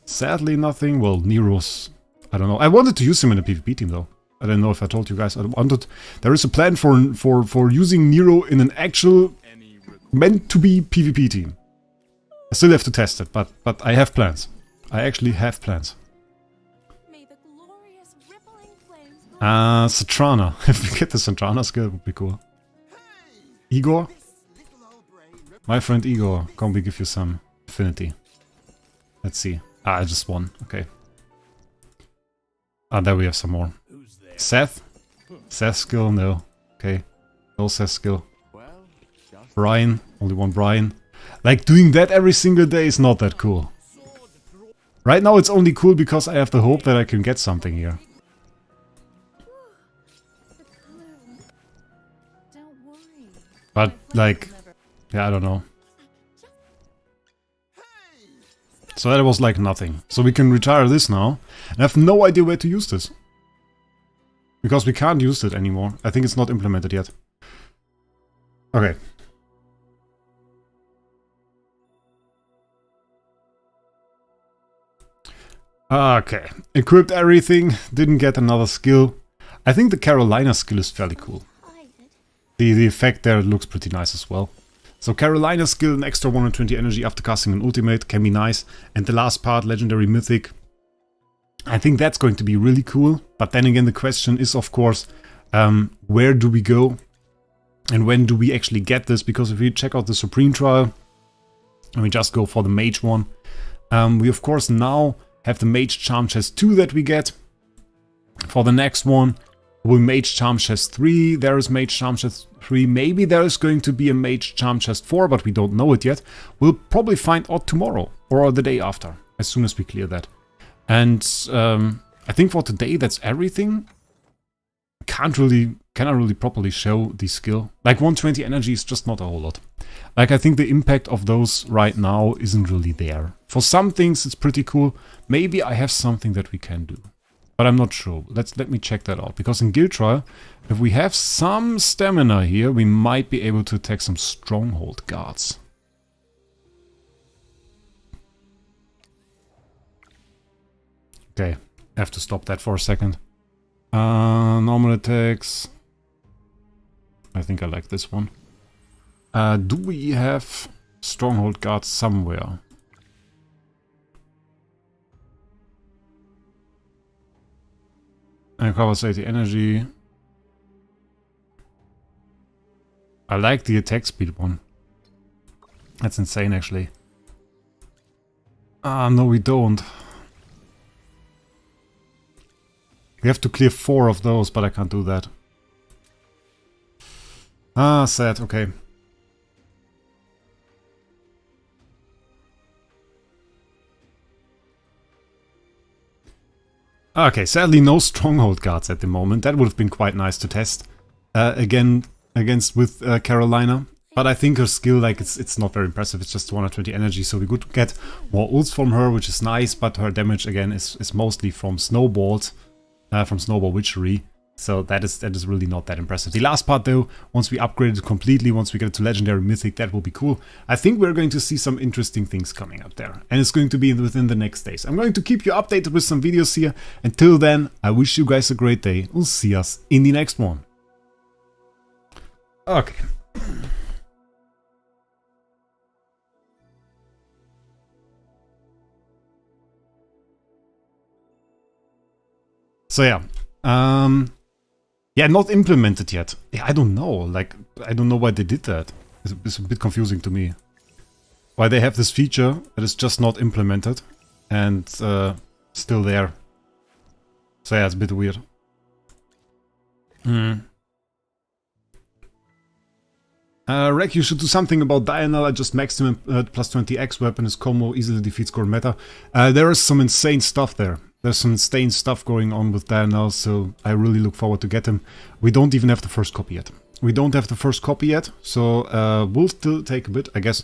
Sadly nothing. Well, Nero's, I don't know. I wanted to use him in a PvP team though. I don't know if I told you guys. I wanted. There is a plan for using Nero in an actual meant to be PvP team. I still have to test it, but I have plans. I actually have plans. Satrana. If we get the Satrana skill, it would be cool. Igor? My friend Igor. Come, we give you some affinity. Let's see. I just won. Okay. There we have some more. Seth? Seth skill? No. Okay. No Seth skill. Brian? Only one Brian. Like, doing that every single day is not that cool. Right now it's only cool because I have the hope that I can get something here. But, like, yeah, I don't know. So that was like nothing. So we can retire this now. And I have no idea where to use this. Because we can't use it anymore. I think it's not implemented yet. Okay. Okay, equipped everything, didn't get another skill. I think the Carolina skill is fairly cool. The effect there looks pretty nice as well. So Carolina skill, an extra 120 energy after casting an ultimate, can be nice. And the last part, Legendary Mythic. I think that's going to be really cool. But then again, the question is, of course, where do we go? And when do we actually get this? Because if we check out the Supreme Trial, and we just go for the Mage one, we of course now have the Mage Charm Chest 2 that we get. For the next one, will Mage Charm Chest 3, there is Mage Charm Chest 3, maybe there is going to be a Mage Charm Chest 4, but we don't know it yet. We'll probably find out tomorrow, or the day after, as soon as we clear that. And I think for today that's everything. Cannot really properly show the skill. Like 120 energy is just not a whole lot. Like I think the impact of those right now isn't really there. For some things it's pretty cool. Maybe I have something that we can do. But I'm not sure. Let me check that out. Because in Guild Trial, if we have some stamina here, we might be able to attack some stronghold guards. Okay, I have to stop that for a second. Normal attacks. I think I like this one. Do we have stronghold guards somewhere? And covers 80 energy. I like the attack speed one. That's insane actually. Ah, no we don't. We have to clear 4 of those, but I can't do that. Ah, sad, okay. Okay, sadly no stronghold guards at the moment. That would have been quite nice to test. Again, with Carolina. But I think her skill, like, it's not very impressive. It's just 120 energy, so we could get more ults from her, which is nice. But her damage, again, is mostly from snowballs. From Snowball Witchery, so that is really not that impressive. The last part though, once we upgrade it completely, once we get it to Legendary Mythic, that will be cool. I think we're going to see some interesting things coming up there, and it's going to be within the next days. I'm going to keep you updated with some videos here. Until then, I wish you guys a great day. We'll see us in the next one. Okay. So yeah, yeah, not implemented yet. Yeah, I don't know. Like, I don't know why they did that. It's a bit confusing to me. Why they have this feature that is just not implemented and still there. So yeah, it's a bit weird. Wraec, you should do something about Diurnal. I just maxed him plus 20x weapon. His combo easily defeats core meta. There is some insane stuff there. There's some insane stuff going on with Diurnal, so I really look forward to get him. We don't even have the first copy yet. So we'll still take a bit. I guess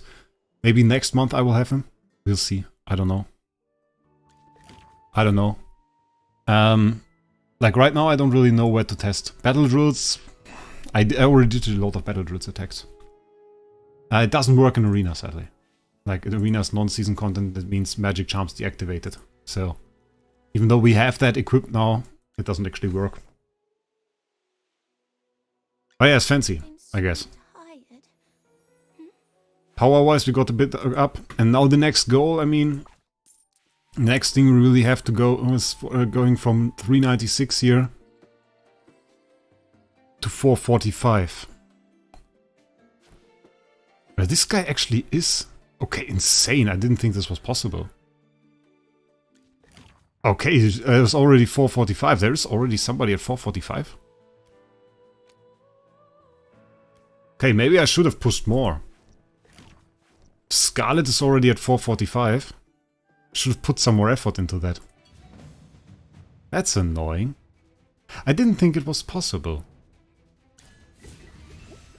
maybe next month I will have him. We'll see. I don't know. Like right now I don't really know where to test. Battle drills, I already did a lot of battle drills attacks. It doesn't work in Arena, sadly. Like, in Arena's non-season content, that means magic charms deactivated. So, even though we have that equipped now, it doesn't actually work. Oh yeah, it's fancy, I guess. Power-wise, we got a bit up. And now the next goal, I mean... Next thing we really have to go is going from 396 here to 445. Well, this guy actually is... Okay, insane. I didn't think this was possible. Okay, it was already 445. There is already somebody at 445. Okay, maybe I should have pushed more. Scarlet is already at 445. Should have put some more effort into that. That's annoying. I didn't think it was possible.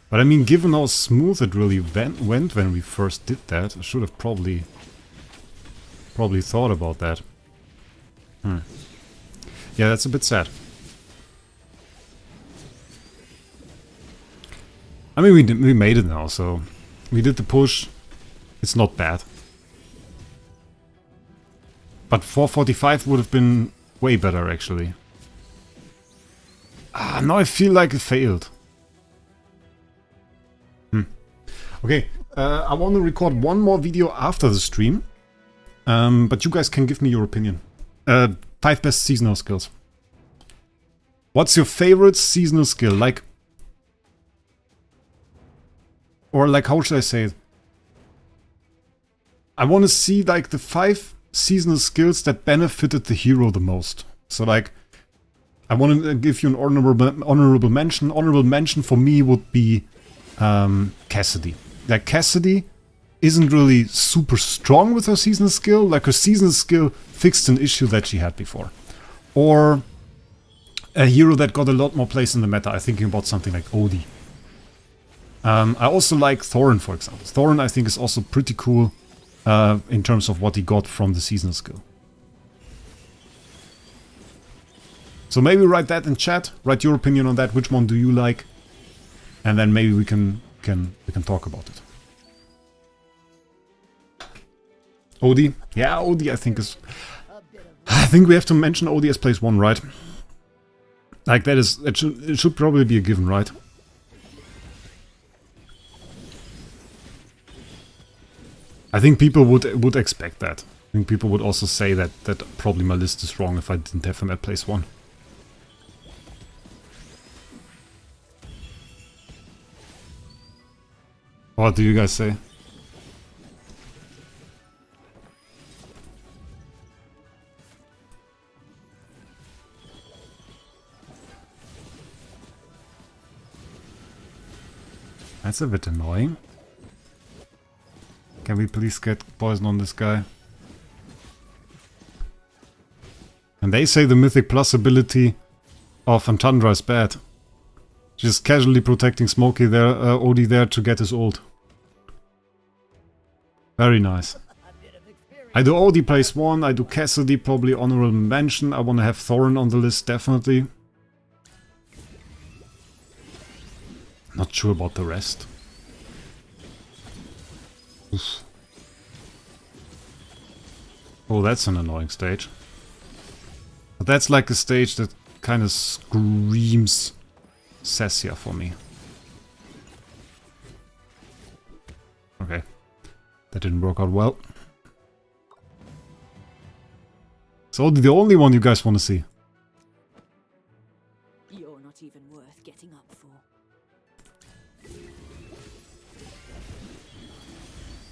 But I mean, given how smooth it really went when we first did that, I should have probably thought about that. Yeah, that's a bit sad. I mean, we made it now, so we did the push. It's not bad. But 445 would have been way better, actually. Ah, now I feel like it failed. Okay, I want to record one more video after the stream. But you guys can give me your opinion. 5 best seasonal skills. What's your favorite seasonal skill? Like... Or like, how should I say it? I want to see like the 5 seasonal skills that benefited the hero the most. So like, I want to give you an honorable mention. Honorable mention for me would be Cassidy. Like Cassidy isn't really super strong with her seasonal skill. Like her seasonal skill fixed an issue that she had before. Or a hero that got a lot more place in the meta. I'm thinking about something like Odie. I also like Thorin, for example. Thorin, I think, is also pretty cool in terms of what he got from the seasonal skill. So maybe write that in chat. Write your opinion on that. Which one do you like? And then maybe we can talk about it. Odie, yeah, Odie, I think is. I think we have to mention Odie as place 1, right? Like that is, it should probably be a given, right? I think people would expect that. I think people would also say that probably my list is wrong if I didn't have him at place 1. What do you guys say? That's a bit annoying. Can we please get poison on this guy? And they say the Mythic Plus ability of Antandra is bad. Just casually protecting Smokey there, Odie there to get his ult. Very nice. I do Odie place 1, I do Cassidy, probably honorable mention. I want to have Thorin on the list, definitely. Not sure about the rest. Oof. Oh, that's an annoying stage. But that's like a stage that kind of screams Sessia for me. Okay. That didn't work out well. So the only one you guys want to see. You're not even worth getting up for.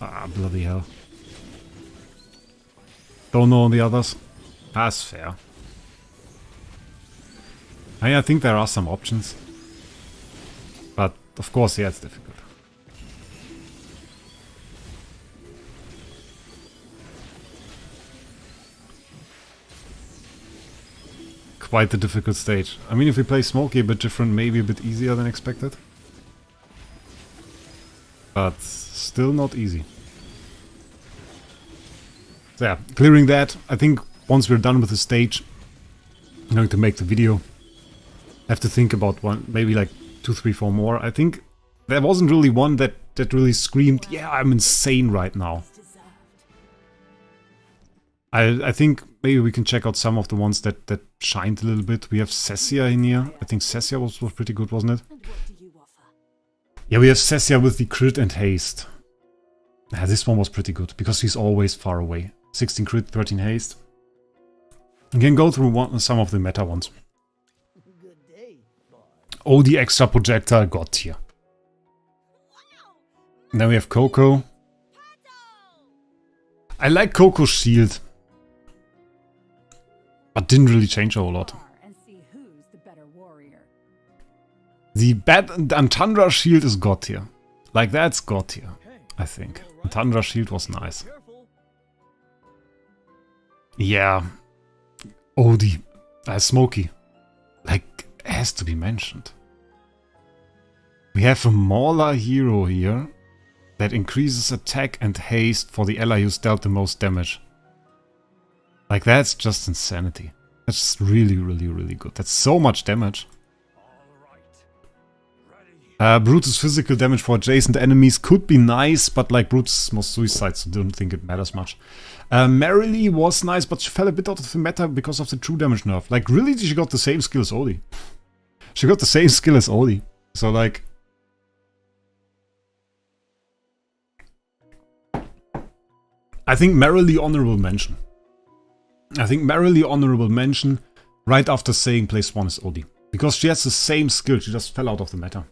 Ah, bloody hell. Don't know on the others. That's fair. I think there are some options. But, of course, yeah, it's difficult. Quite a difficult stage. I mean, if we play Smokey a bit different, maybe a bit easier than expected. But still not easy. So yeah, clearing that. I think once we're done with the stage, I'm going to make the video. I have to think about one, maybe like 2, 3, 4 more. I think there wasn't really one that really screamed, yeah, I'm insane right now. I think maybe we can check out some of the ones that shined a little bit. We have Sessia in here. I think Sessia was pretty good, wasn't it? Yeah, we have Sessia with the crit and haste. Yeah, this one was pretty good, because he's always far away. 16 crit, 13 haste. You can go through some of the meta ones. Oh, the extra projectile got here. And then we have Coco. I like Coco's shield. But didn't really change a whole lot. The Antandra shield is God tier. Like, that's God tier, I think. Antandra shield was nice. Yeah. Odie. Smokey. Like, has to be mentioned. We have a Mauler hero here that increases attack and haste for the ally who's dealt the most damage. Like, that's just insanity. That's just really, really, really good. That's so much damage. Brutus physical damage for adjacent enemies could be nice, but like Brutus is more suicide, so I don't think it matters much. Merrily was nice, but she fell a bit out of the meta because of the true damage nerf. Like, really, she got the same skill as Odie. She got the same skill as Odie. So like... I think Merrily honorable mention. I think merely honorable mention right after saying place 1 is Odie. Because she has the same skill, she just fell out of the meta.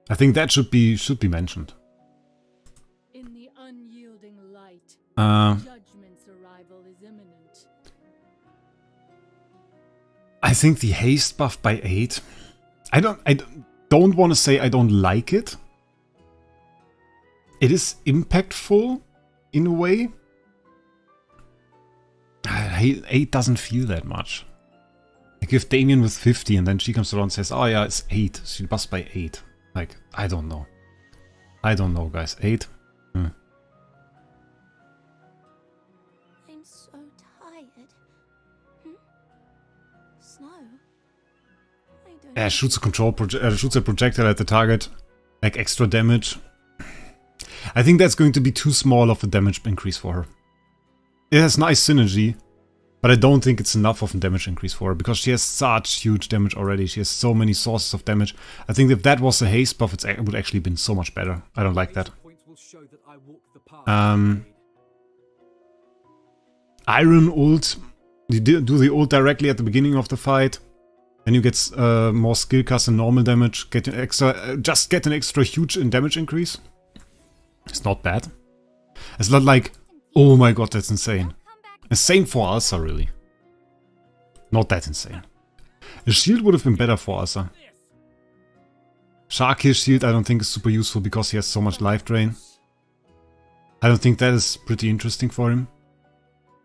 I think that should be mentioned. In the unyielding light, Uh, judgment's arrival is imminent. I think the haste buff by 8. I don't want to say I don't like it. It is impactful in a way. 8 doesn't feel that much. I give Damien with 50 and then she comes around and says, oh yeah, it's 8. She buffs by 8. Like, I don't know. I don't know, guys. 8? I'm so tired. Snow? I don't Yeah, shoots a projectile at the target. Like extra damage. I think that's going to be too small of a damage increase for her. It has nice synergy, but I don't think it's enough of a damage increase for her, because she has such huge damage already. She has so many sources of damage. I think if that was a haste buff, it would actually been so much better. I don't like that. Iron ult. You do the ult directly at the beginning of the fight. And you get more skill cast and normal damage. Get an extra, just get an extra huge damage increase. It's not bad. It's not like, oh my god, that's insane. The same for Alsa, really. Not that insane. A shield would have been better for Alsa. Shark's shield I don't think is super useful because he has so much life drain. I don't think that is pretty interesting for him.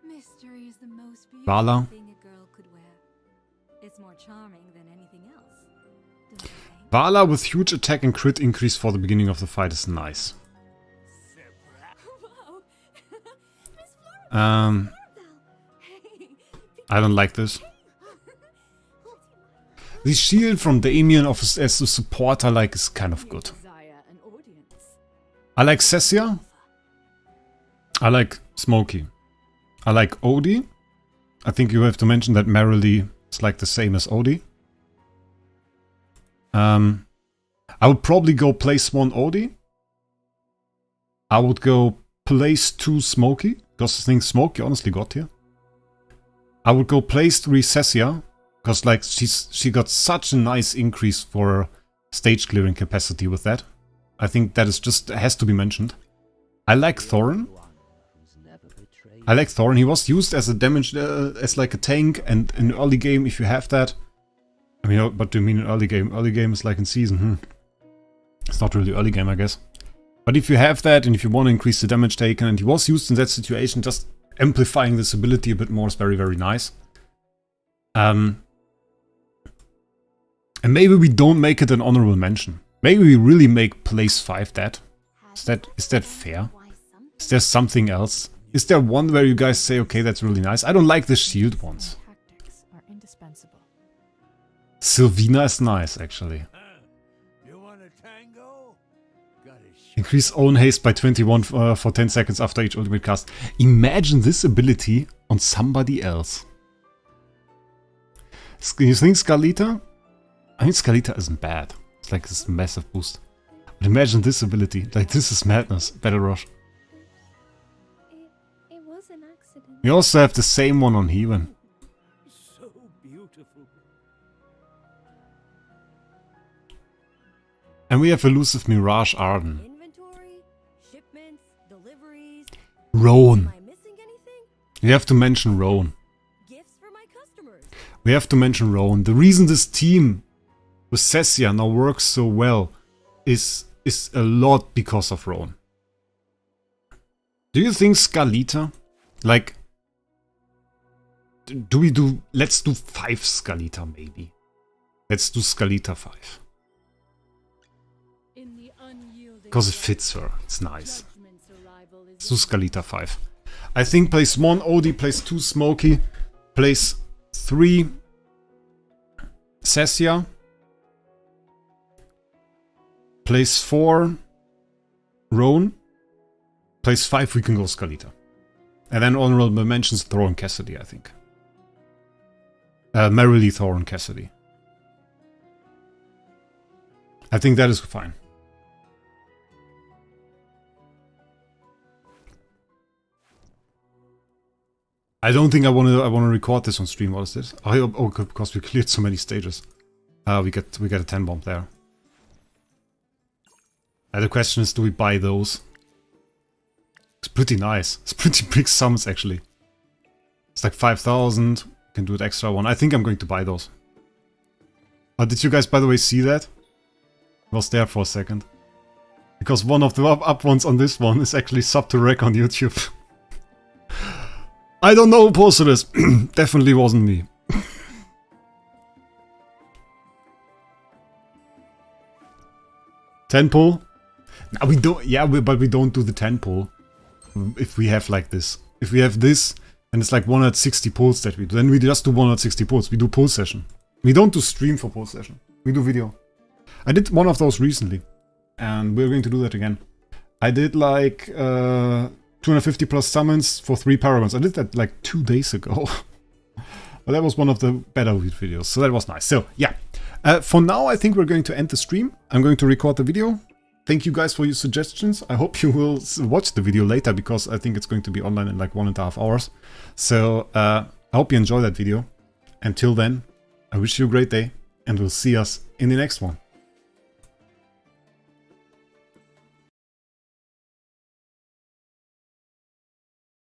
Mystery is the most beautiful Vala. thing a girl could wear. It's more charming than anything else. Don't you think? Vala with huge attack and crit increase for the beginning of the fight is nice. Wow. I don't like this. The shield from Damien as a supporter like is kind of good. Desire an audience. I like Cessia. I like Smokey. I like Odie. I think you have to mention that Merrily is like the same as Odie. I would probably go place 1 Odie. I would go place 2 Smokey, because I think Smokey honestly got here. I would go place 3 Cessia, because like she got such a nice increase for her stage clearing capacity with that. I think that is just has to be mentioned. I like Thorin. I like Thorin. He was used as a damage as like a tank, and in early game if you have that. I mean, what do you mean in early game? Early game is like in season. It's not really early game, I guess. But if you have that and if you want to increase the damage taken, and he was used in that situation, just amplifying this ability a bit more is very, very nice. And maybe we don't make it an honorable mention. Maybe we really make place 5 that. Is that fair? Is there something else? Is there one where you guys say, okay, that's really nice? I don't like the shield ones. Tactics are indispensable. Sylvina is nice, actually. You want a tango? Got a sh- Increase own haste by 21 for 10 seconds after each ultimate cast. Imagine this ability on somebody else. You think Scarlita? I mean, Scarlita isn't bad. It's like this massive boost. But imagine this ability. Like, this is madness. Battle Rush. It was an accident. We also have the same one on Heaven. So beautiful. And we have Elusive Mirage Arden. Inventory, shipments, deliveries. Roan. Am I missing anything? We have to mention Roan. Gifts for my customers. We have to mention Roan. The reason this team with Cessia now works so well is a lot because of Roan. Do you think Scarlita, like, let's do 5 Scarlita maybe. Let's do Scarlita 5. In the unyielding Because it light, fits her. It's nice. judgment's arrival is Let's do Scarlita 5. I think place 1 Odie, place 2 Smokey, place 3 Cessia, place 4 Roan, place 5 we can go Scarlita. And then honorable mentions Thor and Cassidy, I think. Merrily Thor and Cassidy. I think that is fine. I don't think I want to record this on stream. What is this? Oh, because we cleared so many stages. We get a 10 bomb there. The question is, do we buy those? It's pretty nice. It's pretty big sums actually. It's like 5,000. Can do it extra one. I think I'm going to buy those. Did you guys, by the way, see that? I was there for a second. Because one of the up ones on this one is actually sub to Wraec on YouTube. I don't know who posted this. Definitely wasn't me. 10 pull? No, we don't. Yeah, but we don't do the 10 pull. If we have like this. If we have this, and it's like 160 pulls that we do, then we just do 160 pulls. We do pull session. We don't do stream for pull session. We do video. I did one of those recently. And we're going to do that again. I did like 250 plus summons for 3 paragons. I did that like 2 days ago. But that was one of the better videos. So that was nice. So yeah. For now, I think we're going to end the stream. I'm going to record the video. Thank you guys for your suggestions. I hope you will watch the video later, because I think it's going to be online in like 1.5 hours. So I hope you enjoy that video. Until then, I wish you a great day, and we'll see us in the next one.